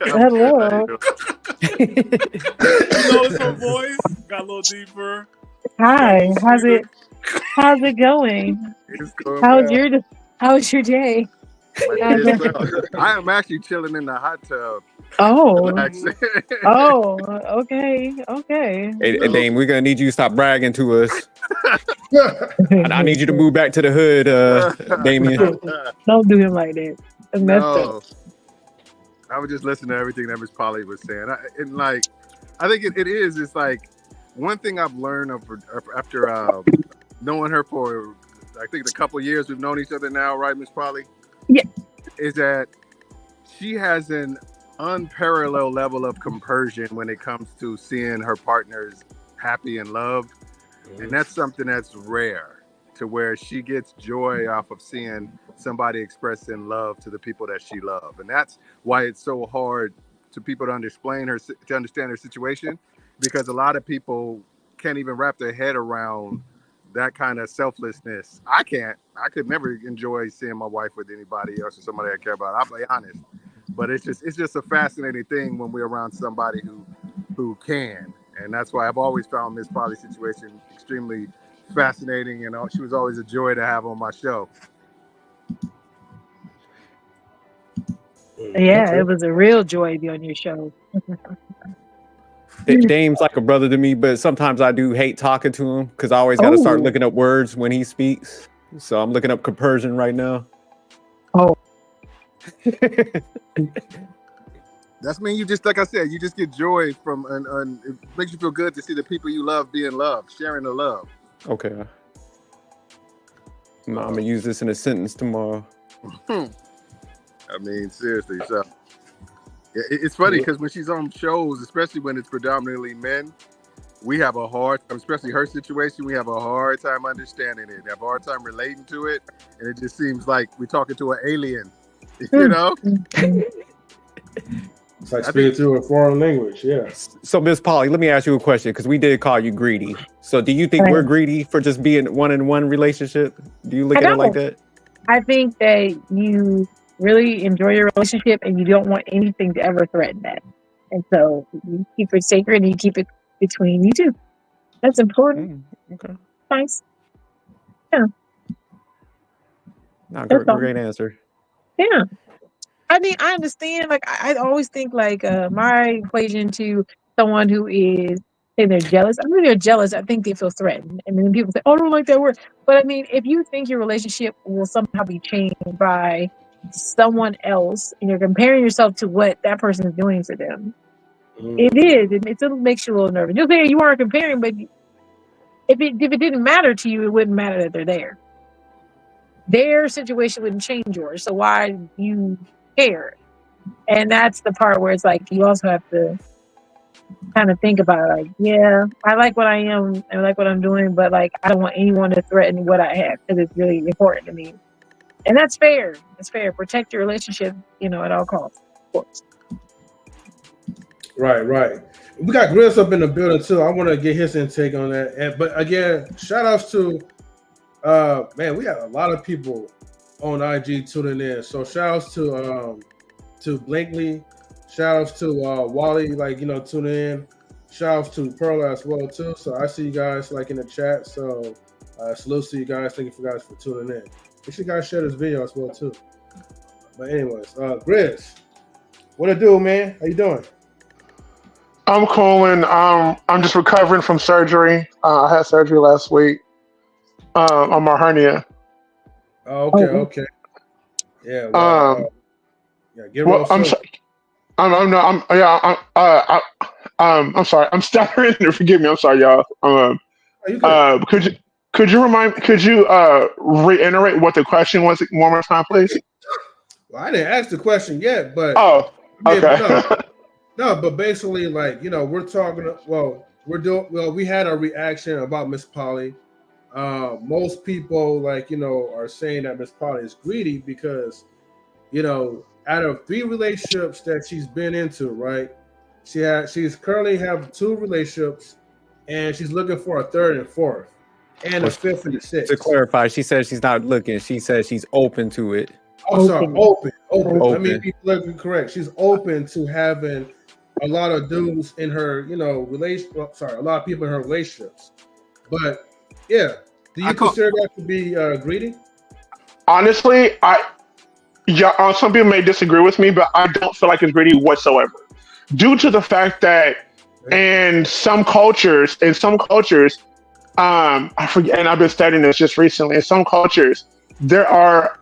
S5: Hello.
S3: You notice her voice got a little deeper.
S5: Hi. How's it going?
S10: It's going
S5: How's your day?
S10: I am actually chilling in the hot tub.
S5: Oh. Okay.
S2: Hey, Dame, we're gonna need you to stop bragging to us. I need you to move back to the hood, Damien.
S5: Don't do him like that. That's messed up.
S10: I was just listening to everything that MzPoly was saying. I think it is. It's like one thing I've learned after knowing her for, I think, a couple of years we've known each other now, right, MzPoly?
S5: Yeah.
S10: Is that she has an unparalleled level of compersion when it comes to seeing her partners happy and loved. And that's something that's rare, to where she gets joy off of seeing somebody expressing love to the people that she loves. And that's why it's so hard to people to understand her situation, because a lot of people can't even wrap their head around that kind of selflessness. I could never enjoy seeing my wife with anybody else or somebody I care about. I'll be honest. But it's just a fascinating thing when we're around somebody who can. And that's why I've always found MzPoly's situation extremely fascinating, and she was always a joy to have on my show.
S5: Yeah, it was a real joy to be on your show.
S2: Dame's like a brother to me, but sometimes I do hate talking to him because I always got to start looking up words when he speaks. So I'm looking up compersion right now.
S5: Oh.
S10: That's mean you just, like I said, you just get joy from, and it makes you feel good to see the people you love being loved, sharing the love.
S2: Okay. I'm gonna use this in a sentence tomorrow.
S10: I mean, seriously. So it's funny because when she's on shows, especially when it's predominantly men, we have a hard time, especially her situation, we have a hard time understanding it, have a hard time relating to it. And it just seems like we're talking to an alien, you know?
S1: It's like speaking through a foreign language, yeah.
S2: So, MzPoly, let me ask you a question, because we did call you greedy. So, do you think we're greedy for just being one-in-one relationship? Do you look at it like that?
S5: I think that you really enjoy your relationship and you don't want anything to ever threaten that. And so you keep it sacred and you keep it between you two. That's important.
S2: Okay.
S5: Nice. Yeah.
S2: No, great answer.
S5: Yeah. I mean, I understand. Like, I always think like my equation to someone who is saying they're jealous. I mean, they're jealous. I think they feel threatened, and then people say, "Oh, I don't like that word." But I mean, if you think your relationship will somehow be changed by someone else, and you're comparing yourself to what that person is doing for them, it is. It makes you a little nervous. You'll say you aren't comparing, but if it didn't matter to you, it wouldn't matter that they're there. Their situation wouldn't change yours, so why you care? And that's the part where it's like you also have to kind of think about it, like, yeah, I like what I am, I like what I'm doing, but like I don't want anyone to threaten what I have because it's really important to me. And that's fair. It's fair. Protect your relationship, at all costs, of course.
S1: Right. We got Grizz up in the building too. I want to get his intake on that. But again, shout outs to man, we got a lot of people on IG tuning in. So shout outs to Blankley, shout outs to Wally, tuning in. Shout outs to Pearl as well too. So I see you guys in the chat. So salute to you guys. Thank you guys for tuning in. Make sure you guys share this video as well too. But anyways, Grizz, what it do, man? How you doing?
S3: I'm calling. I'm just recovering from surgery. I had surgery last week on my hernia.
S1: Okay. Yeah. Well, get well.
S3: I'm sorry. I'm sorry. I'm stuttering. Forgive me. I'm sorry, y'all. Could you reiterate what the question was one more time, please?
S1: Well, I didn't ask the question yet, but
S3: okay.
S1: No, but basically, we're talking. We had a reaction about MzPoly. Most people, are saying that MzPoly is greedy because, out of 3 relationships that she's been into, right? She's currently have 2 relationships, and she's looking for a 3rd and 4th, and a 5th and a 6th.
S2: To clarify, she says she's not looking. She says she's open to it.
S1: Oh, sorry, open. Let me be politically correct. She's open to having a lot of dudes in her, a lot of people in her relationships. But yeah, do you consider that to be greedy?
S3: Honestly, some people may disagree with me, but I don't feel like it's greedy whatsoever. Due to the fact that in some cultures, I forget, and I've been studying this just recently. In some cultures, there are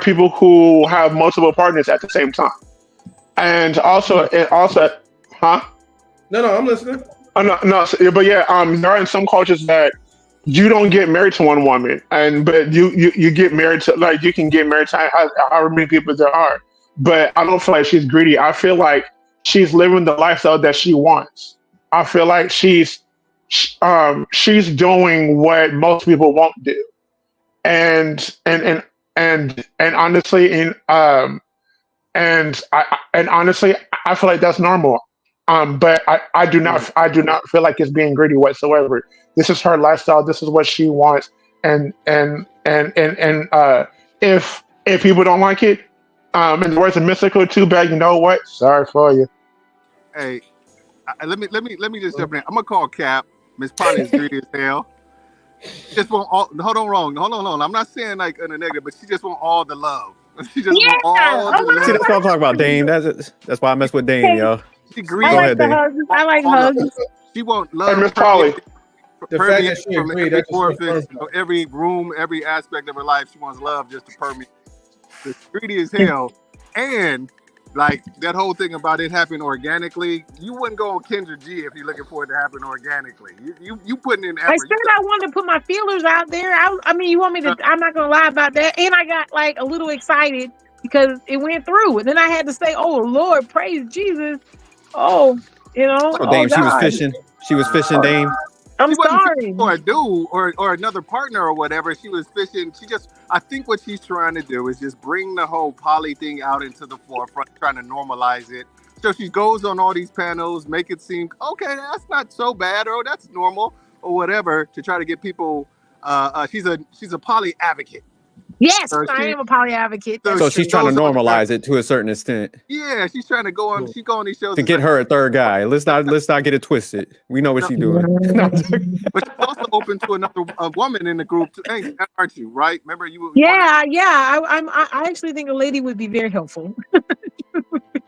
S3: people who have multiple partners at the same time.
S8: And also, huh?
S1: No, I'm listening.
S8: Oh, but yeah, there are in some cultures that you don't get married to one woman, but you get married to, like, you can get married to however many people there are. But I don't feel like she's greedy. I feel like she's living the lifestyle that she wants. I feel like she's doing what most people won't do, and honestly, and honestly, I feel like that's normal. But I do not feel like it's being greedy whatsoever. This is her lifestyle. This is what she wants. If people don't like it, in the words of Mystical, too bad. You know what? Sorry for you.
S10: Hey, let me just jump in. I'm gonna call Cap. MzPoly is greedy as hell. Just want all. Hold on. I'm not saying like in a negative, but she just want all the love. She just want all the love.
S2: See, that's what I'm talking about, Dame. That's why I mess with Dame, y'all.
S10: She greedy.
S5: I like the hugs. I like hugs.
S10: She want love.
S8: MzPoly.
S1: The fact that she agreed,
S10: every orifice, every room, every aspect of her life, she wants love just to permeate. It's greedy as hell, and like that whole thing about it happening organically. You wouldn't go on Kendra G if you're looking for it to happen organically. You putting in effort.
S5: I said I wanted to put my feelers out there. I mean, you want me to? I'm not gonna lie about that. And I got like a little excited because it went through, and then I had to say, "Oh Lord, praise Jesus!" Oh, you know.
S2: Oh, Dame,
S5: God.
S2: she was fishing. She was fishing, Dame.
S5: I'm sorry.
S10: For a dude or another partner or whatever, she was fishing. I think what she's trying to do is just bring the whole poly thing out into the forefront, trying to normalize it. So she goes on all these panels, make it seem, okay, that's not so bad, or that's normal, or whatever, to try to get people. She's a poly advocate.
S5: Yes, I am a poly advocate.
S2: So she's trying to normalize it to a certain extent.
S10: Yeah, she's trying to go on. She go on these shows
S2: to get her a third guy. Let's not get it twisted. We know what she's doing.
S10: But she's also open to another woman in the group, aren't you? Right? Remember you?
S5: Yeah. I actually think a lady would be very helpful.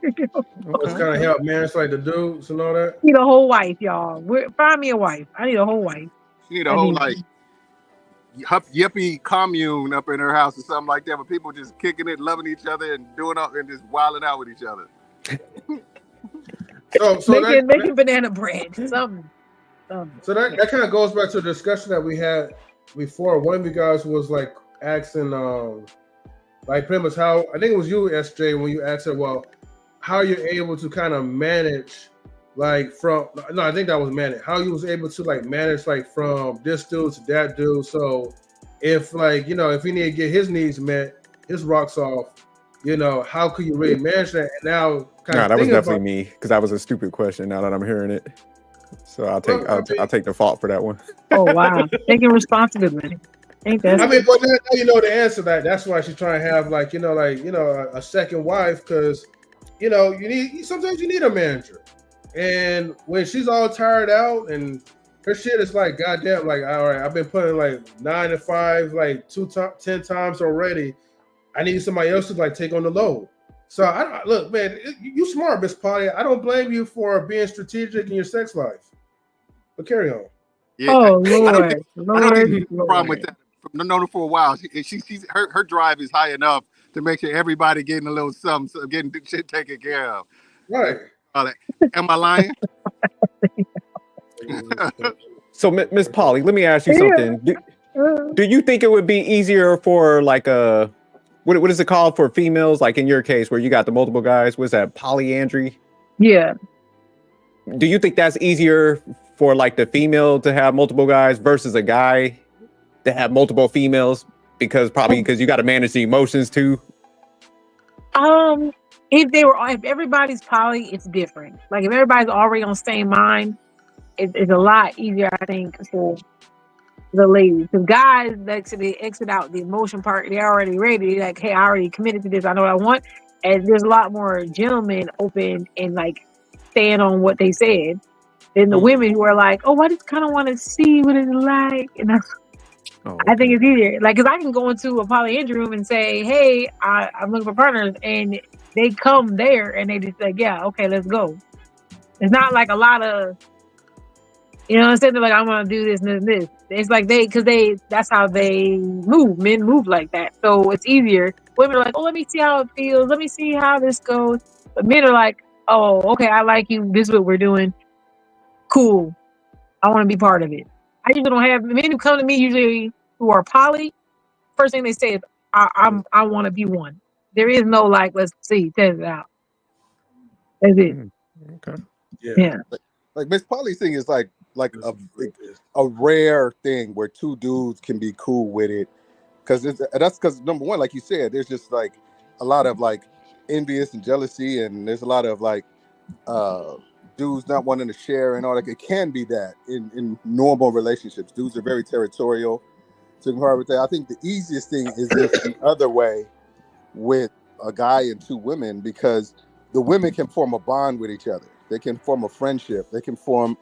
S1: It's kind of help, man. It's like the dudes and all that.
S5: Need a whole wife, y'all. Find me a wife. I need a whole wife.
S10: You need a whole like yippie commune up in her house or something like that, where people just kicking it, loving each other, and doing up and just wilding out with each other.
S1: So
S5: making banana bread. Something.
S1: So that kind of goes back to the discussion that we had before. One of you guys was like asking, like pretty much how, I think it was you, SJ, when you asked her, well, how you're able to kind of manage, like I think that was manage. How you was able to like manage like from this dude to that dude. So if like, if you need to get his needs met, his rocks off, how could you really manage that? And now
S2: that was definitely me, because that was a stupid question now that I'm hearing it. So I'll take the fault for that one.
S5: Oh wow. Taking responsibility. Ain't that?
S1: I mean, but now you know the answer to that. That's why she's trying to have like, a second wife, because sometimes you need a manager. And when she's all tired out and her shit is like, goddamn, like, all right, I've been putting like 9 to 5, like 10 times already. I need somebody else to like take on the load. So I look, man, you smart, MzPoly. I don't blame you for being strategic in your sex life. But carry on.
S10: Yeah,
S5: oh Lord,
S10: I don't think there's a problem with that. I've known her for a while. She's her drive is high enough to make sure everybody getting a little something, getting shit taken care of.
S1: Right.
S10: Am I lying?
S2: So, MzPoly, let me ask you something. Do you think it would be easier for like what is it called for females? Like in your case, where you got the multiple guys, was that polyandry?
S5: Yeah.
S2: Do you think that's easier for like the female to have multiple guys versus a guy to have multiple females? Because you got to manage the emotions too.
S5: If everybody's poly, it's different. Like if everybody's already on the same mind, it's a lot easier, I think, for the ladies. The guys that they exit out the emotion part, they're already ready. They're like, hey, I already committed to this. I know what I want. And there's a lot more gentlemen open and like stand on what they said than the women who are like, oh, I just kind of want to see what it's like. And I think it's easier. Like, because I can go into a polyandry room and say, hey, I'm looking for partners. And they come there and they just like, yeah, okay, let's go. It's not like a lot of, what I'm saying? They're like, I want to do this and this. It's like that's how they move. Men move like that. So it's easier. Women are like, oh, let me see how it feels. Let me see how this goes. But men are like, oh, okay, I like you. This is what we're doing. Cool. I want to be part of it. I usually don't have men who come to me usually who are poly. First thing they say is, I want to be one. There is no like, let's see, test it out. That's it.
S2: Okay.
S5: Yeah.
S10: Like MzPoly's thing is like a rare thing where two dudes can be cool with it, because that's because number one, like you said, there's just like a lot of like envious and jealousy, and there's a lot of like dudes not wanting to share and all that. It can be that in normal relationships, dudes are very territorial. So I think the easiest thing is just the other way with a guy and two women, because the women can form a bond with each other. They can form a friendship. They can form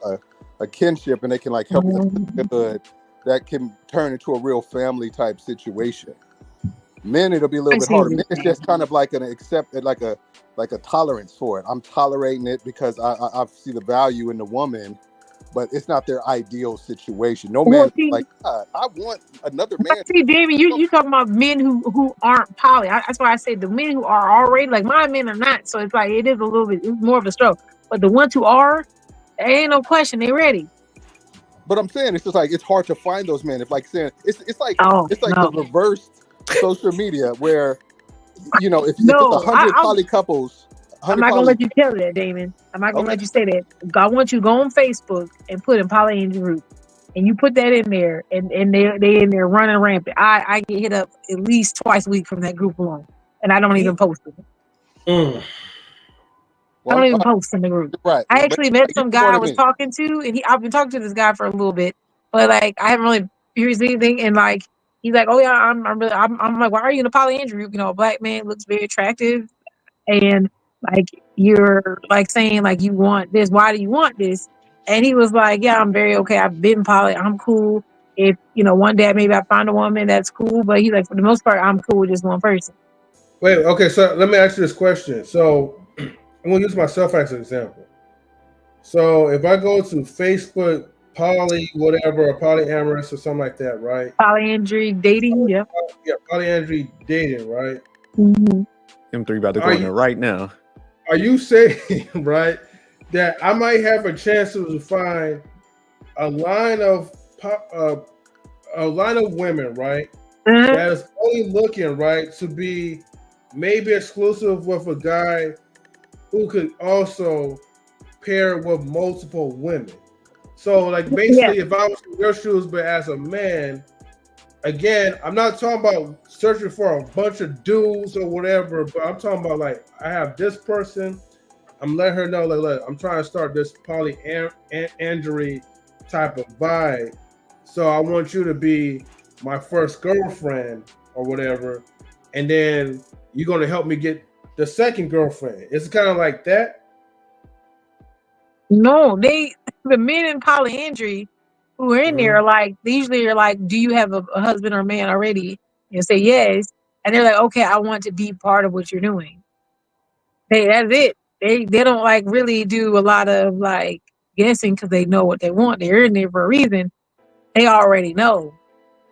S10: a kinship, and they can like help each other good. That can turn into a real family type situation. Men, it'll be a little bit harder. Men, it's just kind of like like a tolerance for it. I'm tolerating it because I see the value in the woman, but it's not their ideal situation. No man like, I want another man.
S5: See, Damien, you talking about men who aren't poly. That's why I say the men who are already, like my men are not. So it's like, it is a little bit, it's more of a struggle. But the ones who are, there ain't no question, they ready.
S10: But I'm saying, it's just like, it's hard to find those men. If like saying, it's like the reversed social media where, you know, if it's 100 poly couples,
S5: I'm not gonna let you tell that, Damon. I'm not gonna let you say that. I want you to go on Facebook and put in polyandry group, and you put that in there, and they in there running rampant. I get hit up at least twice a week from that group alone, and I don't even post it. I don't even post in the group.
S10: Right.
S5: I actually met some guy I was talking to, and I've been talking to this guy for a little bit, but like I haven't really heard anything. And like he's like, "Oh yeah, I'm like, why are you in a polyandry group? You know, a black man looks very attractive, and like you're like saying like you want this. Why do you want this?" And he was like, "Yeah, I'm very okay. I've been poly. I'm cool. If you know, one day maybe I find a woman that's cool, but he's like, for the most part, I'm cool with just one person."
S1: Wait, okay. So let me ask you this question. So I'm gonna use myself as an example. So if I go to Facebook, poly, whatever, or polyamorous or something like that, right?
S5: Polyandry dating, yeah,
S1: polyandry dating, right?
S5: Mm-hmm.
S2: M3 about to go in there right now.
S1: Are you saying, right, that I might have a chance to find a line of women, right, that is only looking, right, to be maybe exclusive with a guy who could also pair with multiple women? So, like, basically, if I was in your shoes, but as a man, again, I'm not talking about searching for a bunch of dudes or whatever, but I'm talking about, like, I have this person, I'm letting her know, like, look, I'm trying to start this polyandry type of vibe. So I want you to be my first girlfriend or whatever, and then you're going to help me get the second girlfriend. It's kind of like that.
S5: No, the men in polyandry who are in there are like, they usually are like, do you have a husband or a man already? And say yes. And they're like, okay, I want to be part of what you're doing. That's it. They don't like really do a lot of like guessing because they know what they want. They're in there for a reason. They already know.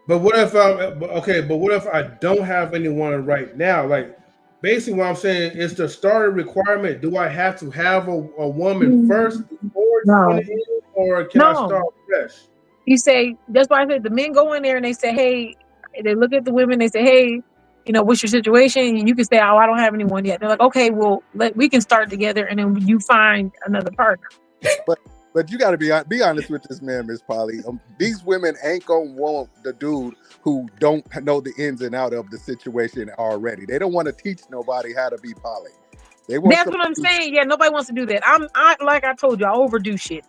S1: But what if but what if I don't have anyone right now? Like, basically what I'm saying is the starter requirement. Do I have to have a woman first before joining in, or can I start fresh?
S5: You say, that's why I said the men go in there and they say, hey, they look at the women, they say, hey, you know, what's your situation? And you can say, oh, I don't have anyone yet. They're like, okay, well, we can start together, and then you find another partner.
S10: But you got to be honest with this man, MzPoly. These women ain't gonna want the dude who don't know the ins and out of the situation already. They don't want to teach nobody how to be poly.
S5: That's what I'm saying. Yeah, nobody wants to do that. I like I told you, I overdo shit.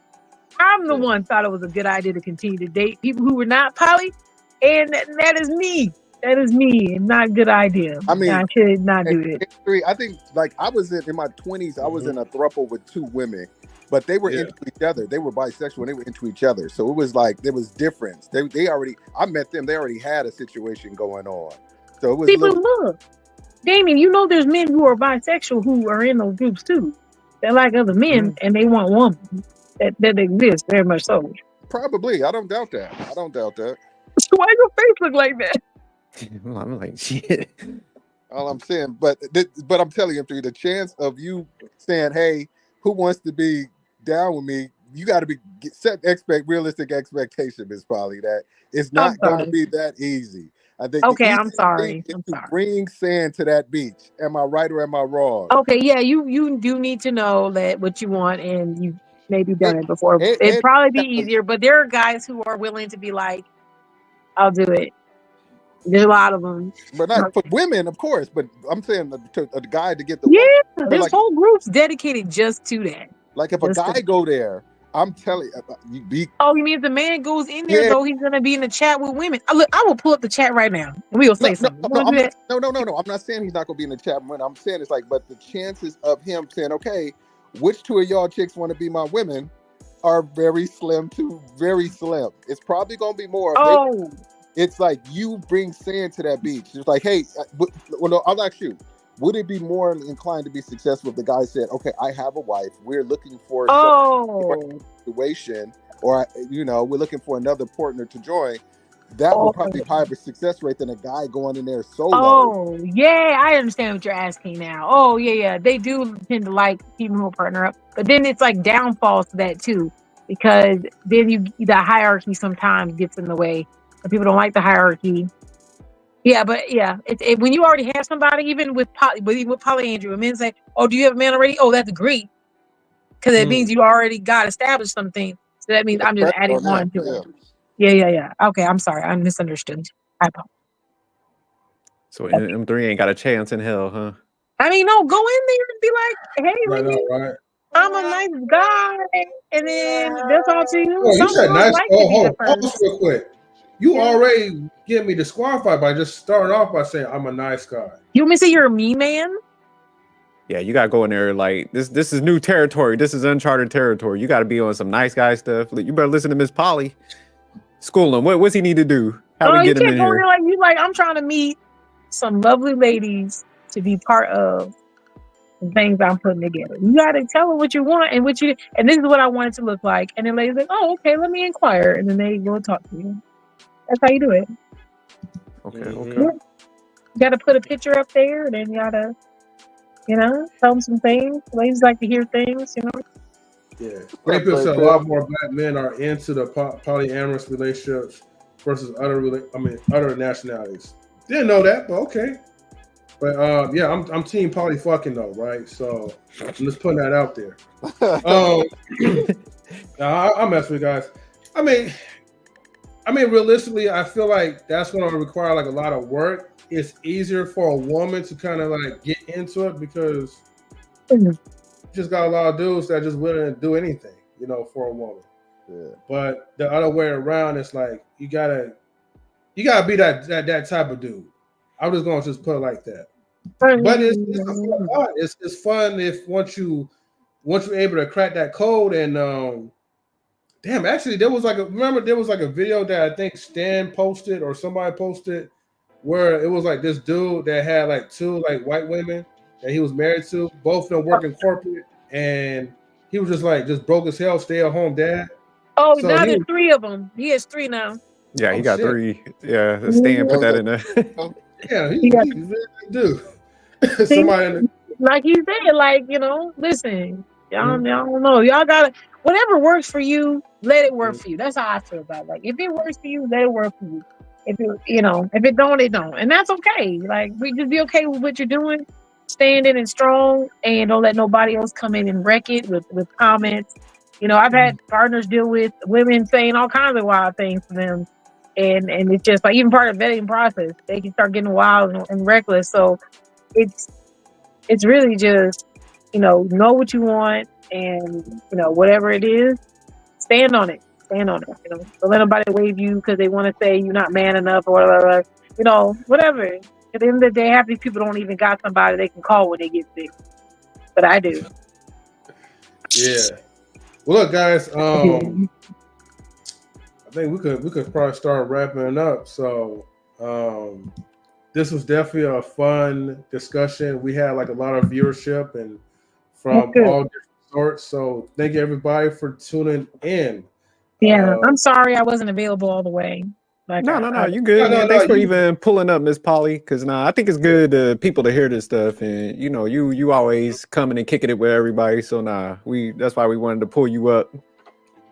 S5: I'm the one thought it was a good idea to continue to date people who were not poly, and that is me. That is me. Not a good idea. I mean, I should not do it.
S10: I think, like, I was in my 20s. I was in a throuple with two women, but they were into each other. They were bisexual and they were into each other. So it was like there was difference. They already. I met them. They already had a situation going on. So it was.
S5: See, but look, Damien, you know, there's men who are bisexual who are in those groups too. They're like other men, and they want women. That exists very much so.
S10: Probably. I don't doubt that.
S5: Why your face look like that?
S2: I'm like, shit.
S10: All I'm saying, but I'm telling you, the chance of you saying, "Hey, who wants to be down with me?" You got to set realistic expectation, Miss Polly. That it's
S5: I'm
S10: not going to
S5: sorry.
S10: be that easy. I think the
S5: Okay, I'm
S10: easiest thing
S5: sorry.
S10: is
S5: I'm
S10: to
S5: sorry.
S10: bring sand to that beach. Am I right or am I wrong?
S5: Okay, yeah, you do need to know that what you want, and you maybe done it before.
S10: And,
S5: It'd
S10: and
S5: probably be easier, but there are guys who are willing to be like, "I'll do it." There's a lot of them.
S10: but not for women, of course. But I'm saying the guy to get the woman.
S5: Yeah, there's
S10: Like
S5: whole groups dedicated just to that.
S10: if a
S5: Just to
S10: guy go there, I'm telling you, be
S5: Oh, you mean if the man goes in there
S10: yeah.
S5: though, he's gonna be in the chat with women? Look, I will pull up the chat right now and we'll say something. You wanna do that?
S10: No. I'm not saying he's not going to be in the chat room. I'm saying it's like, but the chances of him saying, "Okay, which two of y'all chicks want to be my women?" are very slim to very slim. It's probably going to be more.
S5: Oh,
S10: It's like you bring sand to that beach. It's like, hey, well, no, I'll ask you. Would it be more inclined to be successful if the guy said, "Okay, I have a wife. We're looking for some situation, or we're looking for another partner to join." That would probably be higher of a success rate than a guy going in there solo.
S5: Oh, yeah, I understand what you're asking now. Oh, yeah. They do tend to like people who partner up. But then it's like downfalls to that too. Because then the hierarchy sometimes gets in the way. And people don't like the hierarchy. Yeah, but yeah, when you already have somebody, even with polyandry, when men say, "Oh, do you have a man already?" Oh, that's great. Because it means you already got established something. So that means I'm just adding on to it. Yeah. Okay, I'm sorry. I misunderstood. I apologize.
S2: So M3 ain't got a chance in hell, huh?
S5: I mean, no, go in there and be like, "Hey, I'm a nice guy," and then that's all to you.
S1: Oh, you
S5: Some
S1: said
S5: girls
S1: nice.
S5: like
S1: Oh,
S5: to be
S1: hold
S5: the
S1: on.
S5: first.
S1: Pause real quick. You already get me disqualified by just starting off by saying I'm a nice guy.
S5: You want me to say you're a me man?
S2: Yeah, you gotta go in there like this. This is new territory. This is uncharted territory. You got to be on some nice guy stuff. You better listen to MzPoly. School him. What's he need to do? How we get him in here?
S5: Like I'm trying to meet some lovely ladies to be part of the things I'm putting together. You got to tell them what you want and this is what I want it to look like. And then ladies like, "Oh, okay, let me inquire," and then they go talk to you. That's how you do it.
S2: Okay.
S5: You got to put a picture up there, and then you got to, tell them some things. Ladies like to hear things,
S1: Yeah, great people said a lot more black men are into the polyamorous relationships versus other nationalities. Didn't know that, but okay. But yeah, I'm team poly fucking though, right? So I'm just putting that out there. I'll mess with you guys. I mean, realistically, I feel like that's going to require like a lot of work. It's easier for a woman to kind of like get into it because you just got a lot of dudes that are just willing to do anything, for a woman. Yeah. But the other way around, it's like you gotta be that type of dude. I'm just gonna just put it like that. But it's fun. It's fun if once you're able to crack that code and damn, actually there was like a video that I think Stan posted or somebody posted where it was like this dude that had like two like white women that he was married to, both of them working corporate, and he was just broke as hell, stay at home dad.
S5: Oh, so now there's three of them. He has three now.
S2: Yeah, he got three. Yeah, Stan put that in there.
S1: Yeah, he really do. Somebody
S5: like he said, listen, y'all don't know. Y'all gotta whatever works for you, let it work for you. That's how I feel about it. Like if it works for you, let it work for you. If it don't, it don't. And that's okay. Like we just be okay with what you're doing, standing and strong, and don't let nobody else come in and wreck it with comments. I've had partners deal with women saying all kinds of wild things to them. And it's just like even part of the vetting process, they can start getting wild and reckless. So it's really just, know what you want and, whatever it is, stand on it. Don't let nobody wave you because they want to say you're not man enough or whatever, whatever. At the end of the day, half these people don't even got somebody they can call when they get sick. But I do.
S1: Yeah. Well, look, guys, I think we could probably start wrapping it up. So this was definitely a fun discussion. We had like a lot of viewership and from all different sorts. So thank you everybody for tuning in.
S5: Yeah, I'm sorry I wasn't available all the way. Like,
S2: No, you good, man. Thanks for even pulling up, Miss Polly. Because I think it's good people to hear this stuff, and you always coming and kicking it with everybody. So that's why we wanted to pull you up.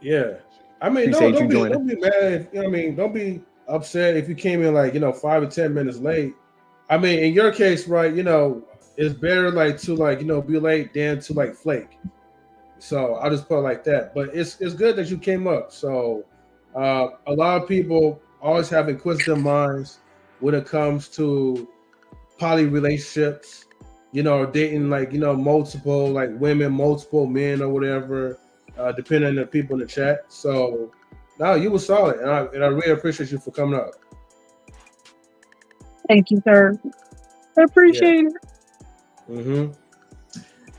S1: Yeah, I mean, don't be mad. Don't be upset if you came in like 5 or 10 minutes late. I mean, in your case, right? It's better to be late than to flake. So I'll just put it like that. But it's good that you came up. So a lot of people always have inquisitive minds when it comes to poly relationships, dating multiple women, multiple men or whatever, depending on the people in the chat. So no, you were solid, and I really appreciate you for coming up.
S5: Thank you, sir. I appreciate it.
S1: Mm-hmm.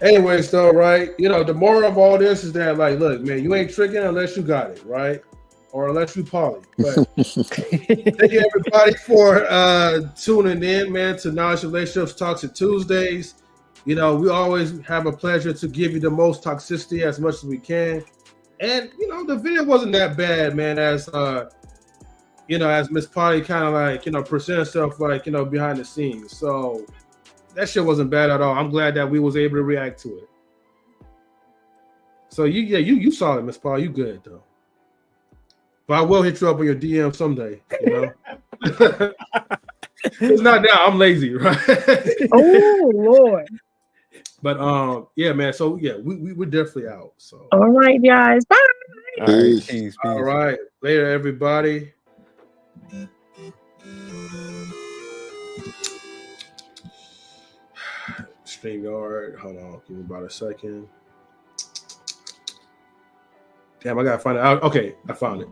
S1: Anyways, though, right? The moral of all this is that, look, man, you ain't tricking unless you got it, right? Or unless you poly. But thank you, everybody, for tuning in, man, to Knowledge Relationships Talks at Tuesdays. We always have a pleasure to give you the most toxicity as much as we can. And, the video wasn't that bad, man, as Miss Polly kind of present herself behind the scenes. So that shit wasn't bad at all. I'm glad that we was able to react to it. So you saw it, Miss Polly. You good though. But I will hit you up on your DM someday. It's not now. I'm lazy, right?
S5: Oh Lord.
S1: But yeah, man. So yeah, we're definitely out. So
S5: all right, guys. Bye.
S2: All right, peace.
S1: All right, later, everybody. StreamYard. Hold on, give me about a second. Damn, I gotta find it out. Okay, I found it.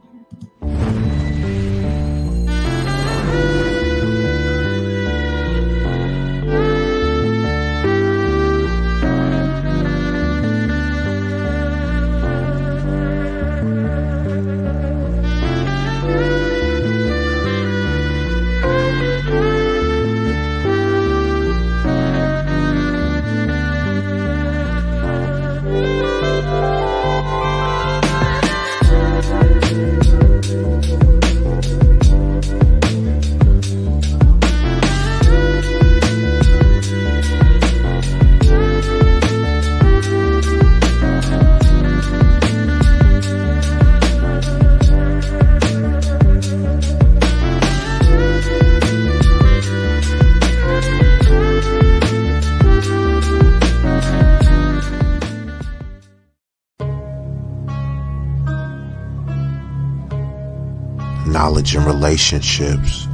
S11: Knowledge and relationships.